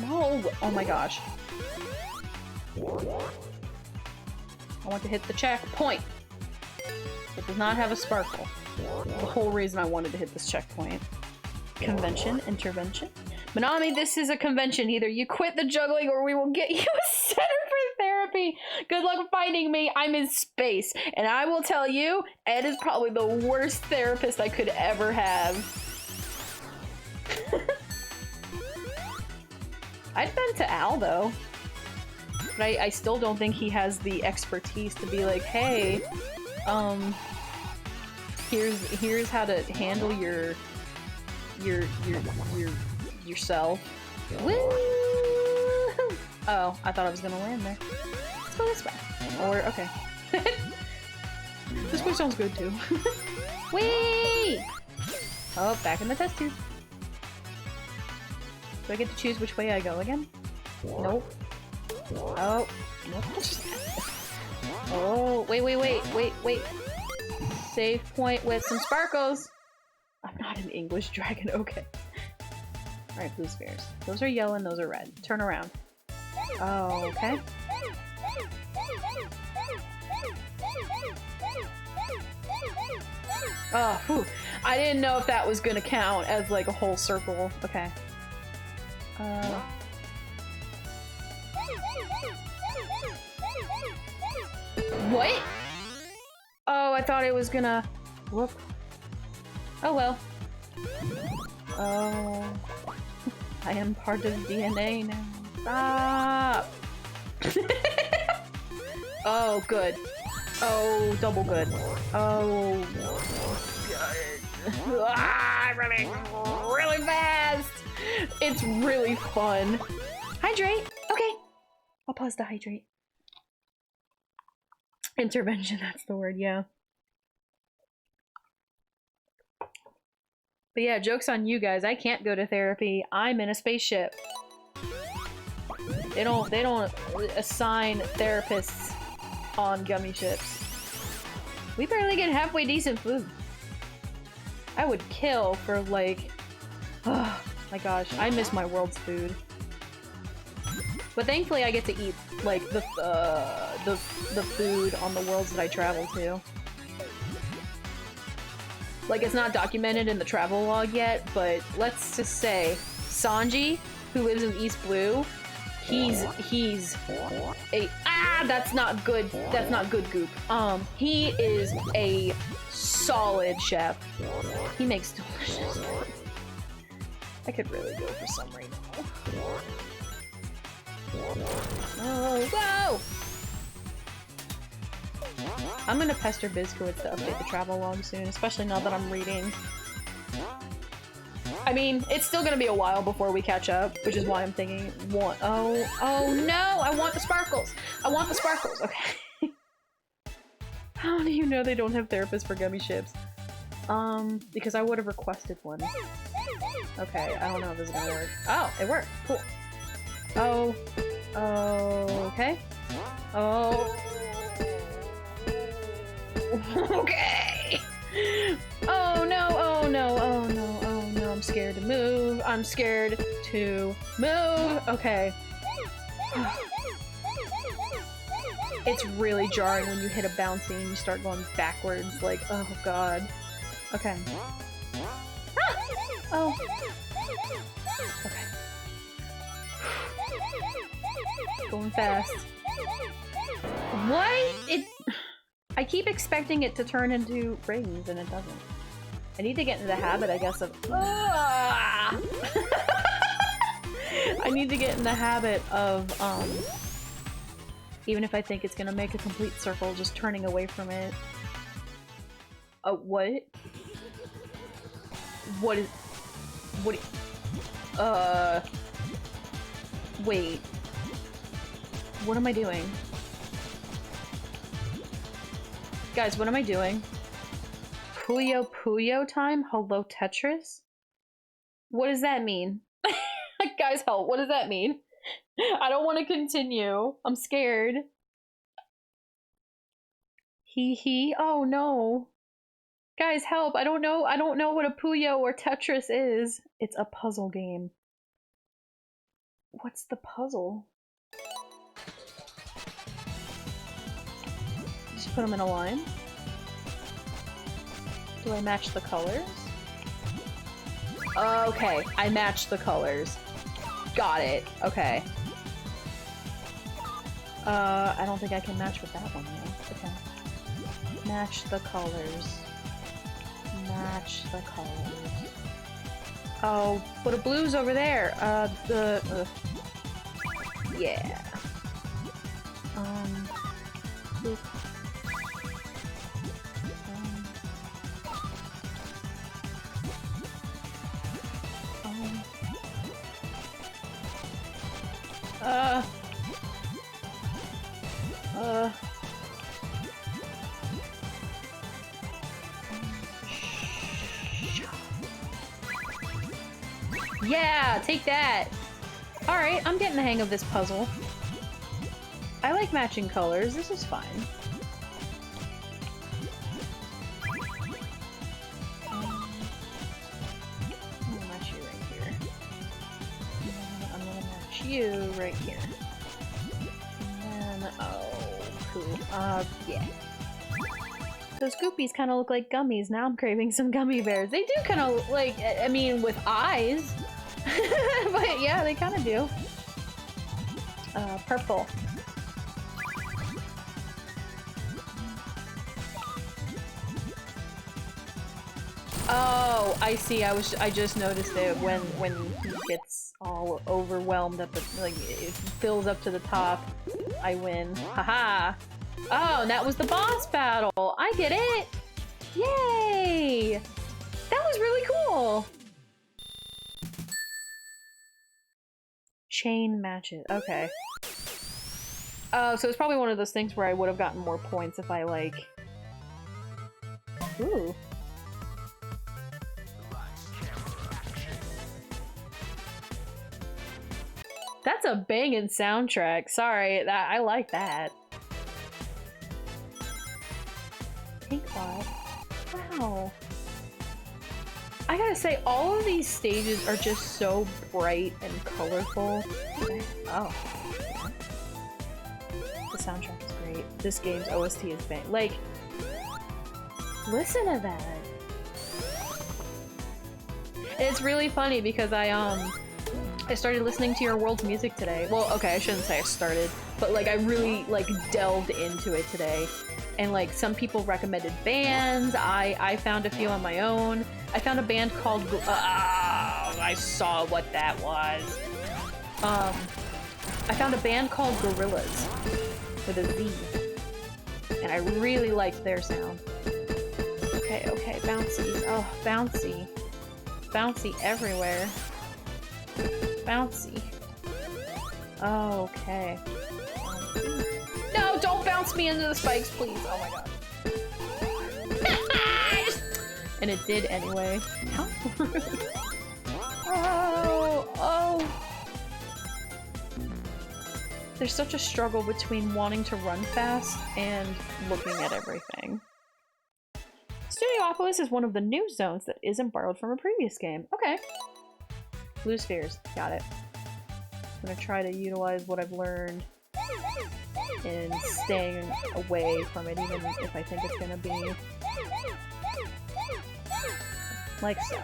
No! Oh my gosh. I want to hit the checkpoint! It does not have a sparkle. The whole reason I wanted to hit this checkpoint. Convention, intervention. Manami, this is a convention. Either you quit the juggling or we will get you a center for therapy. Good luck finding me. I'm in space. And I will tell you, Ed is probably the worst therapist I could ever have. I'd been to Al though. But I still don't think he has the expertise to be like, hey, here's how to handle yourself. Woo! Oh, I thought I was gonna land there. Let's go this way. Or, okay. This way sounds good too. Whee! Oh, back in the test tube. Do I get to choose which way I go again? Nope. Oh. Nope. Oh, wait. Save point with some sparkles. I'm not an English dragon, okay. Alright, blue spheres. Those are yellow and those are red. Turn around. Oh, okay. Oh, whew. I didn't know if that was gonna count as like a whole circle. Okay. What? Oh, I thought it was gonna... Whoop. Oh well. Oh. I am part of DNA now. Stop! Oh, good. Oh, double good. Oh, good. I'm running really fast! It's really fun. Hydrate! Okay. I'll pause to hydrate. Intervention, that's the word, yeah. But yeah, joke's on you guys. I can't go to therapy. I'm in a spaceship. They don't assign therapists on gummy ships. We barely get halfway decent food. I would kill for like, oh my gosh, I miss my world's food. But thankfully I get to eat like the food on the worlds that I travel to. Like, it's not documented in the travel log yet, but let's just say Sanji, who lives in East Blue, he's a that's not good. That's not good goop. He is a solid chef. He makes delicious food. I could really go for some right now. Oh, whoa! I'm gonna pester Biscuits to update the travel log soon, especially now that I'm reading. I mean, it's still gonna be a while before we catch up, which is why I'm thinking, oh no, I want the sparkles! I want the sparkles, okay. How do you know they don't have therapists for gummy ships? Because I would have requested one. Okay, I don't know if this is gonna work. Oh, it worked, cool. Oh, okay. Oh. Okay! Oh no, oh no, oh no, oh no, I'm scared to move. I'm scared to move. Okay. It's really jarring when you hit a bouncy and you start going backwards, like, oh god. Okay. Ah! Oh. Okay. Going fast. What? I keep expecting it to turn into rings and it doesn't. I need to get into the habit, I guess, of I need to get in the habit of even if I think it's gonna make a complete circle, just turning away from it. What? What? Wait. What am I doing? Guys, what am I doing? Puyo Puyo time? Hello Tetris? What does that mean? Guys, help. What does that mean? I don't want to continue. I'm scared. Hee. Oh no. Guys, help. I don't know what a Puyo or Tetris is. It's a puzzle game. What's the puzzle? Just put them in a line. Do I match the colors? Okay, I match the colors. Got it. Okay. I don't think I can match with that one though. Okay. Match the colors. Match the colors. Oh, but a blue's over there. Yeah. Boop. Yeah, take that! Alright, I'm getting the hang of this puzzle. I like matching colors, this is fine. I'm gonna match you right here. I'm gonna match you right here. And then, oh, cool. Yeah. Those goopies kind of look like gummies. Now I'm craving some gummy bears. They do kind of like, I mean, with eyes. But yeah, they kind of do. Purple. Oh, I see. I just noticed it when he gets all overwhelmed at the, like, it fills up to the top. I win. Haha. Oh, that was the boss battle. I get it. Yay! That was really cool. Chain matches. Okay. Oh, so it's probably one of those things where I would have gotten more points if I, like... Ooh. That's a banging soundtrack. Sorry, I like that. Pink bot. Wow. I gotta say, all of these stages are just so bright and colorful. Oh. The soundtrack is great. This game's OST is bang. Like, listen to that. It's really funny because I I started listening to your world's music today. Well, okay, I shouldn't say I started, but like I really like delved into it today. And like some people recommended bands. I found a few on my own. I found a band called I saw what that was. I found a band called Gorillas with a Z. And I really liked their sound. Okay, okay, bouncy. Oh, bouncy. Bouncy everywhere. Bouncy. Oh, okay. No, don't bounce me into the spikes, please. Oh my god. And it did anyway. Oh, oh. There's such a struggle between wanting to run fast and looking at everything. Studiopolis is one of the new zones that isn't borrowed from a previous game. Okay. Blue spheres. Got it. I'm gonna try to utilize what I've learned in staying away from it, even if I think it's gonna be like so.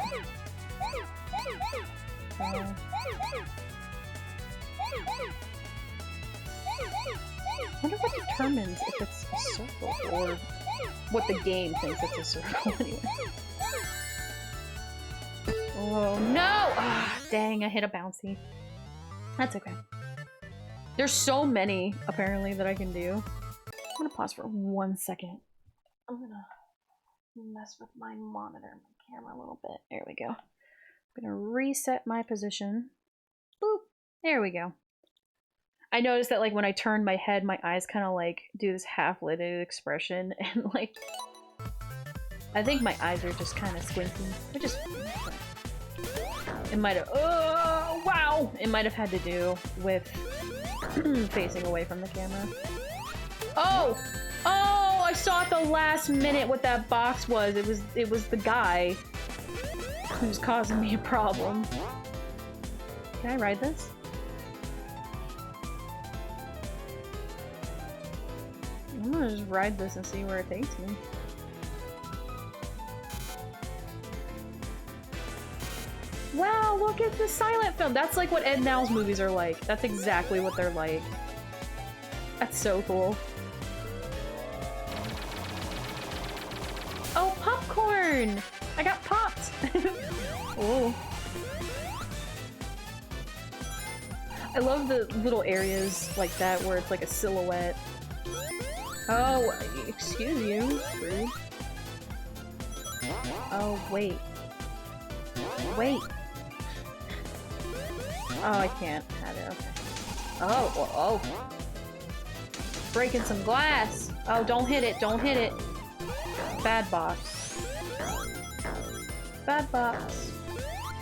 I wonder what determines if it's a circle, or what the game thinks it's a circle anyway. Oh no! Ah, dang, I hit a bouncy. That's okay. There's so many, apparently, that I can do. I'm gonna pause for 1 second. I'm gonna mess with my monitor and my camera a little bit. There we go. I'm gonna reset my position. Boop! There we go. I noticed that like when I turn my head, my eyes kind of like do this half-lidded expression, and like I think my eyes are just kind of squinting. They're just. It might have. Oh wow! It might have had to do with facing away from the camera. Oh! Oh! I saw at the last minute what that box was. It was the guy who was causing me a problem. Can I ride this? I'm gonna just ride this and see where it takes me. Wow, look at the silent film! That's like what Ed Now's movies are like. That's exactly what they're like. That's so cool. Oh, popcorn! I got popped! Oh. I love the little areas like that where it's like a silhouette. Oh, excuse you. Rude. Oh, wait. Wait. Oh, I can't have it. Okay. Oh, oh, oh. Breaking some glass. Oh, don't hit it. Don't hit it. Bad box. Bad box.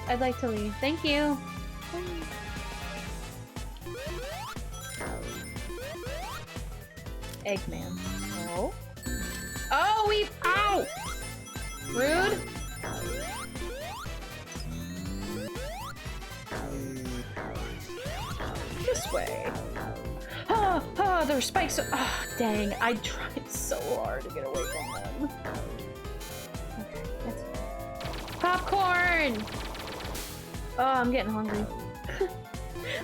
I'd like to leave. Thank you. Eggman. Oh. Oh, we. Ow! Rude. This way. Ah, ah, there are spikes. Ah, dang. I tried so hard to get away from them. Okay, that's popcorn! Oh, I'm getting hungry.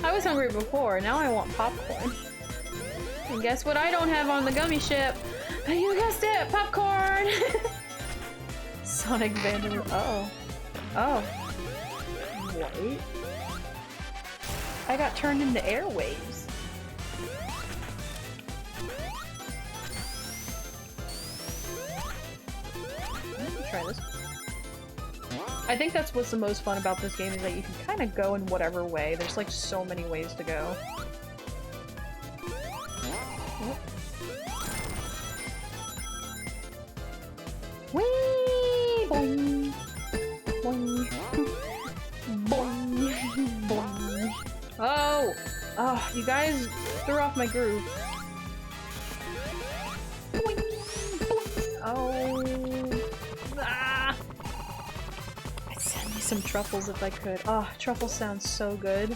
I was hungry before, now I want popcorn. And guess what I don't have on the gummy ship? You guessed it! Popcorn! Sonic Vandal. Uh-oh. Oh. What? I got turned into airwaves. Let me try this. I think that's what's the most fun about this game, is that you can kind of go in whatever way. There's like so many ways to go. Whee! Boing! Boing! Boing! Boing! Oh! Oh, you guys threw off my groove. Boing! Boing! Oh! Ah! I'd send me some truffles if I could. Oh, truffles sound so good.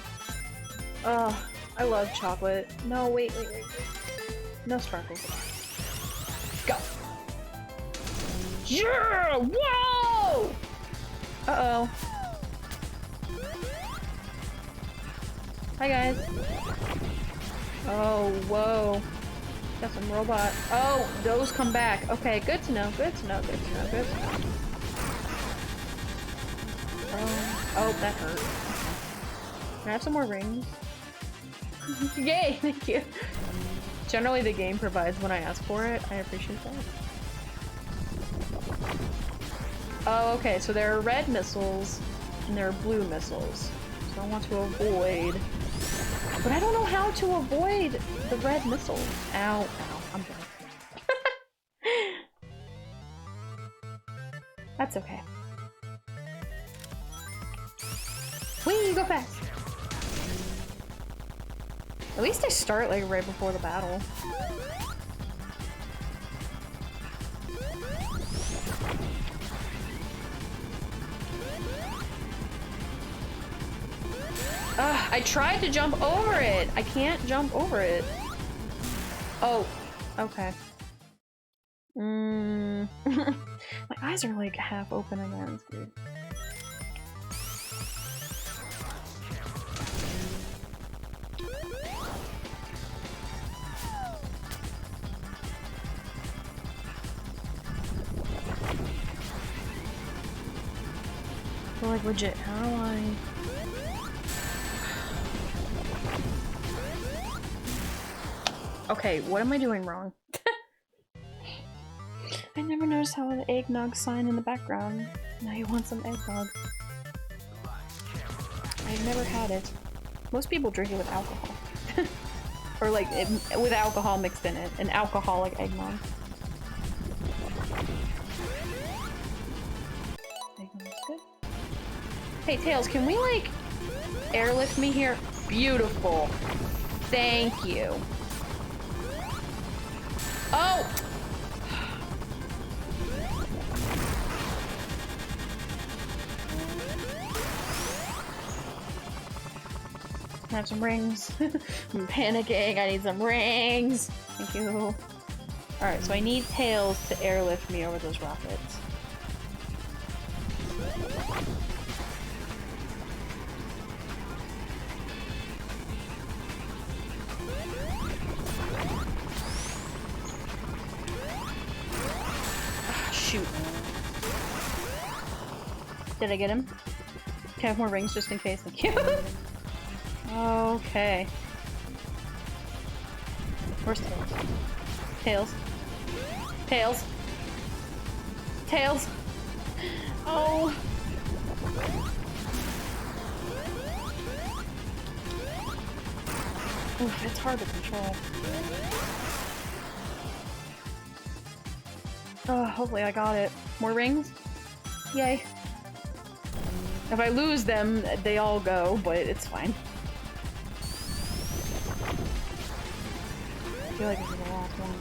Oh, I love chocolate. No, wait. No sparkles. Go! Yeah! Whoa! Uh-oh. Hi, guys. Oh, whoa. Got some robot. Oh, those come back. Okay, good to know. Good to know. Good to know. Good to know. Oh, that hurt. Okay. Can I have some more rings? Yay! Thank you. Generally, the game provides when I ask for it. I appreciate that. Oh, okay. So there are red missiles and there are blue missiles. So I want to avoid. But I don't know how to avoid the red missiles. Ow, ow, I'm dead. That's okay. Whee, go fast! At least I start like right before the battle. Ugh, I tried to jump over it! I can't jump over it. Oh, okay. My eyes are like half open again, it's weird. So like legit, how do I... Okay, what am I doing wrong? I never noticed how an eggnog sign in the background. Now you want some eggnog. I've never had it. Most people drink it with alcohol. Or like, with alcohol mixed in it. An alcoholic eggnog. Eggnog's good. Hey, Tails, can we like airlift me here? Beautiful. Thank you. Oh! I have some rings. I'm panicking. I need some rings. Thank you. Alright, so I need Tails to airlift me over those rockets. Shoot. Did I get him? Can I have more rings just in case? Thank you. Okay. Where's Tails? Tails. Tails. Tails. Oh. Oof, it's hard to control. Oh, hopefully I got it. More rings? Yay. If I lose them, they all go, but it's fine. I feel like this is the last one.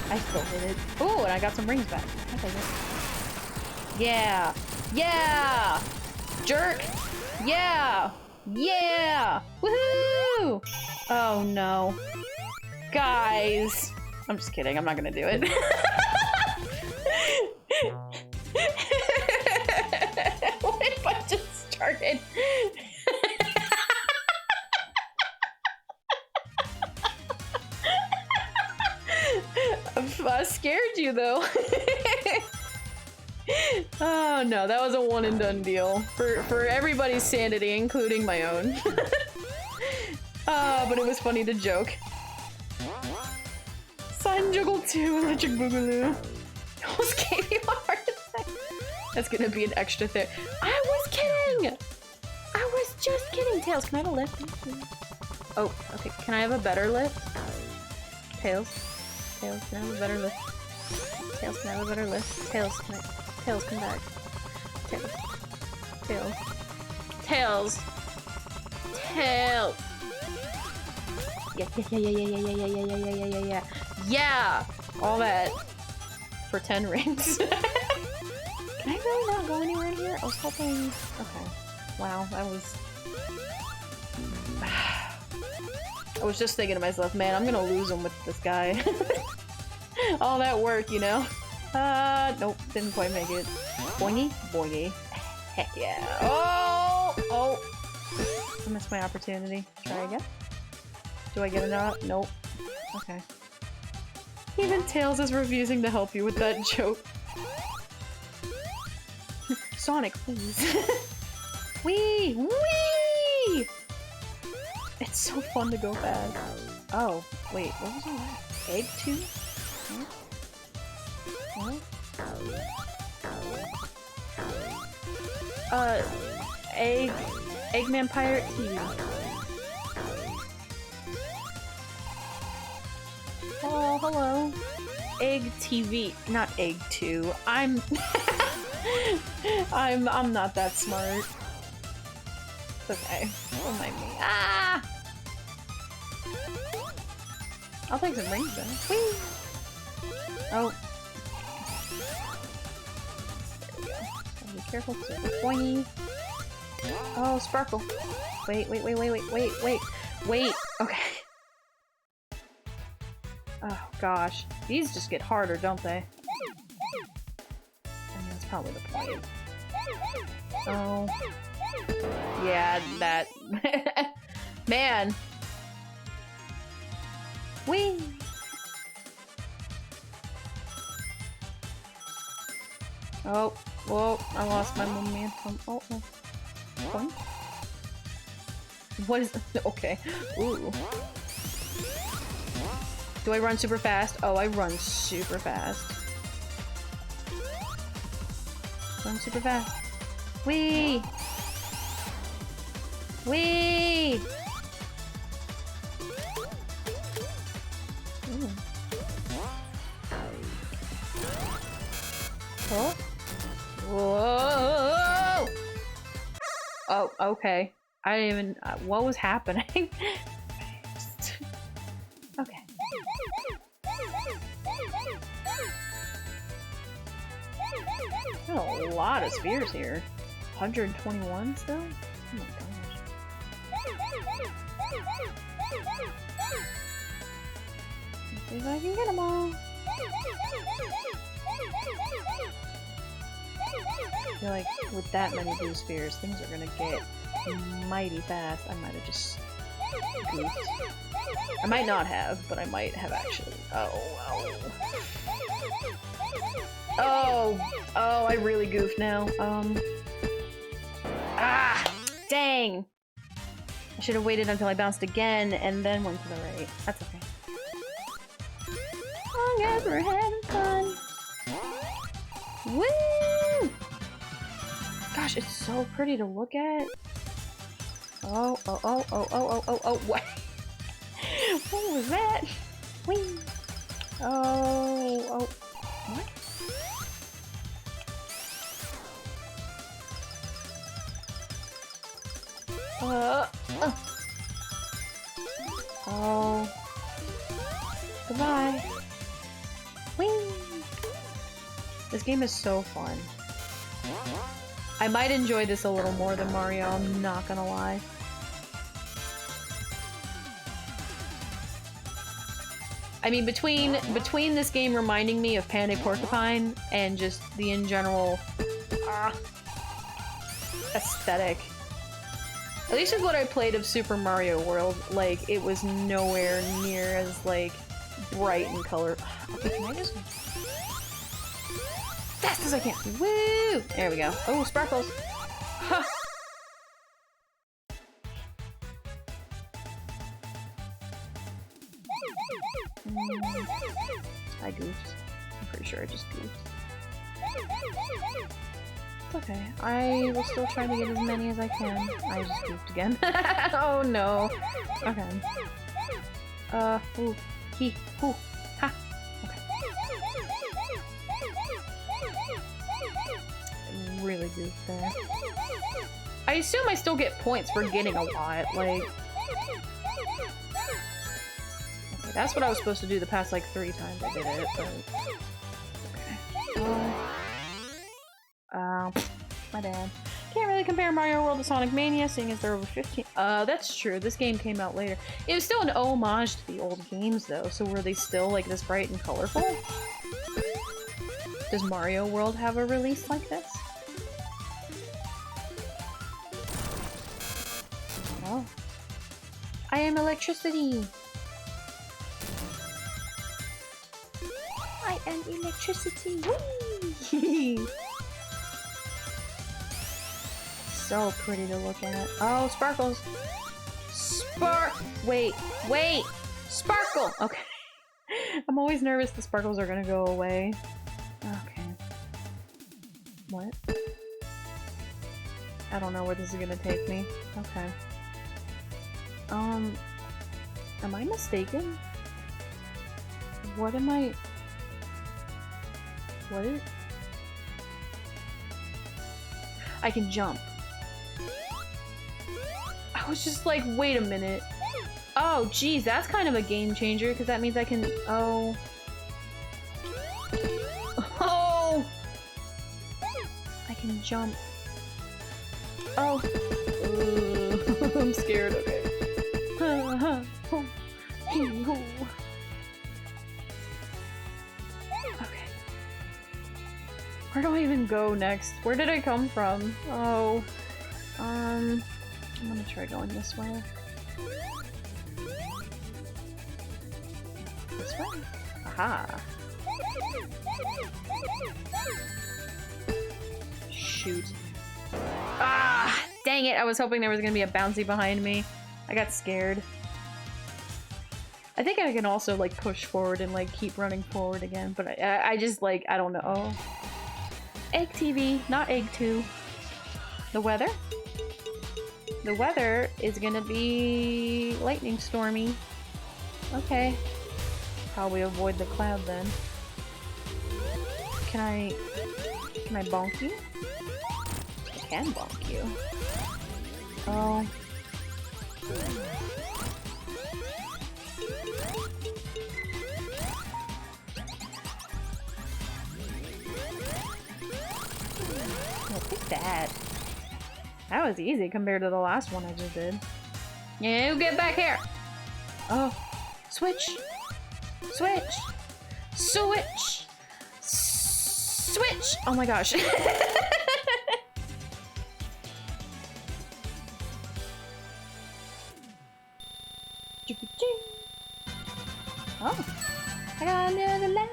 Yeah. I still hit it. Oh, and I got some rings back. I'll take it. Yeah! Yeah! Jerk! Yeah! Yeah! Woohoo! Oh no. Guys! I'm just kidding, I'm not gonna do it. What if I just started? I scared you though. Oh no, that was a one and done deal. For everybody's sanity, including my own. But it was funny to joke. Sign Juggle 2, Electric Boogaloo. Almost gave you a heart attack. That's gonna be an extra thing. I was kidding! I was just kidding! Tails, can I have a lift? Oh, okay. Can I have a better lift? Tails? Tails, can I have a better lift? Tails, can I have a better lift? Tails, can I... Tails, come back. Tails. Tails. Tails. Tails. Yeah, yeah, yeah, yeah, yeah, yeah, yeah, yeah, yeah, yeah, yeah, yeah. Yeah! All that. For 10 rings. Can I really not go anywhere in here? I was hoping... Okay. Wow, that was... I was just thinking to myself, man, I'm gonna lose him with this guy. All that work, you know? Nope, didn't quite make it. Boingy? Boingy. Heck yeah. Oh! Oh! I missed my opportunity. Try again. Do I get enough? Nope. Okay. Even Tails is refusing to help you with that joke. Sonic, please. Wee! Wee! It's so fun to go fast. Oh, wait, what was all that? Egg 2? What? Eggman Pirate TV. Oh, hello. Egg TV, not Egg 2. I'm not that smart. It's okay. Don't mind me. Ah! I'll take some rings though. Whee! Oh. There we go. Gotta be careful because they're pointy. Oh, sparkle. Wait. Wait. Okay. Oh gosh. These just get harder, don't they? And that's probably the point. Oh. Yeah, that. Man. Whee! Oh, whoa, I lost my momentum. Oh. Fun? What is. Okay. Ooh. Do I run super fast? Oh, I run super fast. Run super fast. Whee! Whee! Ooh. Oh. Whoa! Oh, okay. I didn't even. What was happening? Okay. There's a lot of spheres here. 121 still? Oh my gosh. Let's see if I can get them all. I feel like with that many blue spheres, things are gonna get mighty fast. I might have just goofed. I might not have, but I might have actually. Oh, I really goofed now. Dang! I should have waited until I bounced again and then went to the right. That's okay. Long as we're having fun. Woo! Gosh, it's so pretty to look at. Oh, what? What was that? Whee! Oh, what? Oh. Goodbye. Whee! This game is so fun. I might enjoy this a little more than Mario, I'm not gonna lie. I mean, between this game reminding me of Panda Porcupine and just the in general aesthetic. At least with what I played of Super Mario World, like, it was nowhere near as, like, bright and color. Okay, can I just... Fast as I can! Woo! There we go. Oh, sparkles! Huh. I goofed. I'm pretty sure I just goofed. It's okay. I will still try to get as many as I can. I just goofed again. Oh no. Okay. Ooh. Hee. Hoo. Ha. Okay. I really goofed there. I assume I still get points for getting a lot, like... Okay, that's what I was supposed to do the past, like, 3 times I did it, but... Okay. My bad. Can't really compare Mario World to Sonic Mania, seeing as they're over 15. That's true. This game came out later. It was still an homage to the old games, though, so were they still, like, this bright and colorful? Does Mario World have a release like this? am electricity. I am electricity. Whee! So pretty to look at. Oh, sparkles. Wait. Sparkle. Okay. I'm always nervous the sparkles are gonna go away. Okay. What? I don't know where this is gonna take me. Okay. Am I mistaken? What am I... What is... I can jump. I was just like, wait a minute. Oh, geez, that's kind of a game changer, because that means I can... Oh. Oh! I can jump. Oh. I'm scared, okay. Okay. Where do I even go next? Where did I come from? Oh. I'm gonna try going this way. This way? Aha. Shoot. Ah! Dang it! I was hoping there was gonna be a bouncy behind me. I got scared. I think I can also like push forward and like keep running forward again, but I just like, I don't know. Egg TV, not Egg 2. The weather? The weather is gonna be lightning stormy. Okay. Probably avoid the cloud then. Can I bonk you? I can bonk you. Oh. Look at that. That was easy compared to the last one I just did. You get back here! Oh. Switch! Switch! Switch! Switch! Oh my gosh. Oh. I got another life.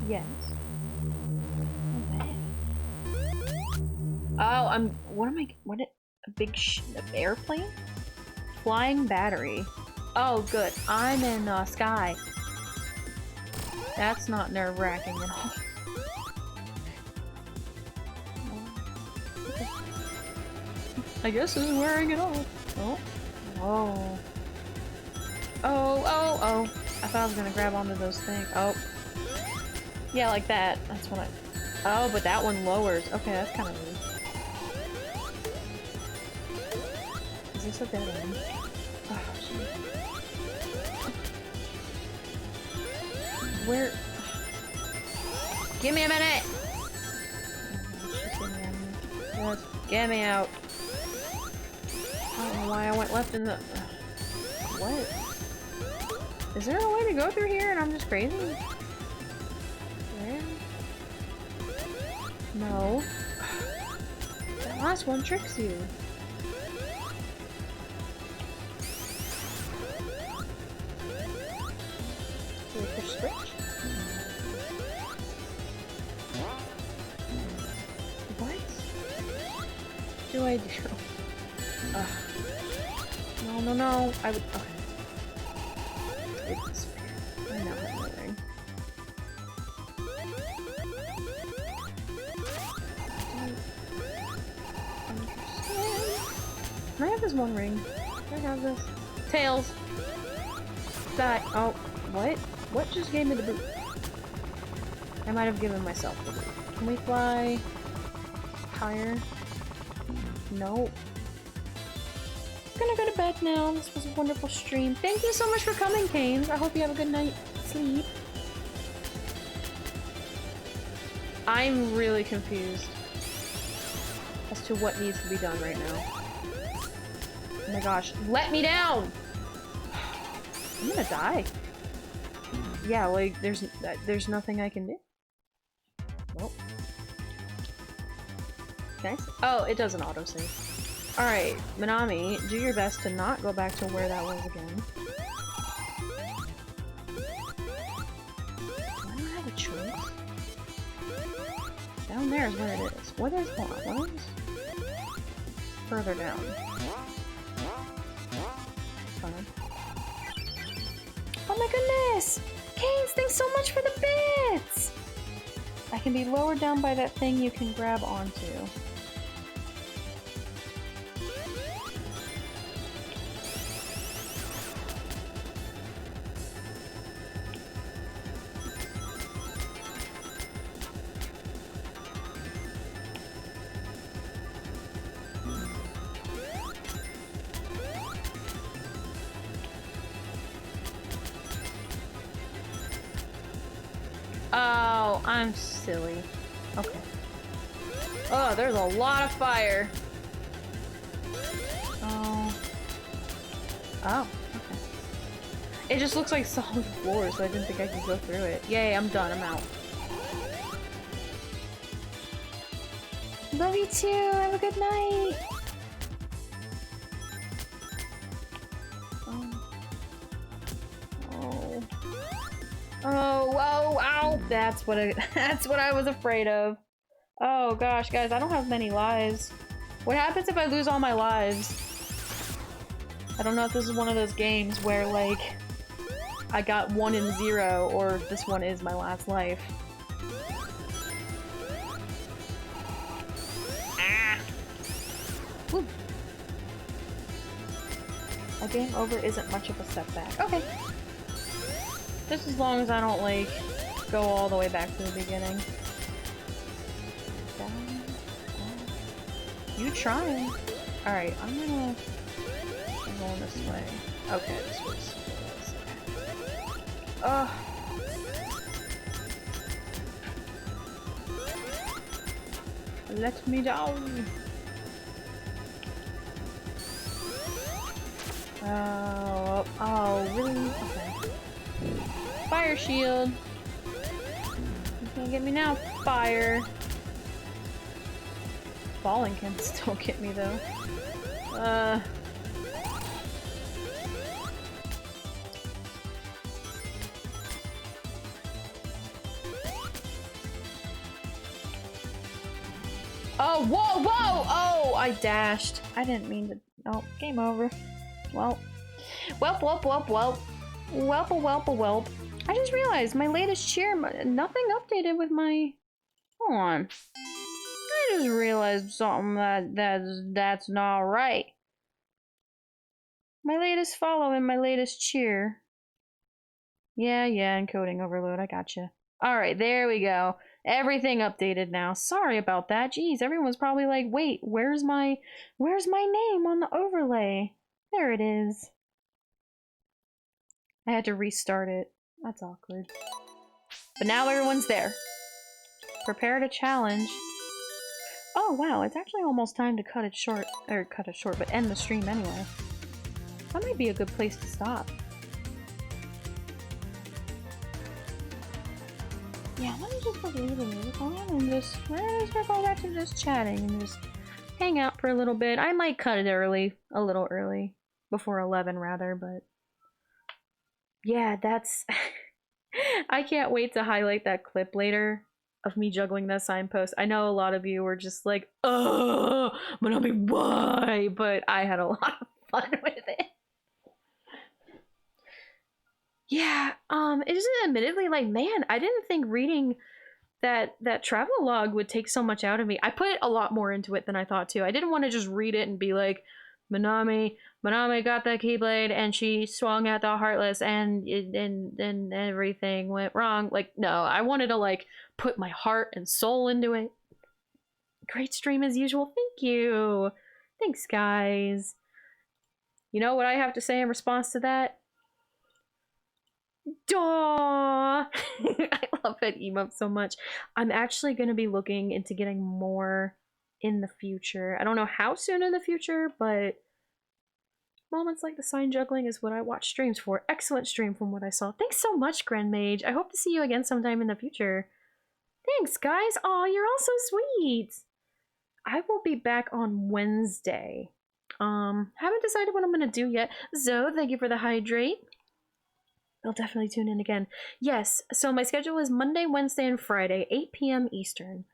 Yes. Okay. Oh, what a big airplane? Flying battery. Oh, good. I'm in sky. That's not nerve-wracking at all. Okay. I guess this is where I get off. Oh. Oh. Oh. I thought I was gonna grab onto those things. Oh. Yeah, like that. That's what I... Oh, but that one lowers. Okay, that's kind of weird. Is this a dead end? Oh, shit. Where? Give me a minute! Just get me out. I don't know why I went left in the... What? Is there a way to go through here and I'm just crazy? Where? No. That last one tricks you. Do we push switch? What do I do? Ugh. No. I would. Okay. It's I now have my ring. Can I have this one ring? Can I have this? Tails! Die! Oh, what? What just gave me the boot? I might have given myself the boot. Can we fly higher? No. I'm gonna go to bed now. This was a wonderful stream. Thank you so much for coming, Canes. I hope you have a good night's sleep. I'm really confused as to what needs to be done right now. Oh my gosh. Let me down! I'm gonna die. Yeah, like, there's nothing I can do. Well. Nice. Oh, it doesn't autosave. Alright, Manami, do your best to not go back to where that was again. I don't have a choice. Down there is where it is. What is, hold on, what is further down? Fine. Oh my goodness! Canes, thanks so much for the bits! I can be lowered down by that thing you can grab onto. Oh, I'm silly. Okay. Oh, there's a lot of fire. Oh. Oh, okay. It just looks like solid floor, so I didn't think I could go through it. Yay, I'm done. I'm out. Love you too. Have a good night. Oh. Oh, whoa, ow! That's what I was afraid of. Oh gosh, guys, I don't have many lives. What happens if I lose all my lives? I don't know if this is one of those games where, like, I got 1 and 0, or this one is my last life. Ah! Woo. A game over isn't much of a setback. Okay. Just as long as I don't, like, go all the way back to the beginning. Down, down. You trying. Alright, I'm going this way. Okay, this was... Ugh. Let me down! Oh, really? Okay. Fire shield! You can't get me now, fire! Falling can still get me, though. Oh, whoa, whoa! Oh, I dashed. I didn't mean to. Oh, game over. Well. Welp, welp, welp, welp. Welp, welp, welp. I just realized my latest cheer, nothing updated with my... Hold on. I just realized something that's not right. My latest follow and my latest cheer. Yeah, encoding overload, I gotcha. Alright, there we go. Everything updated now. Sorry about that. Jeez, everyone's probably like, wait, where's my name on the overlay? There it is. I had to restart it. That's awkward. But now everyone's there. Prepare to challenge. Oh wow, it's actually almost time to cut it short, but end the stream anyway. That might be a good place to stop. Yeah, let me just leave the music on and just, we're gonna go back to just chatting and just hang out for a little bit. I might cut it early, a little early, before 11 rather, but yeah, that's... I can't wait to highlight that clip later of me juggling that signpost. I know a lot of you were just like, oh, Manami, why? But I had a lot of fun with it. Yeah, it is admittedly like, man, I didn't think reading that travel log would take so much out of me. I put a lot more into it than I thought too. I didn't want to just read it and be like, Manami got that Keyblade and she swung at the Heartless and everything went wrong. Like, no, I wanted to like put my heart and soul into it. Great stream as usual. Thank you. Thanks, guys. You know what I have to say in response to that? Duh! I love that emote so much. I'm actually going to be looking into getting more in the future. I don't know how soon in the future, but moments like the sign juggling is what I watch streams for. Excellent stream from what I saw. Thanks so much, Grand Mage. I hope to see you again sometime in the future. Thanks, guys. Aw, you're all so sweet. I will be back on Wednesday. Haven't decided what I'm gonna do yet. Zoe, thank you for the hydrate. I'll definitely tune in again. Yes, so my schedule is Monday, Wednesday, and Friday, 8 p.m. Eastern.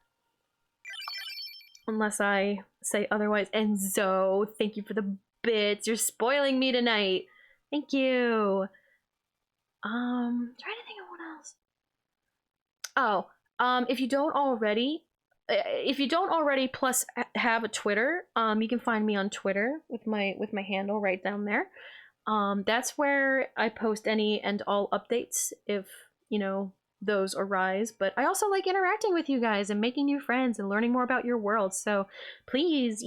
Unless I say otherwise. And Zoe, thank you for the bits. You're spoiling me tonight. Thank you. Trying to think of what else. Oh, if you don't already plus have a Twitter, you can find me on Twitter with my handle right down there. That's where I post any and all updates if, those arise. But I also like interacting with you guys and making new friends and learning more about your world. So please,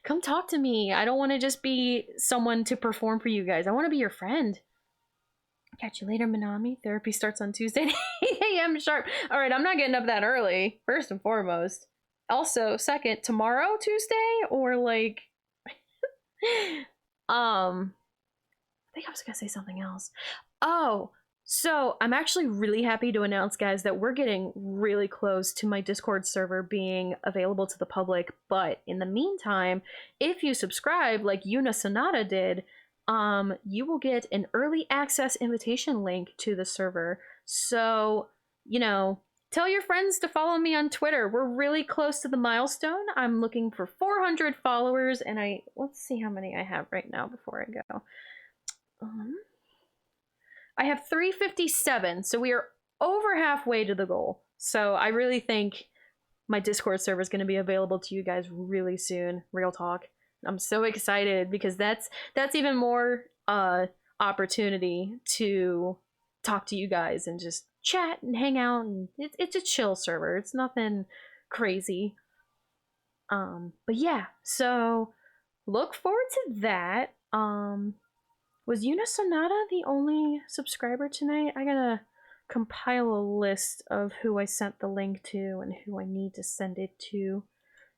come talk to me. I don't want to just be someone to perform for you guys. I want to be your friend. Catch you later, Manami. Therapy starts on Tuesday at 8 a.m. sharp. All right, I'm not getting up that early, first and foremost. Also, second, tomorrow, Tuesday, or like, I think I was gonna say something else. Oh, so I'm actually really happy to announce, guys, that we're getting really close to my Discord server being available to the public. But in the meantime, if you subscribe like Yuna Sonata did, you will get an early access invitation link to the server. So, tell your friends to follow me on Twitter. We're really close to the milestone. I'm looking for 400 followers, and let's see how many I have right now before I go. I have 357, so we are over halfway to the goal. So I really think my Discord server is going to be available to you guys really soon. Real talk. I'm so excited because that's even more opportunity to talk to you guys and just chat and hang out, and it's a chill server. It's nothing crazy. But yeah, so look forward to that. Was Yuna Sonata the only subscriber tonight? I gotta compile a list of who I sent the link to and who I need to send it to.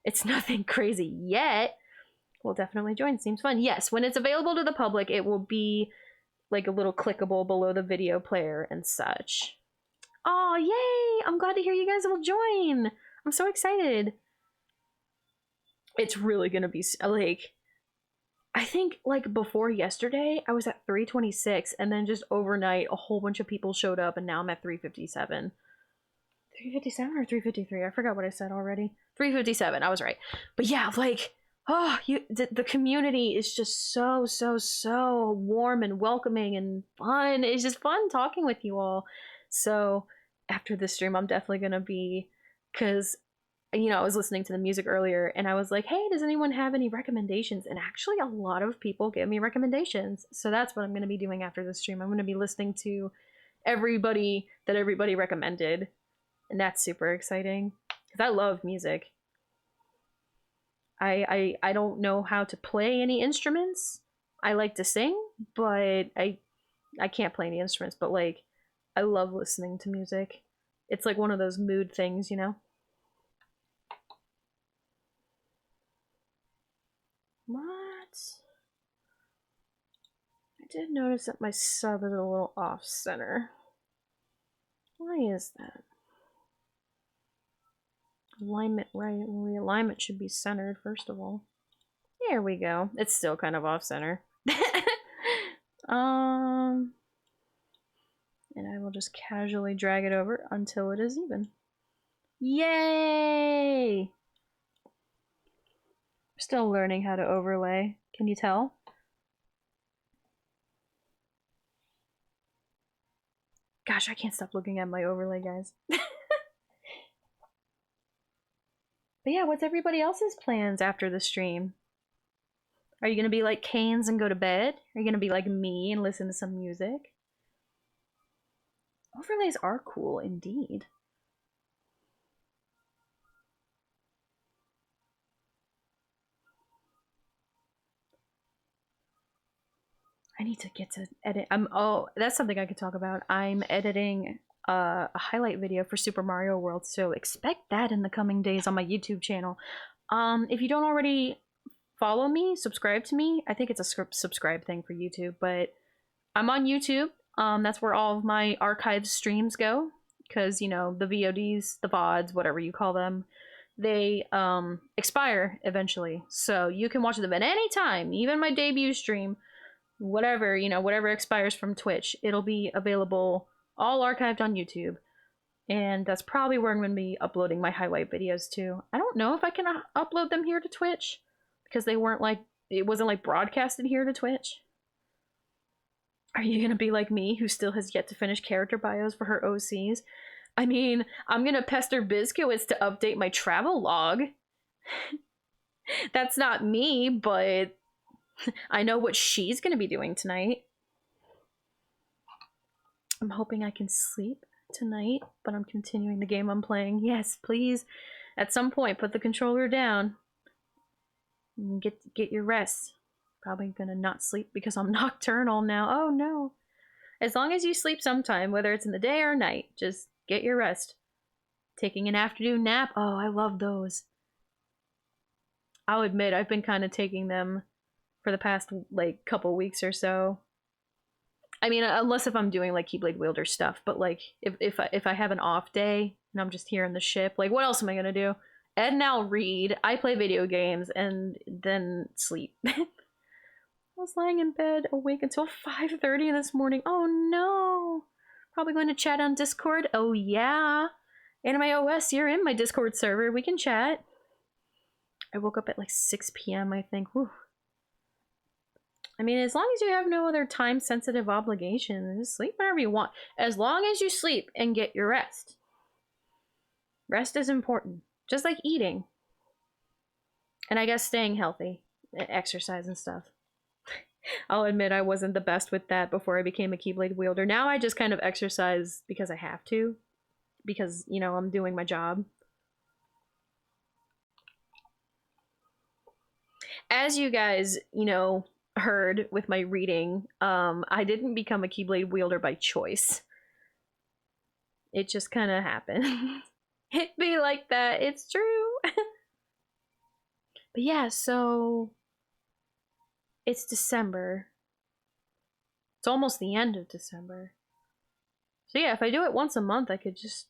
It's nothing crazy yet. We'll definitely join. Seems fun. Yes, when it's available to the public, it will be like a little clickable below the video player and such. Oh, yay! I'm glad to hear you guys will join. I'm so excited. It's really gonna be like, I think like before yesterday, I was at 326, and then just overnight, a whole bunch of people showed up, and now I'm at 357. 357 or 353? I forgot what I said already. 357. I was right. But yeah, like, the community is just so warm and welcoming and fun. It's just fun talking with you all. So after this stream, I'm definitely gonna be, because I was listening to the music earlier and I was like, hey, does anyone have any recommendations? And actually, a lot of people give me recommendations. So that's what I'm going to be doing after the stream. I'm going to be listening to everybody that everybody recommended. And that's super exciting because I love music. I don't know how to play any instruments. I like to sing, but I can't play any instruments. But like, I love listening to music. It's like one of those mood things, What? I did notice that my sub is a little off center. Why is that? Alignment right. Well, the alignment should be centered first of all. There we go. It's still kind of off center. And I will just casually drag it over until it is even. Yay! Still learning how to overlay. Can you tell? Gosh, I can't stop looking at my overlay, guys. But yeah, what's everybody else's plans after the stream? Are you gonna be like Canes and go to bed? Are you gonna be like me and listen to some music? Overlays are cool indeed. I need to get to edit. That's something I could talk about. I'm editing a highlight video for Super Mario World, so expect that in the coming days on my YouTube channel. If you don't already follow me, subscribe to me. I think it's a subscribe thing for YouTube, but I'm on YouTube. That's where all of my archived streams go, because the VODs, the VODs, whatever you call them, they expire eventually. So you can watch them at any time, even my debut stream, whatever, whatever expires from Twitch, it'll be available all archived on YouTube. And that's probably where I'm going to be uploading my highlight videos too. I don't know if I can upload them here to Twitch because it wasn't like broadcasted here to Twitch. Are you going to be like me who still has yet to finish character bios for her OCs? I mean, I'm going to pester Biscuits to update my travel log. That's not me, but I know what she's going to be doing tonight. I'm hoping I can sleep tonight, but I'm continuing the game I'm playing. Yes, please. At some point, put the controller down. And get your rest. Probably gonna not sleep because I'm nocturnal now. Oh no. As long as you sleep sometime, whether it's in the day or night, just get your rest. Taking an afternoon nap. Oh, I love those. I'll admit, I've been kind of taking them for the past, like, couple weeks or so. I mean, unless if I'm doing, like, Keyblade Wielder stuff. But, like, if I have an off day and I'm just here in the ship, like, what else am I gonna do? Ed and I'll read, I play video games, and then sleep. I was lying in bed awake until 5:30 this morning. Oh no! Probably going to chat on Discord. Oh yeah! Anime OS, you're in my Discord server. We can chat. I woke up at like 6 p.m. I think. Whew. I mean, as long as you have no other time-sensitive obligations, sleep whenever you want. As long as you sleep and get your rest. Rest is important. Just like eating. And I guess staying healthy. Exercise and stuff. I'll admit I wasn't the best with that before I became a Keyblade wielder. Now I just kind of exercise because I have to. Because, you know, I'm doing my job. As you guys, you know, heard with my reading, I didn't become a Keyblade wielder by choice. It just kind of happened. It be like that. It's true. But yeah, so it's December. It's almost the end of December. So yeah, if I do it once a month, I could just...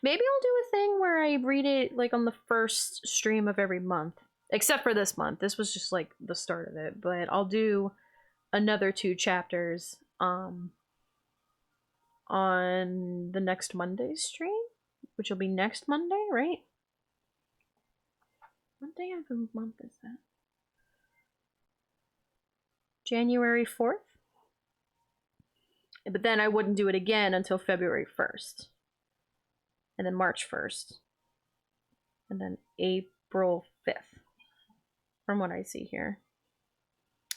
Maybe I'll do a thing where I read it like on the first stream of every month. Except for this month. This was just like the start of it. But I'll do another 2 chapters on the next Monday's stream. Which will be next Monday, right? What day of the month is that? January 4th? But then I wouldn't do it again until February 1st. And then March 1st. And then April 5th. From what I see here.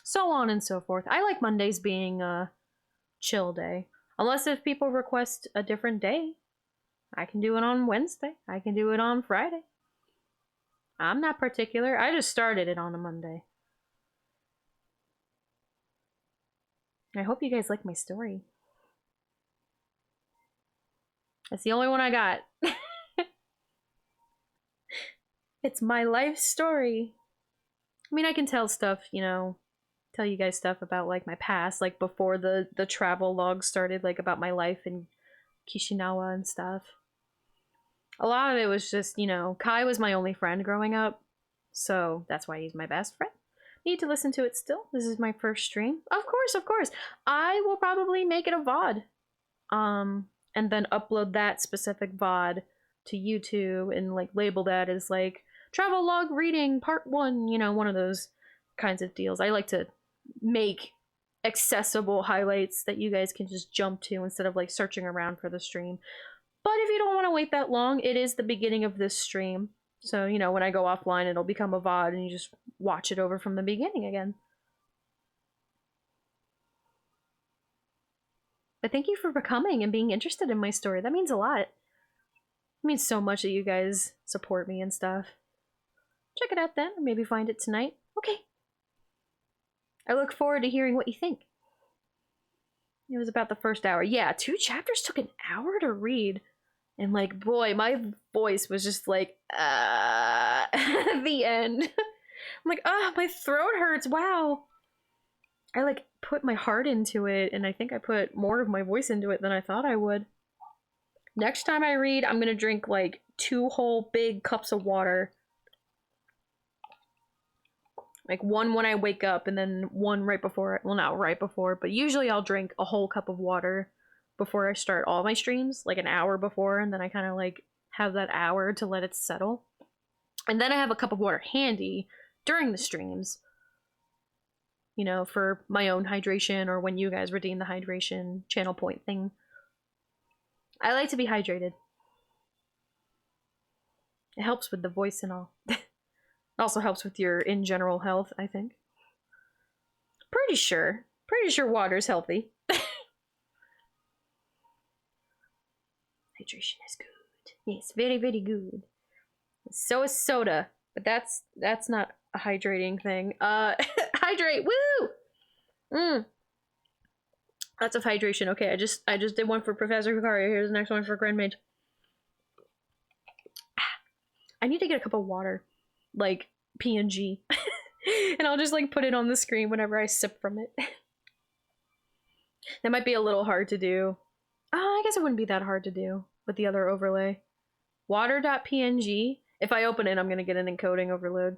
So on and so forth. I like Mondays being a chill day. Unless if people request a different day. I can do it on Wednesday. I can do it on Friday. I'm not particular. I just started it on a Monday. I hope you guys like my story. That's the only one I got. It's my life story. I mean, I can tell stuff, you know, tell you guys stuff about, like, my past, like, before the travel log started, like, about my life in Kishinawa and stuff. A lot of it was just, you know, Kai was my only friend growing up, so that's why he's my best friend. Need to listen to it still. This is my first stream. Of course, of course. I will probably make it a VOD. And then upload that specific VOD to YouTube and, like, label that as, like, travel log reading part 1, you know, one of those kinds of deals. I like to make accessible highlights that you guys can just jump to instead of, like, searching around for the stream. But if you don't want to wait that long, it is the beginning of this stream. So, you know, when I go offline, it'll become a VOD and you just watch it over from the beginning again. But thank you for coming and being interested in my story. That means a lot. It means so much that you guys support me and stuff. Check it out then, or maybe find it tonight. Okay. I look forward to hearing what you think. It was about the first hour. Yeah, 2 chapters took an hour to read. And, like, boy, my voice was just like, at the end. I'm like, my throat hurts, wow. I, like, put my heart into it, and I think I put more of my voice into it than I thought I would. Next time I read, I'm gonna drink, like, 2 whole big cups of water. Like one when I wake up and then one right before, well, not right before, but usually I'll drink a whole cup of water before I start all my streams, like an hour before, and then I kind of like have that hour to let it settle. And then I have a cup of water handy during the streams, you know, for my own hydration or when you guys redeem the hydration channel point thing. I like to be hydrated. It helps with the voice and all. It also helps with your in general health, I think. Pretty sure water's healthy. Hydration is good. Yes, very, very good. So is soda, but that's not a hydrating thing. Hydrate, woo! Lots of hydration. Okay, I just did one for Professor Hikaria. Here's the next one for Grand Mage. I need to get a cup of water. Like PNG. And I'll just like put it on the screen whenever I sip from it. That might be a little hard to do. I guess it wouldn't be that hard to do with the other overlay. Water.png. If I open it, I'm gonna get an encoding overload.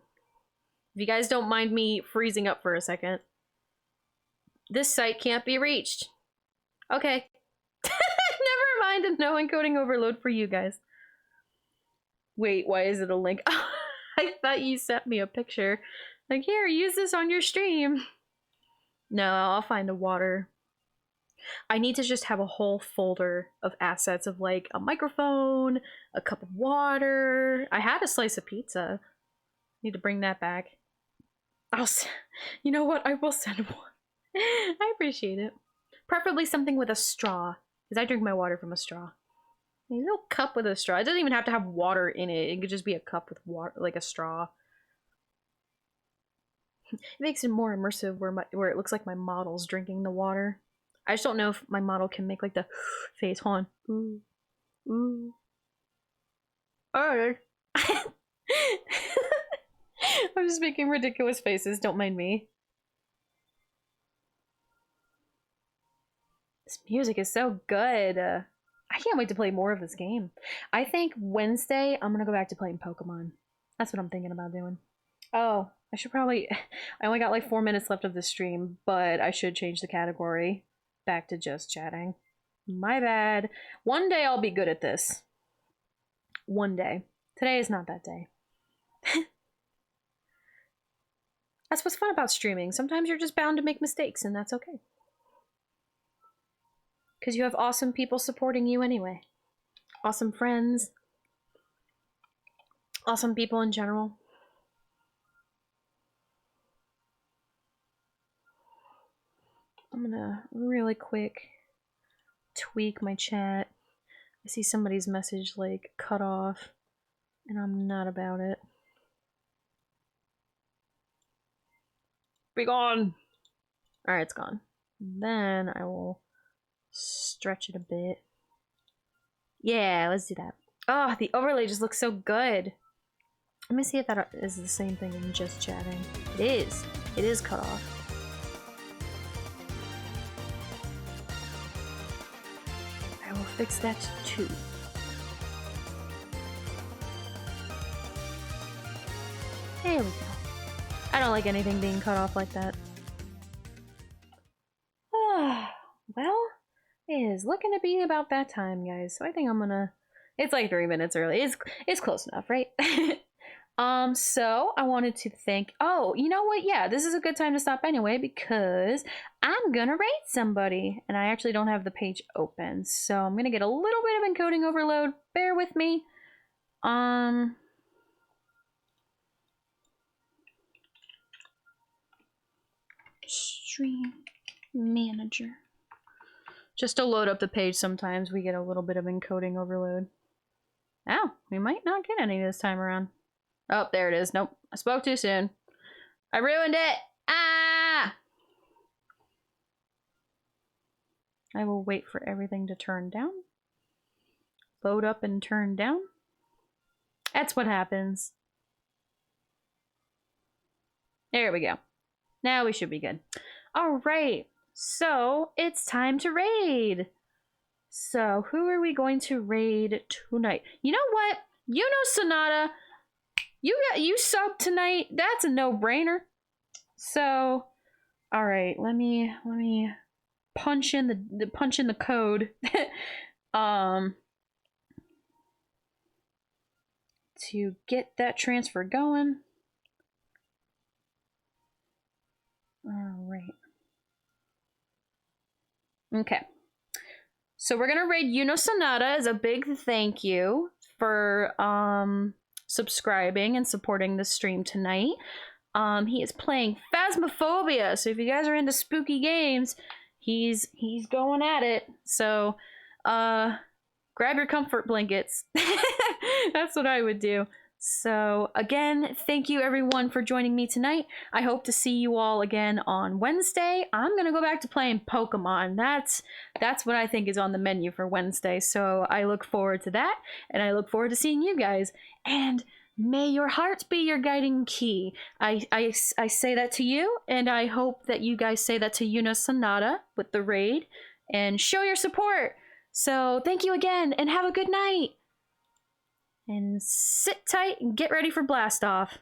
If you guys don't mind me freezing up for a second. This site can't be reached. Okay. Never mind, a no encoding overload for you guys. Wait, why is it a link? I thought you sent me a picture. Like, here, use this on your stream. No, I'll find a water. I need to just have a whole folder of assets of like a microphone, a cup of water. I had a slice of pizza. Need to bring that back. You know what? I will send one. I appreciate it. Preferably something with a straw, because I drink my water from a straw. A little cup with a straw. It doesn't even have to have water in it. It could just be a cup with water, like a straw. It makes it more immersive where it looks like my model's drinking the water. I just don't know if my model can make like the face. Hold on. Ooh. Ooh. Alright. I'm just making ridiculous faces. Don't mind me. This music is so good. I can't wait to play more of this game. I think Wednesday I'm gonna go back to playing Pokemon. That's what I'm thinking about doing. Oh, I should probably... I only got like 4 minutes left of the stream, but I should change the category back to just chatting. My bad. One day I'll be good at this. One day. Today is not that day. That's what's fun about streaming. Sometimes you're just bound to make mistakes, and that's okay. Because you have awesome people supporting you anyway. Awesome friends. Awesome people in general. I'm gonna really quick tweak my chat. I see somebody's message like cut off, and I'm not about it. Be gone! Alright, it's gone. Then I will stretch it a bit. Yeah, let's do that. Oh, the overlay just looks so good. Let me see if that is the same thing in just chatting. It is. It is cut off. I will fix that too. There we go. I don't like anything being cut off like that. Well, it is looking to be about that time, guys. So I think I'm gonna... It's like 3 minutes early. It's close enough, right? So I wanted to thank... Oh, you know what? Yeah, this is a good time to stop anyway because I'm gonna rate somebody. And I actually don't have the page open. So I'm gonna get a little bit of encoding overload. Bear with me. Stream manager. Just to load up the page, sometimes we get a little bit of encoding overload. Oh, we might not get any this time around. Oh, there it is. Nope, I spoke too soon. I ruined it. Ah! I will wait for everything to turn down. Load up and turn down. That's what happens. There we go. Now we should be good. All right. So it's time to raid. So who are we going to raid tonight? You know what? Sonata, you sub tonight. That's a no-brainer. So, all right, let me punch in the code. To get that transfer going. All right. Okay. So we're gonna raid Sonata as a big thank you for subscribing and supporting the stream tonight. He is playing Phasmophobia, so if you guys are into spooky games, he's going at it. So grab your comfort blankets. That's what I would do. So again, thank you everyone for joining me tonight. I hope to see you all again on Wednesday. I'm gonna go back to playing Pokemon. That's what I think is on the menu for Wednesday. So I look forward to that, and I look forward to seeing you guys. And may your heart be your guiding key. I say that to you, and I hope that you guys say that to Sonata with the raid, and show your support. So thank you again, and have a good night. And sit tight and get ready for blast off.